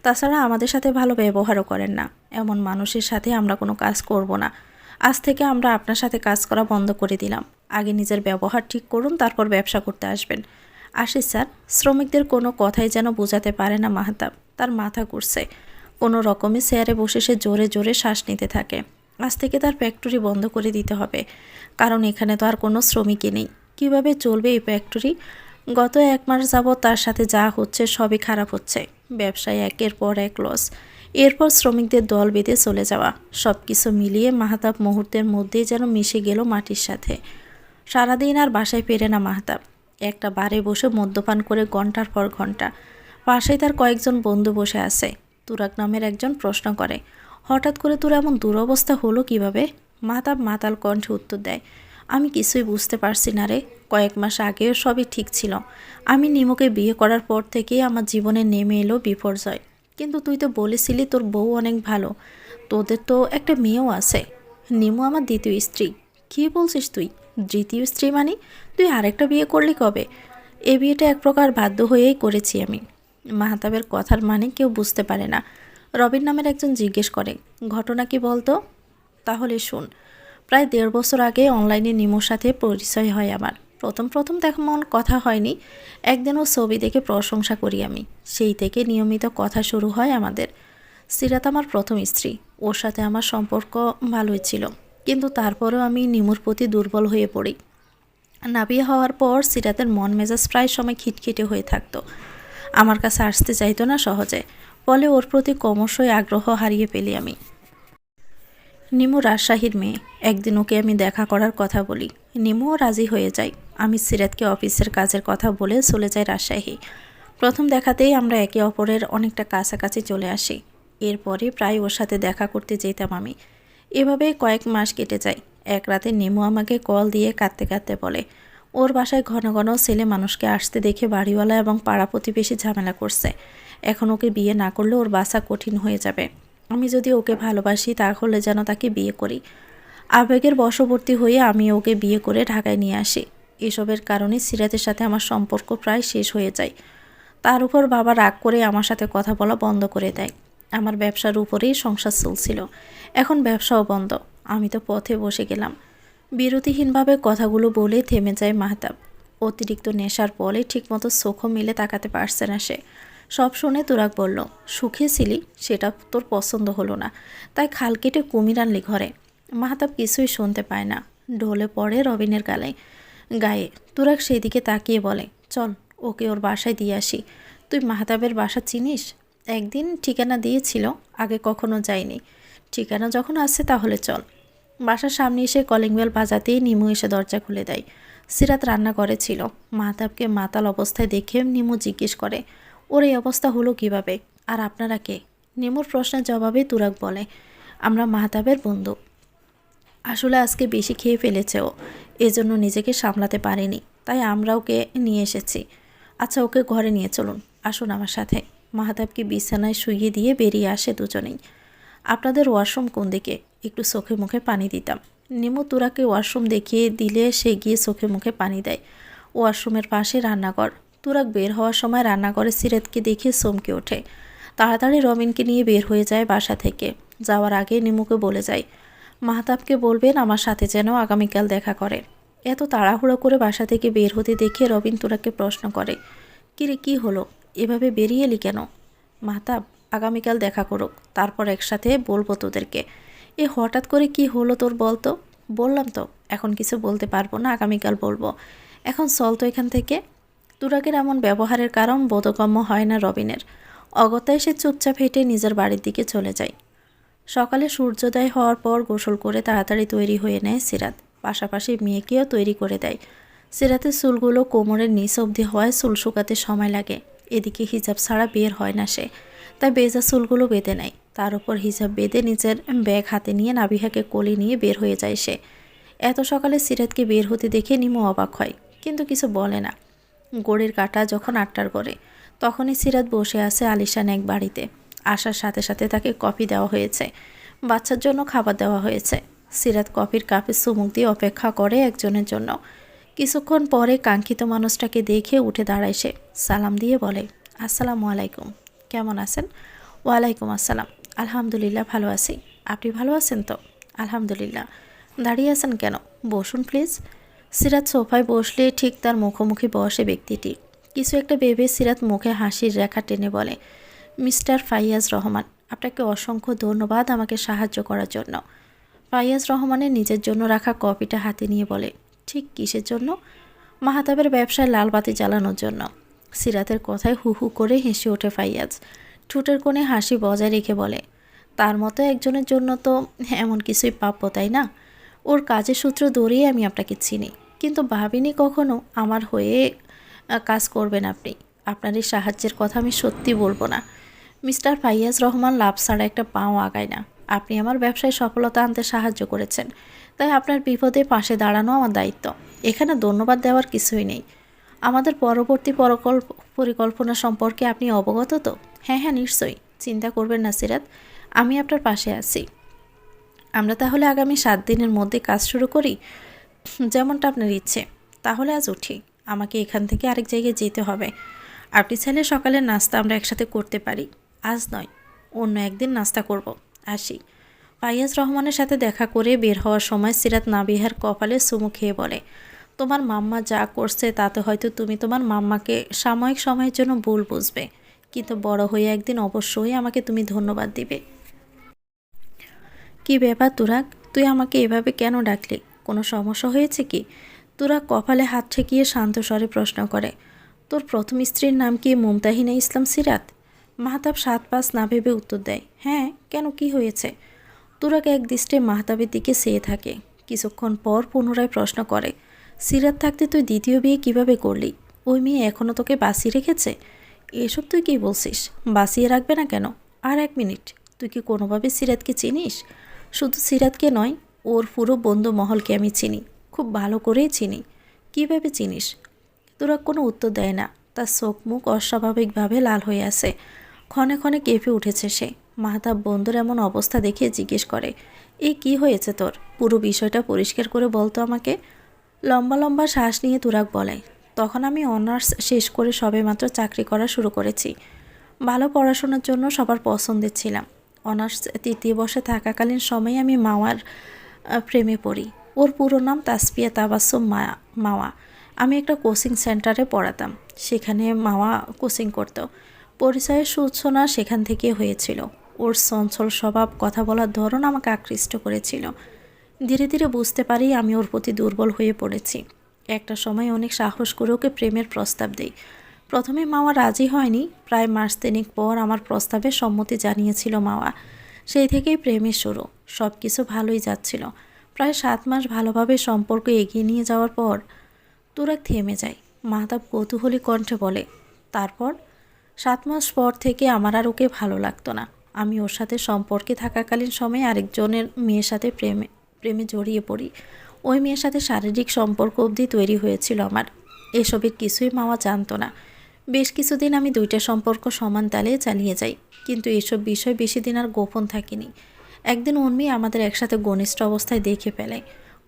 A: তাছাড়া আমাদের সাথে ভালো ব্যবহারও করেন না। এমন মানুষের সাথে আমরা কোনো কাজ করব না। আজ থেকে আমরা আপনার সাথে কাজ করা বন্ধ করে দিলাম। আগে নিজের ব্যবহার ঠিক করুন, তারপর ব্যবসা করতে আসবেন। আসি স্যার। শ্রমিকদের কোনো কথাই যেন বোঝাতে পারে না মাহতাব। তার মাথা ঘুরছে। কোনো রকমে চেয়ারে বসে সে জোরে জোরে শ্বাস নিতে থাকে। আজ থেকে তার ফ্যাক্টরি বন্ধ করে দিতে হবে, কারণ এখানে তো আর কোনো শ্রমিকই নেই। কিভাবে চলবে এই ফ্যাক্টরি? গত 1 মাস যাবৎ তার সাথে যা হচ্ছে সবই খারাপ হচ্ছে। ব্যবসায় একের পর এক লস। এরপর শ্রমিকদের দল বেঁধে চলে যাওয়া, সব কিছু মিলিয়ে মাহতাব মুহূর্তের মধ্যেই যেন মিশে গেল মাটির সাথে। সারাদিন আর বাসায় ফেরে না মাহতাব। একটা বারে বসে মদ্যপান করে ঘন্টার পর ঘন্টা। পাশেই তার কয়েকজন বন্ধু বসে আছে। তুরাগ নামের একজন প্রশ্ন করে, হঠাৎ করে তোর এমন দুরবস্থা হলো কিভাবে? মাহতাব মাতাল কণ্ঠে উত্তর দেয়, আমি কিছুই বুঝতে পারছি না রে। কয়েক মাস আগেও সবই ঠিক ছিল। আমি নিমুকে বিয়ে করার পর থেকেই আমার জীবনে নেমে এলো বিপর্যয়। কিন্তু তুই তো বলেছিলি তোর বউ অনেক ভালো, তোদের তো একটা মেয়েও আছে। নিমু আমার দ্বিতীয় স্ত্রী। কী বলছিস তুই? দ্বিতীয় স্ত্রী মানে? তুই আরেকটা বিয়ে করলি কবে? এ বিয়েটা এক প্রকার বাধ্য হয়েই করেছি আমি। মাহতাবের কথার মানে কেউ বুঝতে পারে না। রবিন নামের একজন জিজ্ঞেস করে, ঘটনা কি বলতো? তাহলে শোন। প্রায় 1.5 বছর আগে অনলাইনে নিমোর সাথে পরিচয় হয় আমার। প্রথম প্রথম তেমন কথা হয়নি। একদিনও ছবি দেখে প্রশংসা করি আমি। সেই থেকে নিয়মিত কথা শুরু হয় আমাদের। সিরাত আমার প্রথম স্ত্রী। ওর সাথে আমার সম্পর্ক ভালোই ছিল, কিন্তু তারপরেও আমি নিমুর প্রতি দুর্বল হয়ে পড়ি। না বিয়ে হওয়ার পর সিরাতের মন মেজাজ প্রায় সময় খিটখিটে হয়ে থাকতো। আমার কাছে আসতে চাইতো না সহজে। ফলে ওর প্রতি ক্রমশই আগ্রহ হারিয়ে ফেলি আমি। নিমু রাজশাহীর মেয়ে। একদিন ওকে আমি দেখা করার কথা বলি। নিমুও রাজি হয়ে যায়। আমি সিরাতকে অফিসের কাজের কথা বলে চলে যাই রাজশাহী। প্রথম দেখাতেই আমরা একে অপরের অনেকটা কাছাকাছি চলে আসি। এরপরে প্রায় ওর সাথে দেখা করতে যেতাম আমি। এভাবেই কয়েক মাস কেটে যায়। এক রাতে নিমু আমাকে কল দিয়ে কাঁদতে কাঁদতে বলে, ওর বাসায় ঘন ঘন ছেলে মানুষকে আসতে দেখে বাড়িওয়ালা এবং পাড়া প্রতিবেশী ঝামেলা করছে। এখন ওকে বিয়ে না করলে ওর বাসা কঠিন হয়ে যাবে। আমি যদি ওকে ভালোবাসি তাহলে যেন তাকে বিয়ে করি। আবেগের বশবর্তী হয়ে আমি ওকে বিয়ে করে ঢাকায় নিয়ে আসি। এসবের কারণে সিরাতের সাথে আমার সম্পর্ক প্রায় শেষ হয়ে যায়। তার উপর বাবা রাগ করে আমার সাথে কথা বলা বন্ধ করে দেয়। আমার ব্যবসার উপরেই সংসার চলছিল। এখন ব্যবসাও বন্ধ। আমি তো পথে বসে গেলাম। বিরতিহীনভাবে কথাগুলো বলে থেমে যায় মাহতাব। অতিরিক্ত নেশার ফলে ঠিকমতো চোখও মেলে তাকাতে পারছে না সে। সব শুনে তুরাগ বলল, সুখে ছিলি, সেটা তোর পছন্দ হলো না, তাই খাল কেটে কুমির আনলি ঘরে। মাহতাব কিছুই শুনতে পায় না। ঢলে পড়ে রবিনের গায়ে। তুরাগ সেই দিকে তাকিয়ে বলে, চল ওকে ওর বাসায় দিয়ে আসি। তুই মাহতাবের বাসা চিনিস? একদিন ঠিকানা দিয়েছিল, আগে কখনো যাইনি। ঠিকানা যখন আছে তাহলে চল। বাসার সামনে এসে কলিং বেল বাজাতেই নিমু এসে দরজা খুলে দেয়। সিরাত রান্না করেছিল। মাহতাবকে মাতাল অবস্থায় দেখে নিমু জিজ্ঞেস করে, ওর এই অবস্থা হলো কিভাবে? আর আপনারা কে? নিমুর প্রশ্নের জবাবে তুরাগ বলে, আমরা মাহতাবের বন্ধু। আসলে আজকে বেশি খেয়ে ফেলেছে ও, এজন্য নিজেকে সামলাতে পারেনি, তাই আমরা ওকে নিয়ে এসেছি। আচ্ছা, ওকে ঘরে নিয়ে চলুন, আসুন আমার সাথে। মাহতাবকে বিছানায় শুইয়ে দিয়ে বেরিয়ে আসে দুজনেই। আপনাদের ওয়াশরুম কোন দিকে? একটু চোখে মুখে পানি দিতাম। নিমু তুরাকে ওয়াশরুম দেখিয়ে দিলে সে গিয়ে চোখে মুখে পানি দেয়। ওয়াশরুমের পাশে রান্নাঘর। তুরাক বের হওয়ার সময় রান্নাঘরে সিরাতকে দেখে চমকে ওঠে। তাড়াতাড়ি রবিনকে নিয়ে বের হয়ে যায় বাসা থেকে। যাওয়ার আগে নিমুকে বলে যায়, মাহতাবকে বলবেন আমার সাথে যেন আগামীকাল দেখা করে। এত তাড়াহুড়ো করে বাসা থেকে বের হতে দেখে রবিন তুরাককে প্রশ্ন করে, কিরে কি হলো, এভাবে বেরিয়ে এলি কেন? মাহতাব, আগামীকাল দেখা করুক, তারপর একসাথে বলবো তোদেরকে। এ হঠাৎ করে কি হলো তোর বলতো? বললাম তো এখন কিছু বলতে পারবো না, আগামীকাল বলবো। এখন চল তো এখান থেকে। তুরাগের এমন ব্যবহারের কারণ বোধগম্য হয় না রবিনের। অগত্যায় সে চুপচাপ হেঁটে নিজের বাড়ির দিকে চলে যায়। সকালে সূর্যোদয় হওয়ার পর গোসল করে তাড়াতাড়ি তৈরি হয়ে নেয় সিরাত। পাশাপাশি মেয়েকেও তৈরি করে দেয়। সিরাতের চুলগুলো কোমরের নিচ অবধি হওয়ায় চুল শুকাতে সময় লাগে। এদিকে হিজাব ছাড়া বের হয় না সে, তাই বেজা চুলগুলো বেঁধে নেয়। তার উপর হিজাব বেঁধে নিজের ব্যাগ হাতে নিয়ে নাবিহাকে কোলে নিয়ে বের হয়ে যায় সে। এত সকালে সিরাতকে বের হতে দেখে নিমু অবাক হয়, কিন্তু কিছু বলে না। ঘড়ির কাঁটা যখন 8টার করে, তখনই সিরাত বসে আছে আলিশান এক বাড়িতে। আসার সাথে সাথে তাকে কফি দেওয়া হয়েছে, বাচ্চার জন্য খাবার দেওয়া হয়েছে। সিরাত কফির কাপে চুমুক দিয়ে অপেক্ষা করে একজনের জন্য। কিছুক্ষণ পরে কাঙ্ক্ষিত মানুষটাকে দেখে উঠে দাঁড়ায় সে। সালাম দিয়ে বলে, আসসালামু আলাইকুম, কেমন আছেন? ওয়ালাইকুম আসসালাম, আলহামদুলিল্লাহ ভালো আছি। আপনি ভালো আছেন তো? আলহামদুলিল্লাহ। দাঁড়িয়ে আছেন কেন? বসুন প্লিজ। সিরাত সোফায় বসলে ঠিক তার মুখোমুখি বসে ব্যক্তিটি। কিছু একটা ভেবে সিরাত মুখে হাসির রেখা টেনে বলে, মিস্টার ফাইয়াজ রহমান, আপনাকে অসংখ্য ধন্যবাদ আমাকে সাহায্য করার জন্য। ফাইয়াজ রহমানের নিজের জন্য রাখা কফিটা হাতে নিয়ে বলে, ঠিক কিসের জন্য? মাহতাবের ব্যবসায় লাল বাতি জ্বালানোর জন্য। সিরাতের কথায় হু হু করে হেসে ওঠে ফাইয়াজ। ঠোঁটের কোণে হাসি বজায় রেখে বলে, তার মতো একজনের জন্য তো এমন কিছুই প্রাপ্য, তাই না? ওর কাজের সূত্র ধরেই আমি আপনাকে চিনি, কিন্তু ভাবিনি কখনো আমার হয়ে কাজ করবেন আপনি। আপনার এই সাহায্যের কথা আমি সত্যি বলবো না। মিস্টার ফাইয়াজ রহমান লাভ ছাড়া একটা পাও আগায় না। আপনি আমার ব্যবসায় সফলতা আনতে সাহায্য করেছেন, তাই আপনার বিপদে পাশে দাঁড়ানো আমার দায়িত্ব। এখানে ধন্যবাদ দেওয়ার কিছুই নেই। আমাদের পরবর্তী পরিকল্পনা সম্পর্কে আপনি অবগত তো? হ্যাঁ হ্যাঁ, নিশ্চয়ই, চিন্তা করবেন না সিরাত, আমি আপনার পাশে আছি। আমরা তাহলে আগামী 7 দিনের মধ্যে কাজ শুরু করি, যেমনটা আপনার ইচ্ছে। তাহলে আজ উঠি, আমাকে এখান থেকে আরেক জায়গায় যেতে হবে। আপনি চাইলে সকালের নাস্তা আমরা একসাথে করতে পারি। আজ নয়, অন্য একদিন নাস্তা করব। আসি। ফাইয়াজ রহমানের সাথে দেখা করে বের হওয়ার সময় সিরাত নাবিহার কপালে চুমু খেয়ে বলে, তোমার মাম্মা যা করছে তাতে হয়তো তুমি তোমার মাম্মাকে সাময়িক সময়ের জন্য ভুল বুঝবে, কিন্তু বড় হয়ে একদিন অবশ্যই আমাকে তুমি ধন্যবাদ দিবে। কি ব্যাপার তুরাগ, তুই আমাকে এভাবে কেন ডাকলি? কোনো সমস্যা হয়েছে কি? তুরাগ কপালে হাত ঠেকিয়ে শান্ত স্বরে প্রশ্ন করে, তোর প্রথম স্ত্রীর নাম কি মুমতাহিনা ইসলাম সিরাত? মাহতাব 7-5 না ভেবে উত্তর দেয়, হ্যাঁ, কেন, কি হয়েছে? তুরাগ এক দৃষ্টে মাহতাবের দিকে চেয়ে থাকে। কিছুক্ষণ পর পুনরায় প্রশ্ন করে, সিরাত থাকতে তুই দ্বিতীয় বিয়ে কিভাবে করলি? ওই মেয়ে এখনও তোকে বাঁচিয়ে রেখেছে? এসব তুই কি বলছিস? বাঁচিয়ে রাখবে না কেন? আর 1 মিনিট, তুই কি কোনোভাবে সিরাতকে চিনিস? শুধু সিরাতকে নয়, ওর পুরো বন্ধু মহলকে আমি চিনি, খুব ভালো করেই চিনি। কীভাবে চিনিস? তুরাগ কোনো উত্তর দেয় না। তার চোখ মুখ অস্বাভাবিকভাবে লাল হয়ে আসে। ক্ষণে ক্ষণে কেঁপে উঠেছে সে। মাহতাব বন্ধুর এমন অবস্থা দেখে জিজ্ঞেস করে, এই কি হয়েছে তোর? পুরো বিষয়টা পরিষ্কার করে বলতো আমাকে। লম্বা লম্বা শ্বাস নিয়ে তুরাগ বলে, তখন আমি অনার্স শেষ করে সবেমাত্র চাকরি করা শুরু করেছি। ভালো পড়াশোনার জন্য সবার পছন্দের ছিলাম। অনার্স 3য় বর্ষে থাকাকালীন সময়ে আমি মাওয়ার প্রেমে পড়ি। ওর পুরো নাম তাসপিয়া তাবাসসুম মাওয়া। আমি একটা কোচিং সেন্টারে পড়াতাম, সেখানে মাওয়া কোচিং করত। পরিচয়ের সূচনা সেখান থেকে হয়েছিল। ওর চঞ্চল স্বভাব, কথা বলার ধরন আমাকে আকৃষ্ট করেছিল। ধীরে ধীরে বুঝতে পারি আমি ওর প্রতি দুর্বল হয়ে পড়েছি। একটা সময় অনেক সাহস করে ওকে প্রেমের প্রস্তাব দিই। প্রথমে মাওয়া রাজি হয়নি। প্রায় মাস 3 পর আমার প্রস্তাবে সম্মতি জানিয়েছিল মাওয়া। সেই থেকেই প্রেমের শুরু। সব কিছু ভালোই যাচ্ছিল। প্রায় 7 মাস ভালোভাবে সম্পর্ক এগিয়ে নিয়ে যাওয়ার পর তুরাগ থেমে যায়। মাহতাব কৌতূহলী কণ্ঠে বলে, তারপর? 7 মাস পর থেকে আমার আর ওকে ভালো লাগতো না। আমি ওর সাথে সম্পর্কে থাকাকালীন সময়ে আরেকজনের মেয়ের সাথে প্রেমে জড়িয়ে পড়ি। ওই মেয়ের সাথে শারীরিক সম্পর্ক অবধি তৈরি হয়েছিল আমার। এসবের কিছুই মাওয়া জানতো না। বেশ কিছুদিন আমি 2টা সম্পর্ক সমান তালে চালিয়ে যাই, কিন্তু এসব বিষয় বেশি দিন আর গোপন থাকেনি। একদিন উর্মি আমাদের একসাথে ঘনিষ্ঠ অবস্থায় দেখে ফেলে।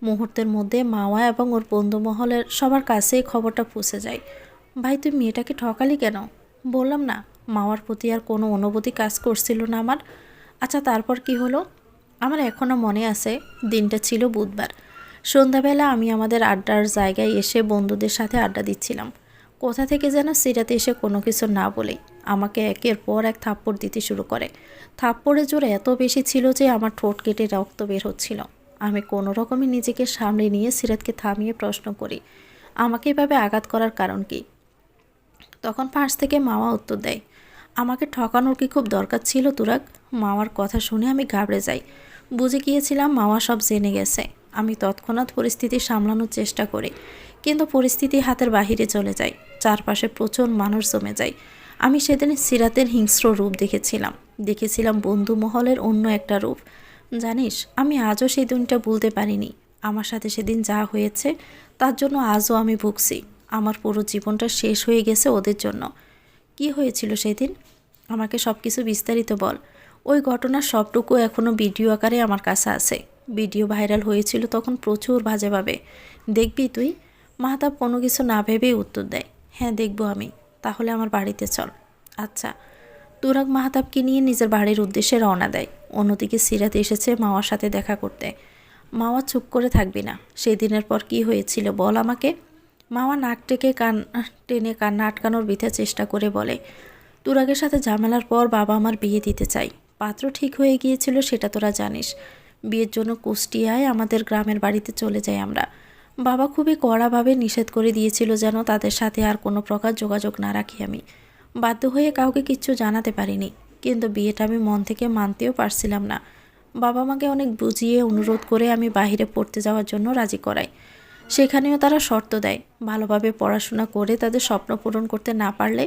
A: মুহূর্তের মধ্যে মাওয়া এবং ওর বন্ধু মহলের সবার কাছেই খবরটা পৌঁছে যায়। ভাই, তুই মেয়েটাকে ঠকালি কেন? বললাম না, মাওয়ার প্রতি আর কোনো অনুভূতি কাজ করছিল না আমার। আচ্ছা, তারপর কি হলো? আমার এখনও মনে আছে, দিনটা ছিল বুধবার। সন্ধ্যাবেলা আমি আমাদের আড্ডার জায়গায় এসে বন্ধুদের সাথে আড্ডা দিচ্ছিলাম। কোথা থেকে যেন সিরাতে এসে কোনো কিছু না বলেই আমাকে একের পর এক থাপ্পড় দিতে শুরু করে। থাপ্পড়ের জোর এত বেশি ছিল যে আমার ঠোঁট কেটে রক্ত বের হচ্ছিল। আমি কোনো রকমে নিজেকে সামলে নিয়ে সিরাতকে থামিয়ে প্রশ্ন করি, আমাকে এভাবে আঘাত করার কারণ কি? তখন পাশ থেকে মাওয়া উত্তর দেয়, আমাকে ঠকানোর কি খুব দরকার ছিল তুরাগ? মাওয়ার কথা শুনে আমি ঘাবড়ে যাই। বুঝে গিয়েছিলাম মাওয়া সব জেনে গেছে। আমি তৎক্ষণাৎ পরিস্থিতি সামলানোর চেষ্টা করি, কিন্তু পরিস্থিতি হাতের বাহিরে চলে যায়। চারপাশে প্রচুর মানুষ জমে যায়। আমি সেদিন সিরাতের হিংস্র রূপ দেখেছিলাম বন্ধু মহলের অন্য একটা রূপ। জানিস, আমি আজও সেই দিনটা ভুলতে পারিনি। আমার সাথে সেদিন যা হয়েছে তার জন্য আজও আমি ভুগছি। আমার পুরো জীবনটা শেষ হয়ে গেছে ওদের জন্য। কি হয়েছিল সেদিন? আমাকে সব কিছু বিস্তারিত বল। ওই ঘটনার সবটুকু এখনও ভিডিও আকারে আমার কাছে আছে। ভিডিও ভাইরাল হয়েছিল তখন প্রচুর বাজেভাবে। দেখবি তুই? মাহতাব কোনো কিছু না ভেবেই উত্তর দেয়, হ্যাঁ দেখব আমি। তাহলে আমার বাড়িতে চল। আচ্ছা। তুরাগ মাহতাবকে নিয়ে নিজের বাড়ির উদ্দেশ্যে রওনা দেয়। অন্যদিকে সিরাত এসেছে মাওয়ার সাথে দেখা করতে। মাওয়া চুপ করে থাকবি না। সেই দিনের পর কি হয়েছিল বল আমাকে। মাওয়া নাক টেনে কান্না আটকানোর বৃথা চেষ্টা করে বলে, তুরাগের সাথে ঝামেলার পর বাবা আমার বিয়ে দিতে চাই। পাত্র ঠিক হয়ে গিয়েছিল, সেটা তোরা জানিস। বিয়ের জন্য কুষ্টিয়ায় আমাদের গ্রামের বাড়িতে চলে যাই আমরা। বাবা খুবই কড়াভাবে নিষেধ করে দিয়েছিল যেন তাদের সাথে আর কোনো প্রকার যোগাযোগ না রাখি আমি। বাধ্য হয়ে কাউকে কিচ্ছু জানাতে পারিনি, কিন্তু বিয়েটা আমি মন থেকে মানতেও পারছিলাম না। বাবা মাকে অনেক বুঝিয়ে অনুরোধ করে আমি বাইরে পড়তে যাওয়ার জন্য রাজি করাই। সেখানেও তারা শর্ত দেয়, ভালোভাবে পড়াশোনা করে তাদের স্বপ্ন পূরণ করতে না পারলে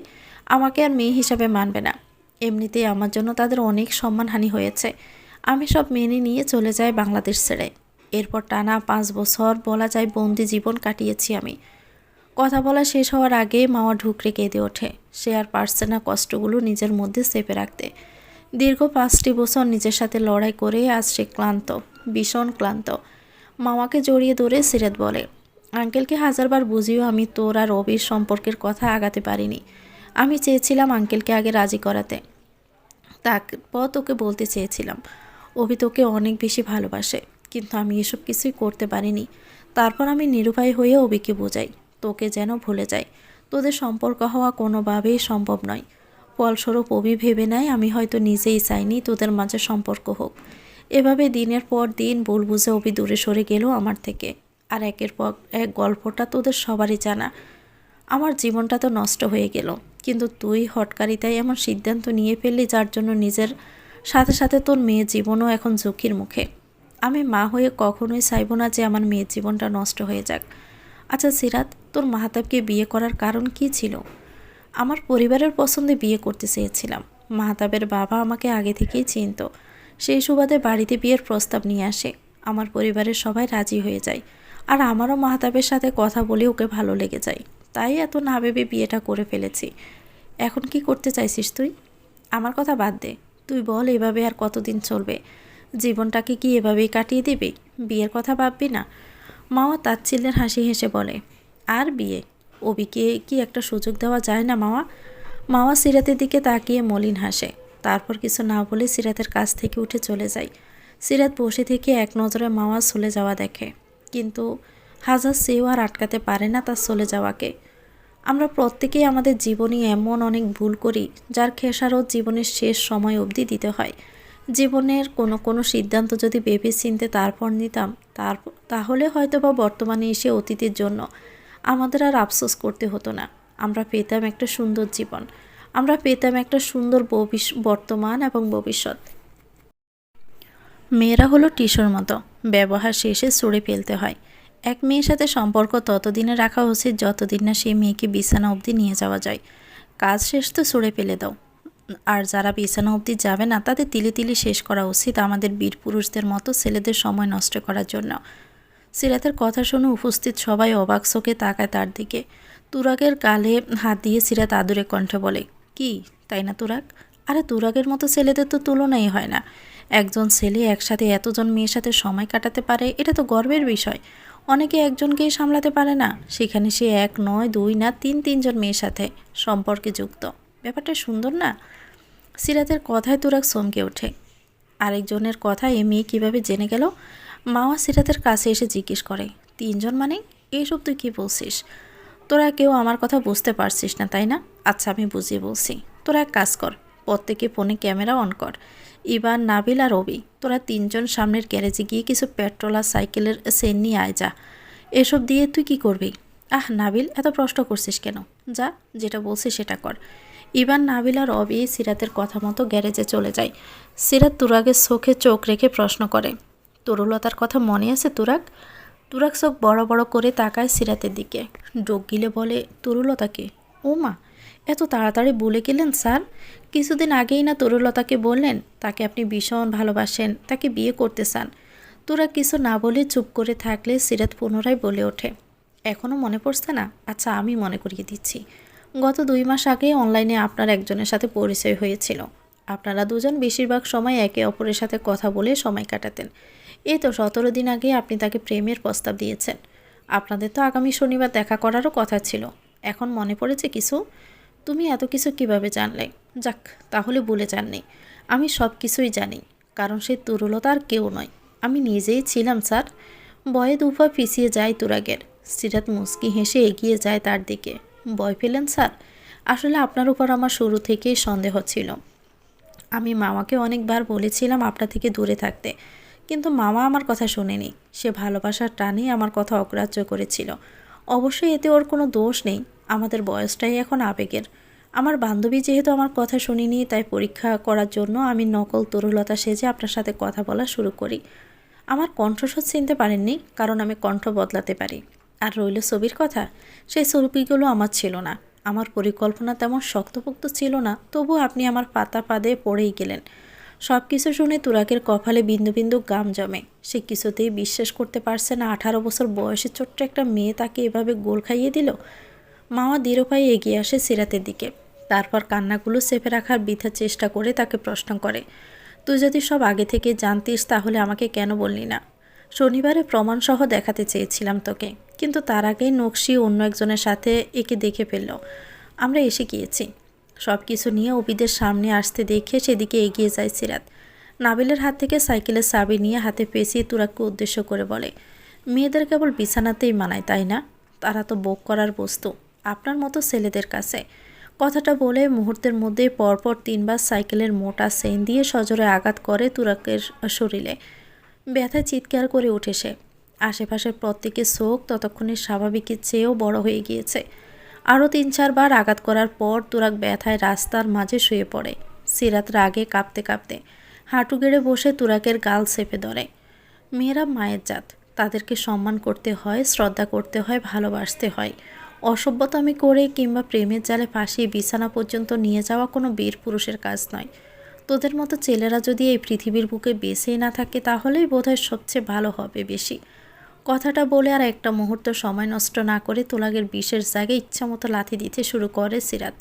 A: আমাকে আর মেয়ে হিসাবে মানবে না। এমনিতেই আমার জন্য তাদের অনেক সম্মানহানি হয়েছে। আমি সব মেনে নিয়ে চলে যাই বাংলাদেশ ছেড়ে। এরপর টানা 5 বছর বলা যায় বন্দি জীবন কাটিয়েছি আমি। কথা বলা শেষ হওয়ার আগে মাওয়া ঢুকরে কেঁদে ওঠে। সে আর পারছে না কষ্টগুলো নিজের মধ্যে চেপে রাখতে। দীর্ঘ 5টি বছর নিজের সাথে লড়াই করে আজ সে ক্লান্ত, ভীষণ ক্লান্ত। মামাকে জড়িয়ে ধরে সিরাত বলে, আঙ্কেলকে হাজারবার বুঝিয়েও আমি তোর আর অবির সম্পর্কের কথা আগাতে পারিনি। আমি চেয়েছিলাম আঙ্কেলকে আগে রাজি করাতে, তারপর তোকে বলতে চেয়েছিলাম অভি তোকে অনেক বেশি ভালোবাসে, কিন্তু আমি এসব কিছুই করতে পারিনি। তারপর আমি নিরুপায় হয়ে অভিকে বোঝাই তোকে যেন ভুলে যাই, তোদের সম্পর্ক হওয়া কোনোভাবেই সম্ভব নয়। ফলস্বরূপ অভি ভেবে নেয় আমি হয়তো নিজেই চাইনি তোদের মাঝে সম্পর্ক হোক। এভাবে দিনের পর দিন ভুল বুঝে অভি দূরে সরে গেল আমার থেকে। আর একের পর এক গল্পটা তোদের সবারই জানা। আমার জীবনটা তো নষ্ট হয়ে গেল, কিন্তু তুই হটকারিতায় এমন সিদ্ধান্ত নিয়ে ফেললি যার জন্য নিজের সাথে সাথে তোর মেয়ের জীবনও এখন ঝুঁকির মুখে। আমি মা হয়ে কখনোই চাইব না যে আমার মেয়ের জীবনটা নষ্ট হয়ে যাক। আচ্ছা সিরাত, তোর মাহতাবকে বিয়ে করার কারণ কি ছিল? আমার পরিবারের পছন্দে বিয়ে করতে চেয়েছিলাম। মাহতাবের বাবা আমাকে আগে থেকেই চিনত। সেই সুবাদে বাড়িতে বিয়ের প্রস্তাব নিয়ে আসে। আমার পরিবারের সবাই রাজি হয়ে যায়, আর আমারও মাহতাবের সাথে কথা বলে ওকে ভালো লেগে যায়। তাই এত না ভেবে বিয়েটা করে ফেলেছি। এখন কি করতে চাইছিস তুই? আমার কথা বাদ দে, তুই বল এভাবে আর কতদিন চলবে? জীবনটাকে কি এভাবেই কাটিয়ে দিবি? বিয়ের কথা ভাববি না? মাওয়া তাচ্ছিল্যের হাসি হেসে বলে, আর বিয়ে? অবিকে কি একটা সুযোগ দেওয়া যায় না মাওয়া? মাওয়া সিরাতের দিকে তাকিয়ে মলিন হাসে। তারপর কিছু না বলে সিরাতের কাছ থেকে উঠে চলে যায়। সিরাত বসে থেকে এক নজরে মাওয়া চলে যাওয়া দেখে, কিন্তু হাজার সেও আর আটকাতে পারে না তার চলে যাওয়াকে। আমরা প্রত্যেকেই আমাদের জীবনে এমন অনেক ভুল করি যার খেসারত জীবনের শেষ সময় অবধি দিতে হয়। জীবনের কোনো সিদ্ধান্ত যদি ভেবে চিনতে তারপর নিতাম, তাহলে হয়তো বা বর্তমানে এসে অতীতের জন্য আমাদের আর আফসোস করতে হতো না। আমরা পেতাম একটা সুন্দর জীবন, আমরা পেতাম একটা সুন্দর বর্তমান এবং ভবিষ্যৎ। মেয়েরা হলো টিস্যুর মতো, ব্যবহার শেষে ছুঁড়ে ফেলতে হয়। এক মেয়ের সাথে সম্পর্ক ততদিনে রাখা উচিত যতদিন না সেই মেয়েকে বিছানা অবধি নিয়ে যাওয়া যায়। কাজ শেষ তো ছুঁড়ে ফেলে দাও। আর যারা বিছানা অবধি যাবে না তাদের তিলে তিলে শেষ করা উচিত আমাদের বীর পুরুষদের মতো ছেলেদের সময় নষ্ট করার জন্য। সিরাতের কথা শুনে উপস্থিত সবাই অবাক চোখে তাকায় তার দিকে। তুরাগের গালে হাত দিয়ে সিরাত আদুরে কণ্ঠে বলে, কি তাই না তুরাগ? আরে তুরাগের মতো ছেলেদের তো তুলনাই হয় না। একজন ছেলে একসাথে এতজন মেয়ের সাথে সময় কাটাতে পারে, এটা তো গর্বের বিষয়। অনেকে একজনকেই সামলাতে পারে না, সেখানে সে এক নয়, দুই না, তিনজন মেয়ের সাথে সম্পর্কে যুক্ত। ব্যাপারটা সুন্দর না? সিরাতের কথায় তুরাগ চমকে ওঠে। আরেকজনের কথা এ মেয়ে কীভাবে জেনে গেল? মাওয়া সিরাতের কাছে এসে জিজ্ঞেস করে, 3জন মানে? এইসব তুই কী বলছিস? তোরা কেউ আমার কথা বুঝতে পারছিস না তাই না? আচ্ছা আমি বুঝিয়ে বলছি। তোরা এক কাজ কর, প্রত্যেকে ফোনে ক্যামেরা অন কর। ইবান, নাবিল আর রবি, তোরা 3জন সামনের গ্যারেজে গিয়ে কিছু পেট্রোল আর সাইকেলের সেন নিয়ে আয় যা। এসব দিয়ে তুই কি করবি? নাবিল, এত প্রশ্ন করছিস কেন? যা, যেটা বলছিস সেটা কর। ইবান, নাবিল আর রবি সিরাতের কথা মতো গ্যারেজে চলে যায়। সিরাত তুরাগের চোখে চোখ রেখে প্রশ্ন করে, তরুলতার কথা মনে আছে তুরাগ? তুরাগ চোখ বড় বড় করে তাকায় সিরাতের দিকে, ডোক গিলে বলে, তরুলতাকে? ও মা, এত তাড়াতাড়ি ভুলে গেলেন স্যার? কিছুদিন আগেই না তরুলতাকে বললেন তাকে আপনি ভীষণ ভালোবাসেন, তাকে বিয়ে করতে চান। তুরাগ কিছু না বলে চুপ করে থাকলে সিরাত পুনরায় বলে ওঠে, এখনও মনে পড়ছে না? আচ্ছা আমি মনে করিয়ে দিচ্ছি। গত 2 মাস আগে অনলাইনে আপনার একজনের সাথে পরিচয় হয়েছিল। আপনারা দুজন বেশিরভাগ সময় একে অপরের সাথে কথা বলে সময় কাটাতেন। এই তো 17 দিন আগে আপনি তাকে প্রেমের প্রস্তাব দিয়েছেন। আপনাদের তো আগামী শনিবার দেখা করারও কথা ছিল। এখন মনে পড়েছে কিছু? তুমি এত কিছু কিভাবে জানলে? যাক, তাহলে ভুলে যাননি। আমি সব কিছুই জানি, কারণ সেই তরুলতা আর কেউ নয়, আমি নিজেই ছিলাম স্যার। ভয়ে দুপা পিছিয়ে যায় তুরাগের। সিরাত মুচকি হেসে এগিয়ে যায় তার দিকে। ভয় পেলেন স্যার? আসলে আপনার উপর আমার শুরু থেকেই সন্দেহ ছিল। আমি মামাকে অনেকবার বলেছিলাম আপনার থেকে দূরে থাকতে, কিন্তু মামা আমার কথা শোনেনি। সে ভালোবাসার টানে আমার কথা অগ্রাহ্য করেছিল। অবশ্যই এতে ওর কোনো দোষ নেই, আমাদের বয়সটাই এখন আবেগের। আমার বান্ধবী যেহেতু আমার কথা শুনিনি, তাই পরীক্ষা করার জন্য আমি নকল তরুলতা সেজে আপনার সাথে কথা বলা শুরু করি। আমার কণ্ঠস্বর চিনতে পারেননি, কারণ আমি কণ্ঠ বদলাতে পারি। আর রইল ছবির কথা, সেই ছবিগুলো আমার ছিল না। আমার পরিকল্পনা তেমন শক্তপোক্ত ছিল না, তবু আপনি আমার পাতা পাদে পড়েই গেলেন। সব কিছু শুনে তুরাগের কপালে বিন্দু বিন্দু গাম জমে। সে কিছুতেই বিশ্বাস করতে পারছে না 18 বছর বয়সে ছোট্ট একটা মেয়ে তাকে এভাবে গোল খাইয়ে দিল। মামা দৃঢ় পায়ে এগিয়ে আসে সিরাতের দিকে। তারপর কান্নাগুলো চেপে রাখার বৃথা চেষ্টা করে তাকে প্রশ্ন করে, তুই যদি সব আগে থেকে জানতিস তাহলে আমাকে কেন বললি না? শনিবারে প্রমাণসহ দেখাতে চেয়েছিলাম তোকে, কিন্তু তার আগেই নকশি অন্য একজনের সাথে একে দেখে ফেলল। আমরা এসে গিয়েছি। সব কিছু নিয়ে অবিদের সামনে আসতে দেখে সেদিকে এগিয়ে যায় সিরাত। নাবিলের হাত থেকে সাইকেলের চাবি নিয়ে হাতে পেঁচিয়ে তুরাককে উদ্দেশ্য করে বলে, মেয়েদের কেবল বিছানাতেই মানায়, তাই না? তারা তো ভোগ করার বস্তু আপনার মতো ছেলেদের কাছে। কথাটা বলে মুহূর্তের মধ্যে পরপর 3 বার সাইকেলের মোটা চেইন দিয়ে সজোরে আঘাত করে তুরাকের শরীরে। ব্যথায় চিৎকার করে ওঠে সে। আশেপাশের প্রত্যেকের চোখ ততক্ষণে স্বাভাবিকের চেয়েও বড় হয়ে গিয়েছে। আরও 3-4 বার আঘাত করার পর তুরাক ব্যথায় রাস্তার মাঝে শুয়ে পড়ে। সিরাত রাগে কাঁপতে কাঁপতে হাঁটু গেড়ে বসে তুরাকের গাল চেপে ধরে। মেয়েরা মায়ের জাত, তাদেরকে সম্মান করতে হয়, শ্রদ্ধা করতে হয়, ভালোবাসতে হয়। অসভ্যতামি করে কিংবা প্রেমের জালে ফাঁসিয়ে বিছানা পর্যন্ত নিয়ে যাওয়া কোনো বীর পুরুষের কাজ নয়। তোদের মতো ছেলেরা যদি এই পৃথিবীর বুকে বেঁচেই না থাকে তাহলেই বোধহয় সবচেয়ে ভালো হবে বেশি। কথাটা বলে আর একটা মুহূর্ত সময় নষ্ট না করে তোলাগের বিষের জায়গায় ইচ্ছামতো লাথি দিতে শুরু করে সিরাত।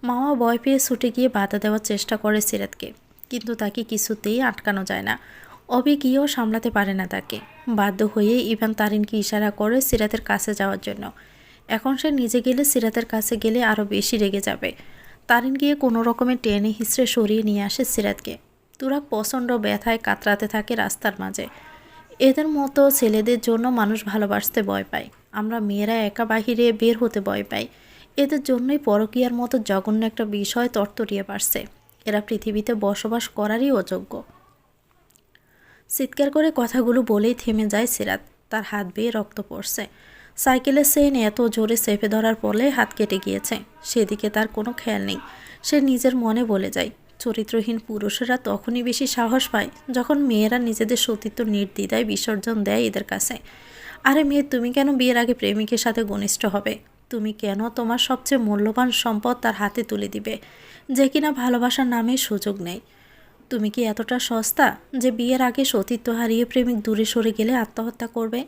A: মামা ভয় পেয়ে ছুটে গিয়ে বাধা দেওয়ার চেষ্টা করে সিরাতকে, কিন্তু তাকে কিছুতেই আটকানো যায় না। অবি গিয়েও সামলাতে পারে না তাকে। বাধ্য হয়ে ইভান তারিনকে ইশারা করে সিরাতের কাছে যাওয়ার জন্য। এখন সে নিজে গেলে সিরাতের কাছে গেলে আরও বেশি রেগে যাবে। তারিন গিয়ে কোনো রকমে টেনে হিঁচড়ে সরিয়ে নিয়ে আসে সিরাতকে। তুরাক প্রচণ্ড ব্যথায় কাতরাতে থাকে রাস্তার মাঝে। এদের মতো ছেলেদের জন্য মানুষ ভালোবাসতে ভয় পায়। আমরা মেয়েরা একা বাহিরে বের হতে ভয় পাই। এদের জন্যই পরকীয়ার মতো জঘন্য একটা বিষয় তরতরিয়ে পারছে। এরা পৃথিবীতে বসবাস করারই অযোগ্য। চিৎকার করে কথাগুলো বলেই থেমে যায় সিরাত। তার হাত বেয়ে রক্ত পড়ছে। সাইকেলের চেইন এত জোরে চেপে ধরার ফলে হাত কেটে গিয়েছে। সেদিকে তার কোনো খেয়াল নেই। সে নিজের মনে বলে যায়, চরিত্রহীন পুরুষেরা তখনই বেশি সাহস পায় যখন মেয়েরা নিজেদের সতীত্ব নির্দ্বিধায় বিসর্জন দেয় এদের কাছে। আরে মেয়ে, তুমি কেন বিয়ের আগে প্রেমিকের সাথে ঘনিষ্ঠ হবে? তুমি কেন তোমার সবচেয়ে মূল্যবান সম্পদ তার হাতে তুলে দিবে, যে কিনা ভালোবাসার নামে সুযোগ নেই? তুমি কি এতটা সস্তা যে বিয়ের আগে সতীত্ব হারিয়ে প্রেমিক দূরে সরে গেলে আত্মহত্যা করবে?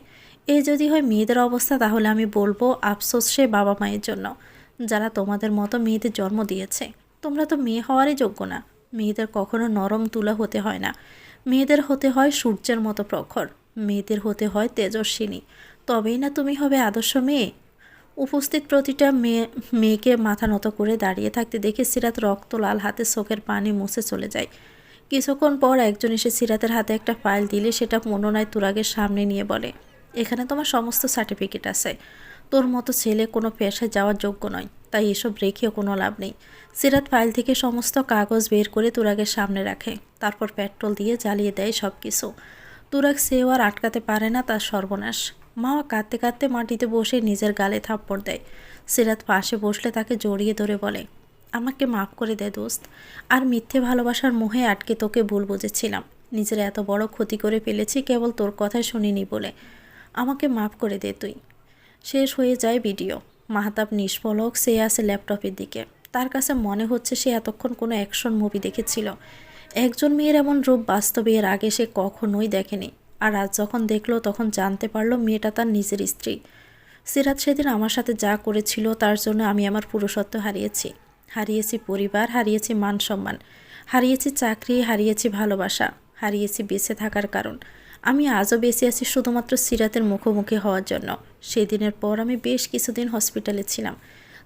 A: এই যদি হয় মেয়েদের অবস্থা, তাহলে আমি বলবো আফসোস সে বাবা মায়ের জন্য, যারা তোমাদের মতো মেয়েদের জন্ম দিয়েছে। তোমরা তো মেয়ে হওয়ারই যোগ্য না। মেয়েদের কখনো নরম তুলা হতে হয় না। মেয়েদের হতে হয় সূর্যের মতো প্রখর। মেয়েদের হতে হয় তেজস্বিনী। তবেই না তুমি হবে আদর্শ মেয়ে। উপস্থিত প্রতিটা মেয়েকে মাথা নত করে দাঁড়িয়ে থাকতে দেখে সিরাত রক্ত লাল হাতে চোখের পানি মুছে চলে যায়। কিছুক্ষণ পর একজন এসে সিরাতের হাতে একটা ফাইল দিলে সেটা পুনরায় তুরাগের সামনে নিয়ে বলে, এখানে তোমার সমস্ত সার্টিফিকেট আছে। তোর মতো ছেলে কোনো পেশায় যাওয়ার যোগ্য নয়, তাই এসব রেখেও কোনো লাভ নেই। সিরাত ফাইল থেকে সমস্ত কাগজ বের করে তুরাগের সামনে রাখে। তারপর পেট্রোল দিয়ে জ্বালিয়ে দেয় সব কিছু। তুরাগ সেও আর আটকাতে পারে না তার সর্বনাশ। মাওয়া কাঁদতে কাঁদতে মাটিতে বসে নিজের গালে থাপ্পড় দেয়। সিরাত পাশে বসলে তাকে জড়িয়ে ধরে বলে, আমাকে মাফ করে দে দোস্ত। আর মিথ্যে ভালোবাসার মোহে আটকে তোকে ভুল বুঝেছিলাম। নিজের এত বড় ক্ষতি করে ফেলেছি কেবল তোর কথাই শুনিনি বলে। আমাকে মাফ করে দে তুই। শেষ হয়ে যায় ভিডিও। মাহতাব নিষ্পলক চেয়ে আছে ল্যাপটপের দিকে। তার কাছে মনে হচ্ছে সে এতক্ষণ কোনো অ্যাকশন মুভি দেখেছিল। একজন মেয়ের এমন রূপ বাস্তবে এর আগে সে কখনোই দেখেনি। আর আজ যখন দেখলো তখন জানতে পারলো মেয়েটা তার নিজের স্ত্রী। সিরাত সেদিন আমার সাথে যা করেছিল তার জন্য আমি আমার পুরুষত্ব হারিয়েছি। হারিয়েছি পরিবার, হারিয়েছি মান সম্মান, হারিয়েছি চাকরি, হারিয়েছি ভালোবাসা, হারিয়েছি বেঁচে থাকার কারণ। আমি আজও বেঁচে আছি শুধুমাত্র সিরাতের মুখোমুখি হওয়ার জন্য। সেদিনের পর আমি বেশ কিছুদিন হসপিটালে ছিলাম।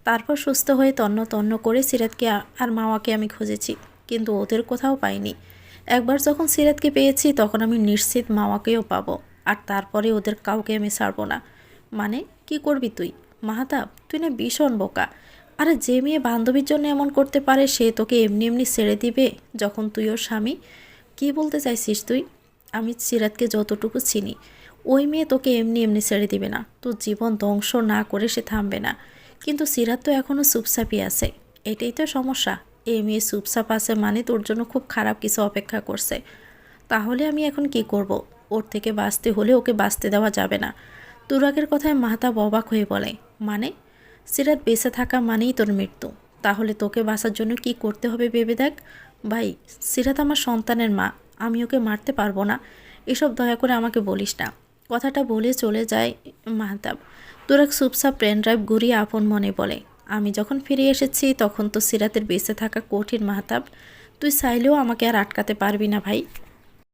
A: তারপর সুস্থ হয়ে তন্ন তন্ন করে সিরাতকে আর মাওয়াকে আমি খুঁজেছি, কিন্তু ওদের কোথাও পাইনি। একবার যখন সিরাতকে পেয়েছি তখন আমি নিশ্চিত মাওয়াকেও পাবো। আর তারপরে ওদের কাউকে আমি ছাড়বো না। মানে কি করবি তুই? মাহতাব, তুই না ভীষণ বোকা। আরে যে মেয়ে বান্ধবীর জন্য এমন করতে পারে সে তোকে এমনি এমনি ছেড়ে দিবে যখন তুই ওর স্বামী? কী বলতে চাইছিস তুই? আমি সিরাতকে যতটুকু চিনি, ওই মেয়ে তোকে এমনি এমনি ছেড়ে দিবে না। তোর জীবন ধ্বংস না করে সে থামবে না। কিন্তু সিরাত তো এখনও চুপচাপই আছে। এটাই তো সমস্যা। এই মেয়ে চুপচাপ আছে মানে তোর জন্য খুব খারাপ কিছু অপেক্ষা করছে। তাহলে আমি এখন কি করব? ওর থেকে বাঁচতে হলে ওকে বাঁচতে দেওয়া যাবে না। তুরাগের কথায় মাহতাব অবাক হয়ে বলে, মানে? সিরাত বেঁচে থাকা মানেই তোর মৃত্যু। তাহলে তোকে বাঁচার জন্য কি করতে হবে ভেবে দেখ। ভাই, সিরাত আমার সন্তানের মা, আমি ওকে মারতে পারবো না। এসব দয়া করে আমাকে বলিস না। কথাটা বলে চলে যায় মাহতাব। তুরাগ চুপচাপ পেন ড্রাইভ ঘুরিয়ে আপন মনে বলে, আমি যখন ফিরে এসেছি তখন তো সিরাতের বেঁচে থাকা কঠিন মাহতাব। তুই চাইলেও আমাকে আর আটকাতে পারবি না ভাই।